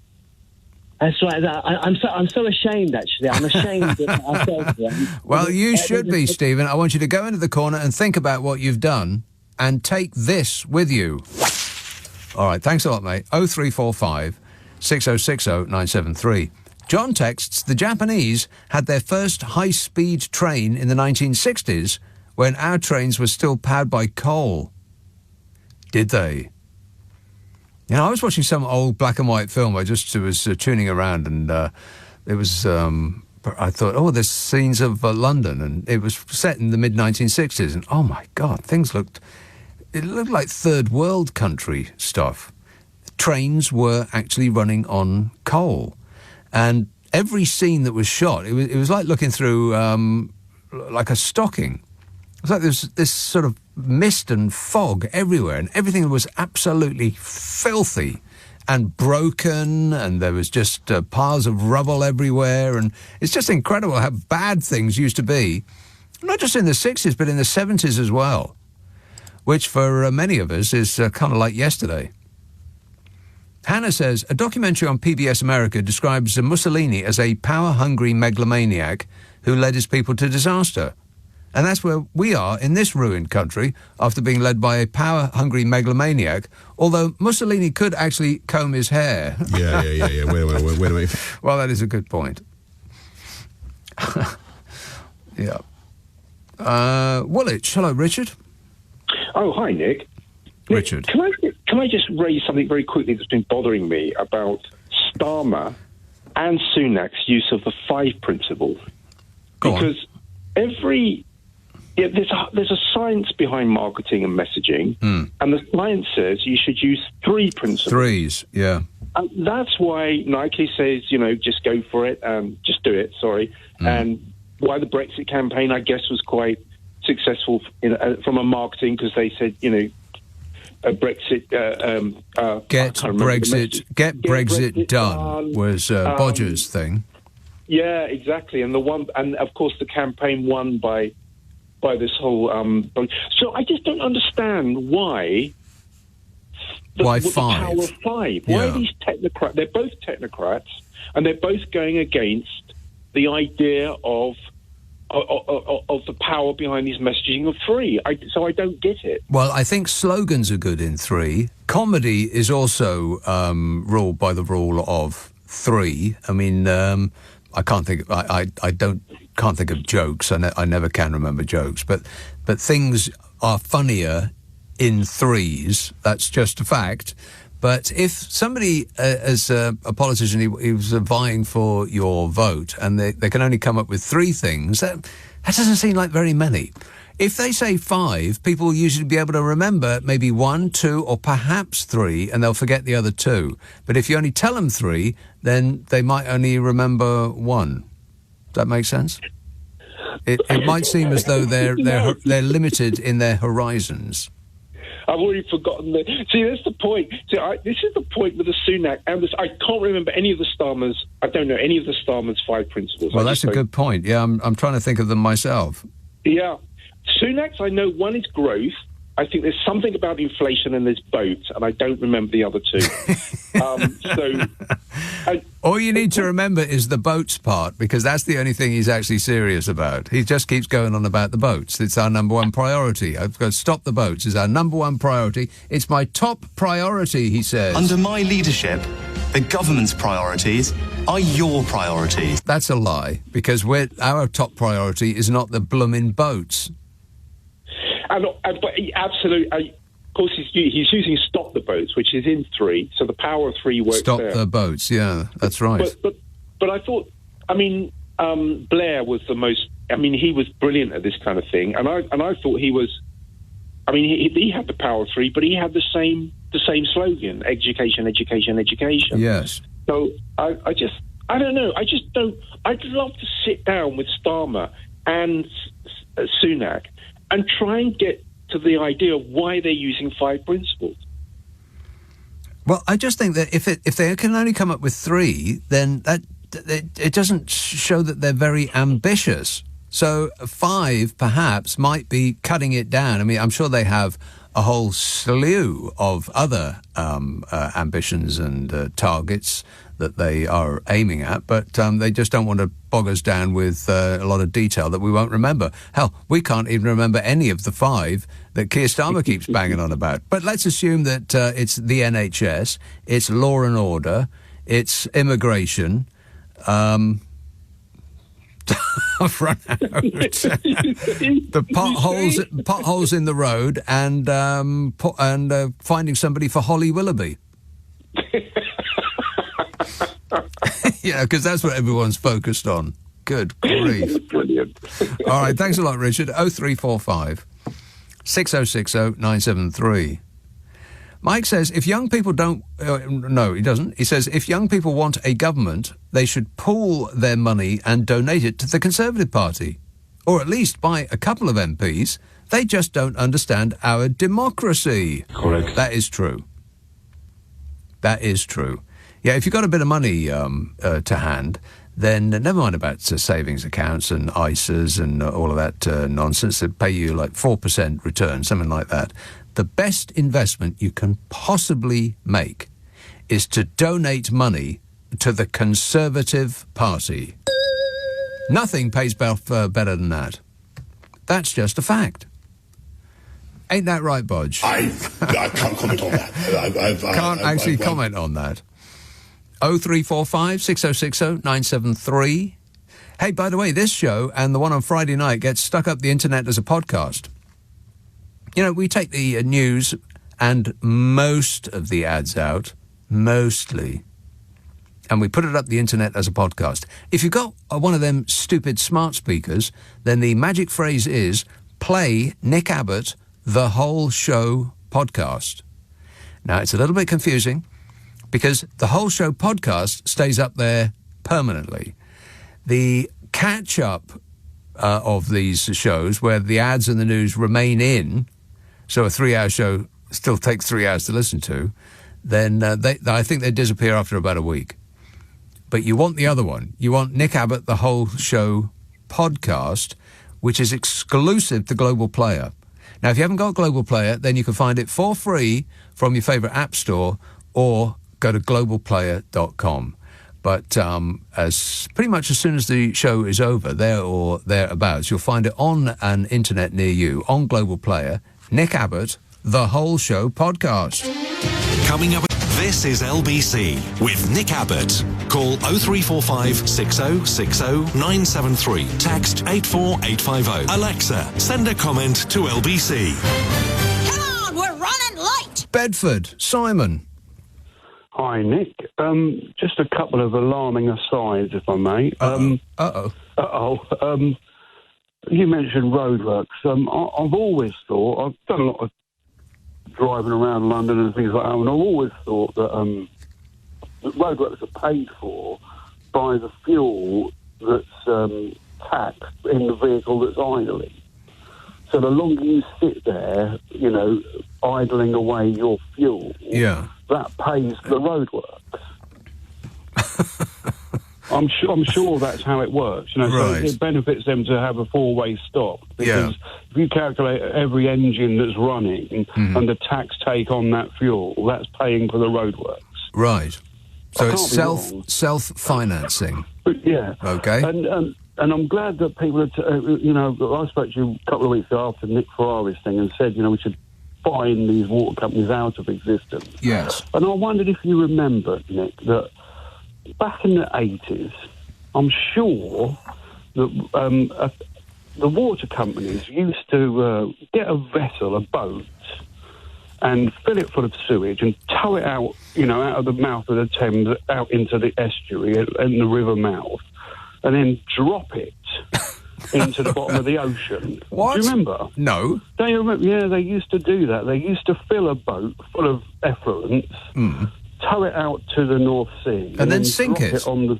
That's right. I'm so ashamed, actually. I'm ashamed of myself. Well, you should be, Stephen. I want you to go into the corner and think about what you've done and take this with you. All right, thanks a lot, mate. 0345 6060 973. John texts, the Japanese had their first high-speed train in the 1960s when our trains were still powered by coal. Did they? You know, I was watching some old black and white film. I just was tuning around, and it was. I thought, oh, there's scenes of London, and it was set in the mid 1960s. And oh my God, it looked like third world country stuff. Trains were actually running on coal, and every scene that was shot, it was like looking through like a stocking. It was like there's this sort of mist and fog everywhere, and everything was absolutely filthy and broken, and there was just piles of rubble everywhere, and it's just incredible how bad things used to be, not just in the 60s, but in the 70s as well, which for many of us is kind of like yesterday. Hannah says, a documentary on PBS America describes Mussolini as a power-hungry megalomaniac who led his people to disaster. And that's where we are in this ruined country after being led by a power-hungry megalomaniac, although Mussolini could actually comb his hair. Yeah. Wait a minute. Well, that is a good point. Yeah. Woolwich. Hello, Richard. Oh, hi, Nick. Richard. Can I just raise something very quickly that's been bothering me about Starmer and Sunak's use of the 5 principle? Because there's a science behind marketing and messaging, and the science says you should use 3 principles. 3s, yeah. And that's why Nike says, just go for it, just do it, and why the Brexit campaign, I guess, was quite successful from a marketing, because they said, Brexit... Get Brexit done was Bodger's thing. Yeah, exactly, and of course the campaign won by this whole. So I just don't understand why. Why 5? The power of 5. Yeah. Why are these technocrats? They're both technocrats, and they're both going against the idea of the power behind these messaging of 3. So I don't get it. Well, I think slogans are good in 3. Comedy is also ruled by the rule of 3. I mean. I can't think. Can't think of jokes. I never can remember jokes. But things are funnier in 3s. That's just a fact. But if somebody, as a politician, he was vying for your vote, and they can only come up with 3 things, that doesn't seem like very many. If they say 5, people will usually be able to remember maybe 1, 2, or perhaps 3, and they'll forget the other 2. But if you only tell them 3, then they might only remember 1. Does that make sense? It might seem as though they're limited in their horizons. I've already forgotten that. See, that's the point. This is the point with the Sunak and I can't remember any of the Starmers. I don't know any of the Starmers' 5 principles. Well, that's a good point. Yeah, I'm trying to think of them myself. Yeah. Sunak's, I know one is growth, I think there's something about inflation and there's boats, and I don't remember the other two. All you need to remember is the boats part, because that's the only thing he's actually serious about. He just keeps going on about the boats. It's our number one priority. I've got to stop the boats. It's our number one priority. It's my top priority, he says. Under my leadership, the government's priorities are your priorities. That's a lie, because our top priority is not the bloomin' boats. But absolutely, of course, he's using "stop the boats," which is in 3, so the power of 3 works. Stop there. the boats, yeah, that's right. But I thought, Blair was the most. He was brilliant at this kind of thing, and I thought he was. He had the power of 3, but he had the same slogan: education, education, education. Yes. So I don't know. I'd love to sit down with Starmer and Sunak and try and get to the idea of why they're using 5 principles. Well, I just think that if they can only come up with 3, then it doesn't show that they're very ambitious. So 5 perhaps might be cutting it down. I'm sure they have a whole slew of other ambitions and targets that they are aiming at, but they just don't want to bog us down with a lot of detail that we won't remember. Hell, we can't even remember any of the 5 that Keir Starmer keeps banging on about. But let's assume that it's the NHS, it's law and order, it's immigration. I've run out. The potholes in the road, and finding somebody for Holly Willoughby. Yeah, because that's what everyone's focused on. Good grief. Brilliant. All right, thanks a lot, Richard. 0345 6060 973. Mike says, if young people don't... no, he doesn't. He says, if young people want a government, they should pool their money and donate it to the Conservative Party. Or at least buy a couple of MPs. They just don't understand our democracy. Correct. That is true. That is true. Yeah, if you've got a bit of money to hand, then never mind about savings accounts and ISAs and all of that nonsense that pay you like 4% return, something like that. The best investment you can possibly make is to donate money to the Conservative Party. Nothing pays better than that. That's just a fact. Ain't that right, Bodge? I can't comment on that. Can't actually comment on that. 0345 6060 973. Hey, by the way, this show and the one on Friday night gets stuck up the internet as a podcast. You know, we take the news and most of the ads out, mostly, and we put it up the internet as a podcast. If you've got one of them stupid smart speakers, then the magic phrase is play Nick Abbot, the whole show podcast. Now, it's a little bit confusing because the whole show podcast stays up there permanently. The catch-up of these shows where the ads and the news remain in, so a 3-hour show still takes 3 hours to listen to, then I think they disappear after about a week. But you want the other one. You want Nick Abbot, the whole show podcast, which is exclusive to Global Player. Now, if you haven't got Global Player, then you can find it for free from your favourite app store or go to globalplayer.com. But as pretty much as soon as the show is over, there or thereabouts, you'll find it on an internet near you, on Global Player, Nick Abbot, the whole show podcast. Coming up, this is LBC with Nick Abbot. Call 0345 6060 973. Text 84850. Alexa, send a comment to LBC. Come on, we're running late. Bedford, Simon. Hi, Nick. Just a couple of alarming asides, if I may. You mentioned roadworks. I've always thought, I've done a lot of driving around London and things like that, and I've always thought that roadworks are paid for by the fuel that's taxed in the vehicle that's idling. So the longer you sit there, you know, idling away your fuel, yeah, that pays the roadworks. I'm sure that's how it works. You know, Right. so it benefits them to have a four-way stop because if you calculate every engine that's running and the tax take on that fuel, that's paying for the roadworks. Right. So I it's can't be wrong. self-financing. Yeah. Okay. And I'm glad that people are, I spoke to you a couple of weeks after Nick Ferrari's thing and said, we should fine these water companies out of existence. Yes. And I wondered if you remember, Nick, that back in the 80s, I'm sure that the water companies used to get a vessel, a boat, and fill it full of sewage and tow it out, out of the mouth of the Thames, out into the estuary and the river mouth, and then drop it into the bottom of the ocean. What? Do you remember? No. Don't you remember? Yeah, they used to do that. They used to fill a boat full of effluents, tow it out to the North Sea, And then sink drop it. on the.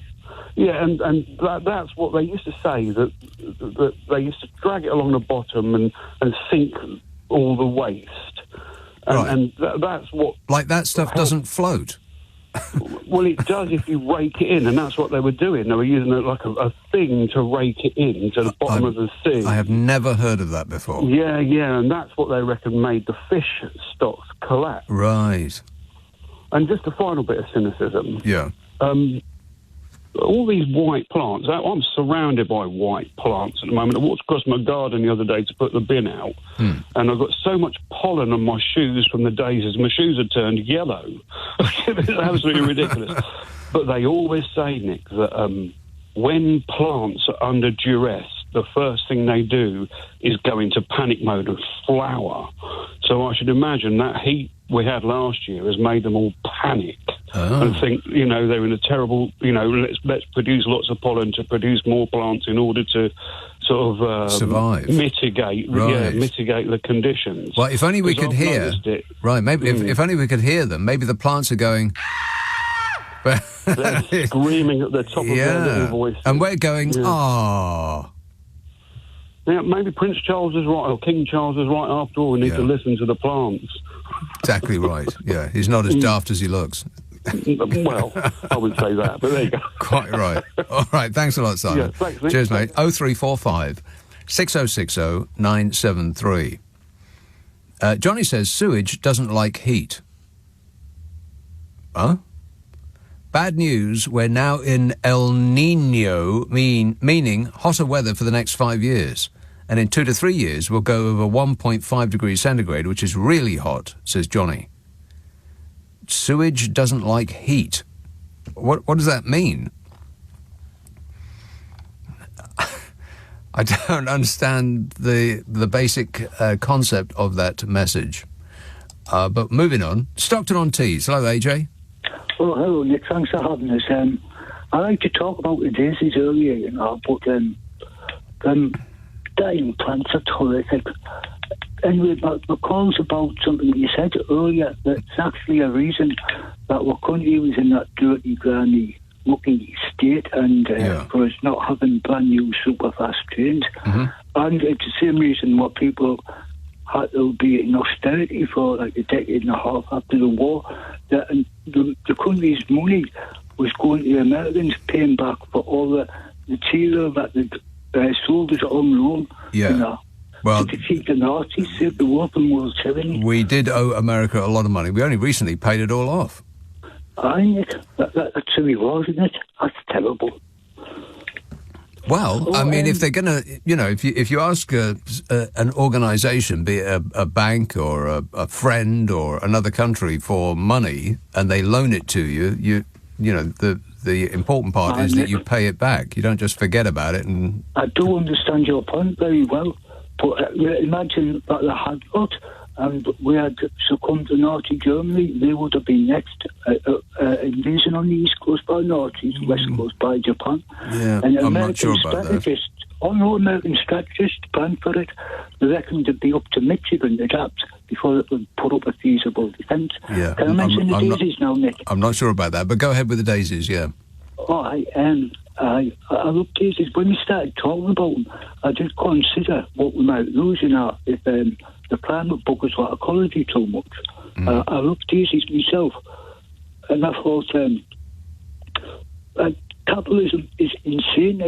Yeah, and that's what they used to say, that they used to drag it along the bottom and sink all the waste. And that's what... Like that stuff doesn't float. Well, it does if you rake it in, and that's what they were doing. They were using it like a thing to rake it in to the bottom of the sea. I have never heard of that before. Yeah, and that's what they reckon made the fish stocks collapse. Right. And just a final bit of cynicism. Yeah. All these white plants, I'm surrounded by white plants at the moment. I walked across my garden the other day to put the bin out, and I got so much pollen on my shoes from the daisies. My shoes had turned yellow. It's absolutely ridiculous. But they always say, Nick, that when plants are under duress, the first thing they do is go into panic mode and flower. So I should imagine that heat we had last year has made them all panic and think, they're in a terrible, let's produce lots of pollen to produce more plants in order to sort of survive, mitigate the conditions. Well, if only we could hear. Right, maybe if only we could hear them. Maybe the plants are going. They're screaming at the top of their little voices. And we're going, ah. Now, maybe Prince Charles is right, or King Charles is right after all. We need to listen to the plants. Exactly right. Yeah, he's not as daft as he looks. Well, I wouldn't say that, but there you go. Quite right. All right, thanks a lot, Simon. Yeah, thanks, Nick. Cheers, mate. 0345 6060 973. Johnny says sewage doesn't like heat. Huh? Bad news, we're now in El Nino, meaning hotter weather for the next 5 years. And in 2 to 3 years, we'll go over 1.5 degrees centigrade, which is really hot, says Johnny. Sewage doesn't like heat. What does that mean? I don't understand the basic concept of that message. But moving on. Stockton on Tees. Hello, AJ. Oh, hello, Nick. Thanks for having us. I like to talk about the daisies earlier, but dying plants are horrific. Anyway, my call's about something you said earlier, that's actually a reason that our country was in that dirty, grimy, mucky state, and for us not having brand new super fast trains. And it's the same reason why people had to be in austerity for like a decade and a half after the war. That the country's money was going to the Americans, paying back for all the material that the soldiers on loan. Well, to defeat the Nazis, save the world from World Tyranny. We did owe America a lot of money. We only recently paid it all off. Aye, Nick. That's who he was, isn't it? That's terrible. Well, I mean, if they're going to, if you ask an organisation, be it a bank or a friend or another country for money, and they loan it to you, the important part is that you pay it back. You don't just forget about it. And I do understand your point very well, but imagine that they had got, and we had succumbed to Nazi Germany. They would have been next. Invasion on the East Coast by Nazis, West Coast by Japan. Yeah, and I'm not sure about that. American strategists planned for it. They reckoned it'd be up to Michigan, the Japs, before it would put up a feasible defence. Yeah. Can I mention the daisies now, Nick? I'm not sure about that, but go ahead with the daisies, yeah. Oh, I love daisies. When we started talking about them, I did consider what we might lose in our, if the climate buggers like ecology too much. I love daisies myself. And I thought, capitalism is insane.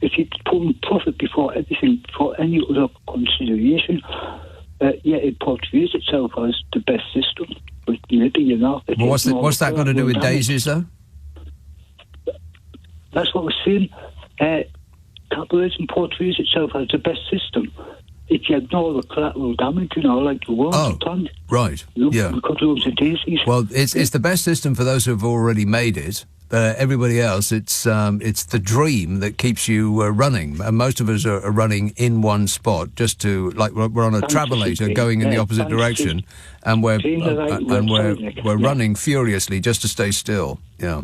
If you put profit before everything, before any other consideration, it portrays itself as the best system. But maybe you're not. Well, what's that got to do with daisies, though? That's what we're saying. Capitalism portrays itself as the best system. If you ignore the collateral damage, like the world planned. Right. Because loads of daisies. Well, it's the best system for those who have already made it. Everybody else, it's the dream that keeps you running. And most of us are running in one spot, just to we're on a travelator going in the opposite direction, and we're running furiously just to stay still. Yeah.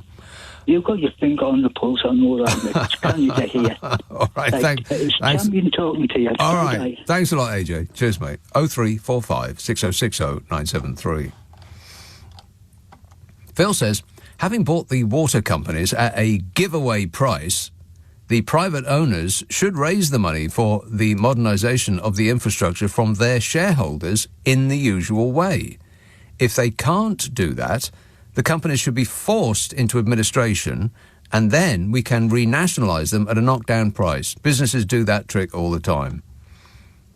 You've got your finger on the pulse, I know that, Nick. Can you get here? All right, thanks. Champion talking to you. All right, thanks a lot, AJ. Cheers, mate. 0345 6060 973. Phil says, having bought the water companies at a giveaway price, the private owners should raise the money for the modernisation of the infrastructure from their shareholders in the usual way. If they can't do that, the companies should be forced into administration, and then we can renationalise them at a knockdown price. Businesses do that trick all the time.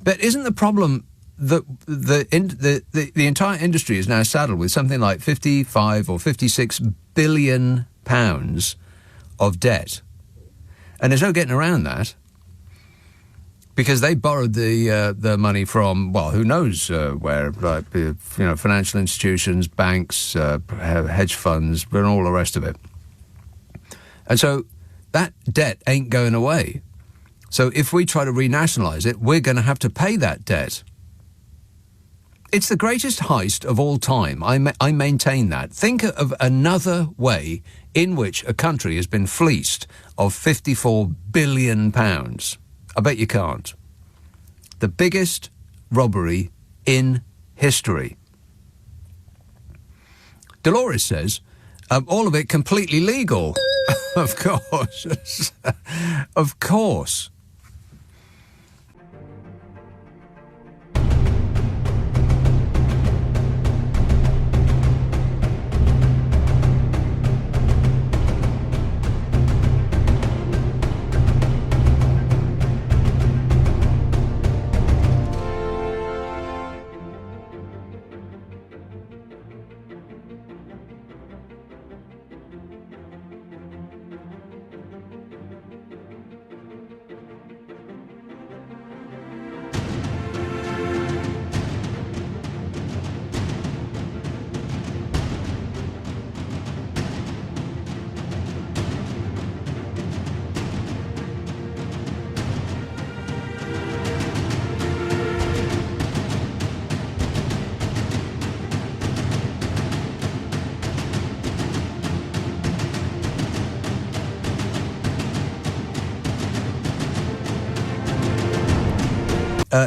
But isn't the problem that the entire industry is now saddled with something like 55 or 56 billion pounds of debt? And there's no getting around that, because they borrowed the money from, well, who knows where, financial institutions, banks, hedge funds, and all the rest of it. And so that debt ain't going away. So if we try to renationalise it, we're going to have to pay that debt. It's the greatest heist of all time. I maintain that. Think of another way in which a country has been fleeced of £54 billion. I bet you can't. The biggest robbery in history. Dolores says, all of it completely legal. Of course. Of course.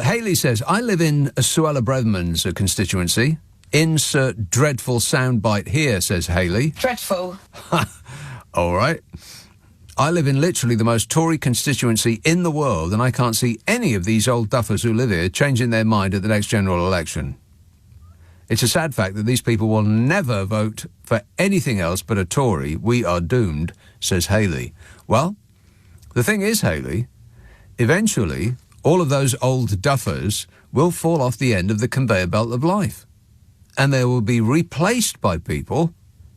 Hayley says, I live in Suella Braverman's constituency. Insert dreadful soundbite here, says Hayley. Dreadful. All right. I live in literally the most Tory constituency in the world, and I can't see any of these old duffers who live here changing their mind at the next general election. It's a sad fact that these people will never vote for anything else but a Tory. We are doomed, says Hayley. Well, the thing is, Hayley, eventually all of those old duffers will fall off the end of the conveyor belt of life, and they will be replaced by people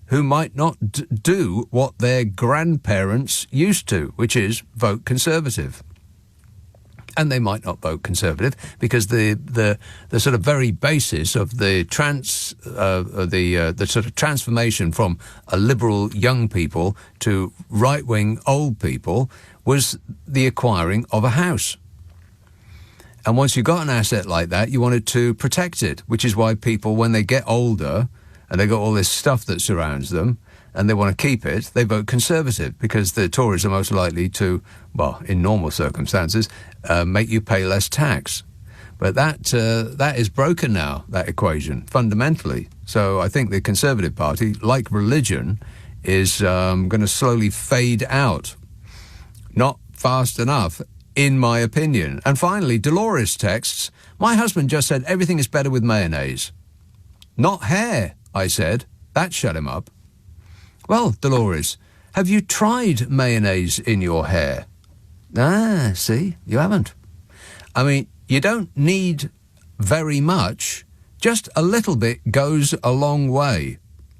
who might not do what their grandparents used to, which is vote Conservative. And they might not vote Conservative because the sort of very basis of the sort of transformation from a liberal young people to right-wing old people was the acquiring of a house. And once you've got an asset like that, you wanted to protect it, which is why people, when they get older and they got all this stuff that surrounds them and they want to keep it, they vote Conservative because the Tories are most likely to, well, in normal circumstances, make you pay less tax. But that is broken now, that equation, fundamentally. So I think the Conservative Party, like religion, is going to slowly fade out. Not fast enough, in my opinion. And finally, Dolores texts, my husband just said everything is better with mayonnaise. Not hair, I said. That shut him up. Well, Dolores, Have you tried mayonnaise in your hair? Ah, see, you haven't. I mean, you don't need very much. Just a little bit goes a long way.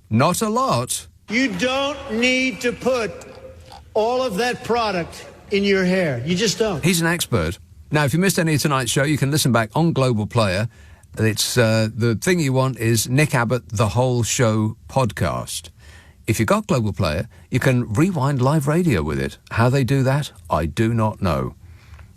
Not a lot. You don't need to put all of that product in your hair. You just don't. He's an expert. Now, if you missed any of tonight's show, you can listen back on Global Player. It's the thing you want is Nick Abbott, The Whole Show podcast. If you've got Global Player, you can rewind live radio with it. How they do that, I do not know.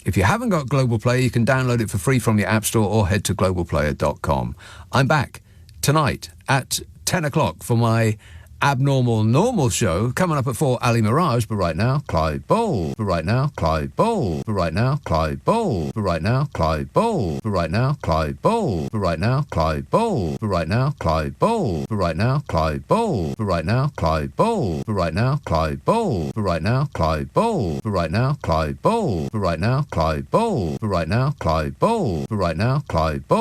If you haven't got Global Player, you can download it for free from your App Store or head to globalplayer.com. I'm back tonight at 10 o'clock for my Abnormal Normal show. Coming up at 4, Ali Mirage, but right now, Clive Ball. But right now, Clive Ball. But right now, Clive Ball. But right now, Clive Ball. But right now, Clive Ball. But right now, Clive Ball. But right now, Clive Ball. But right now, Clive Ball. But right now, Clive Ball. But right now, Clive Ball. But right now, Clive Ball. But right now, Clive Ball. But right now, Clive Ball. But right now, Clive Ball. But right now, Clive Ball.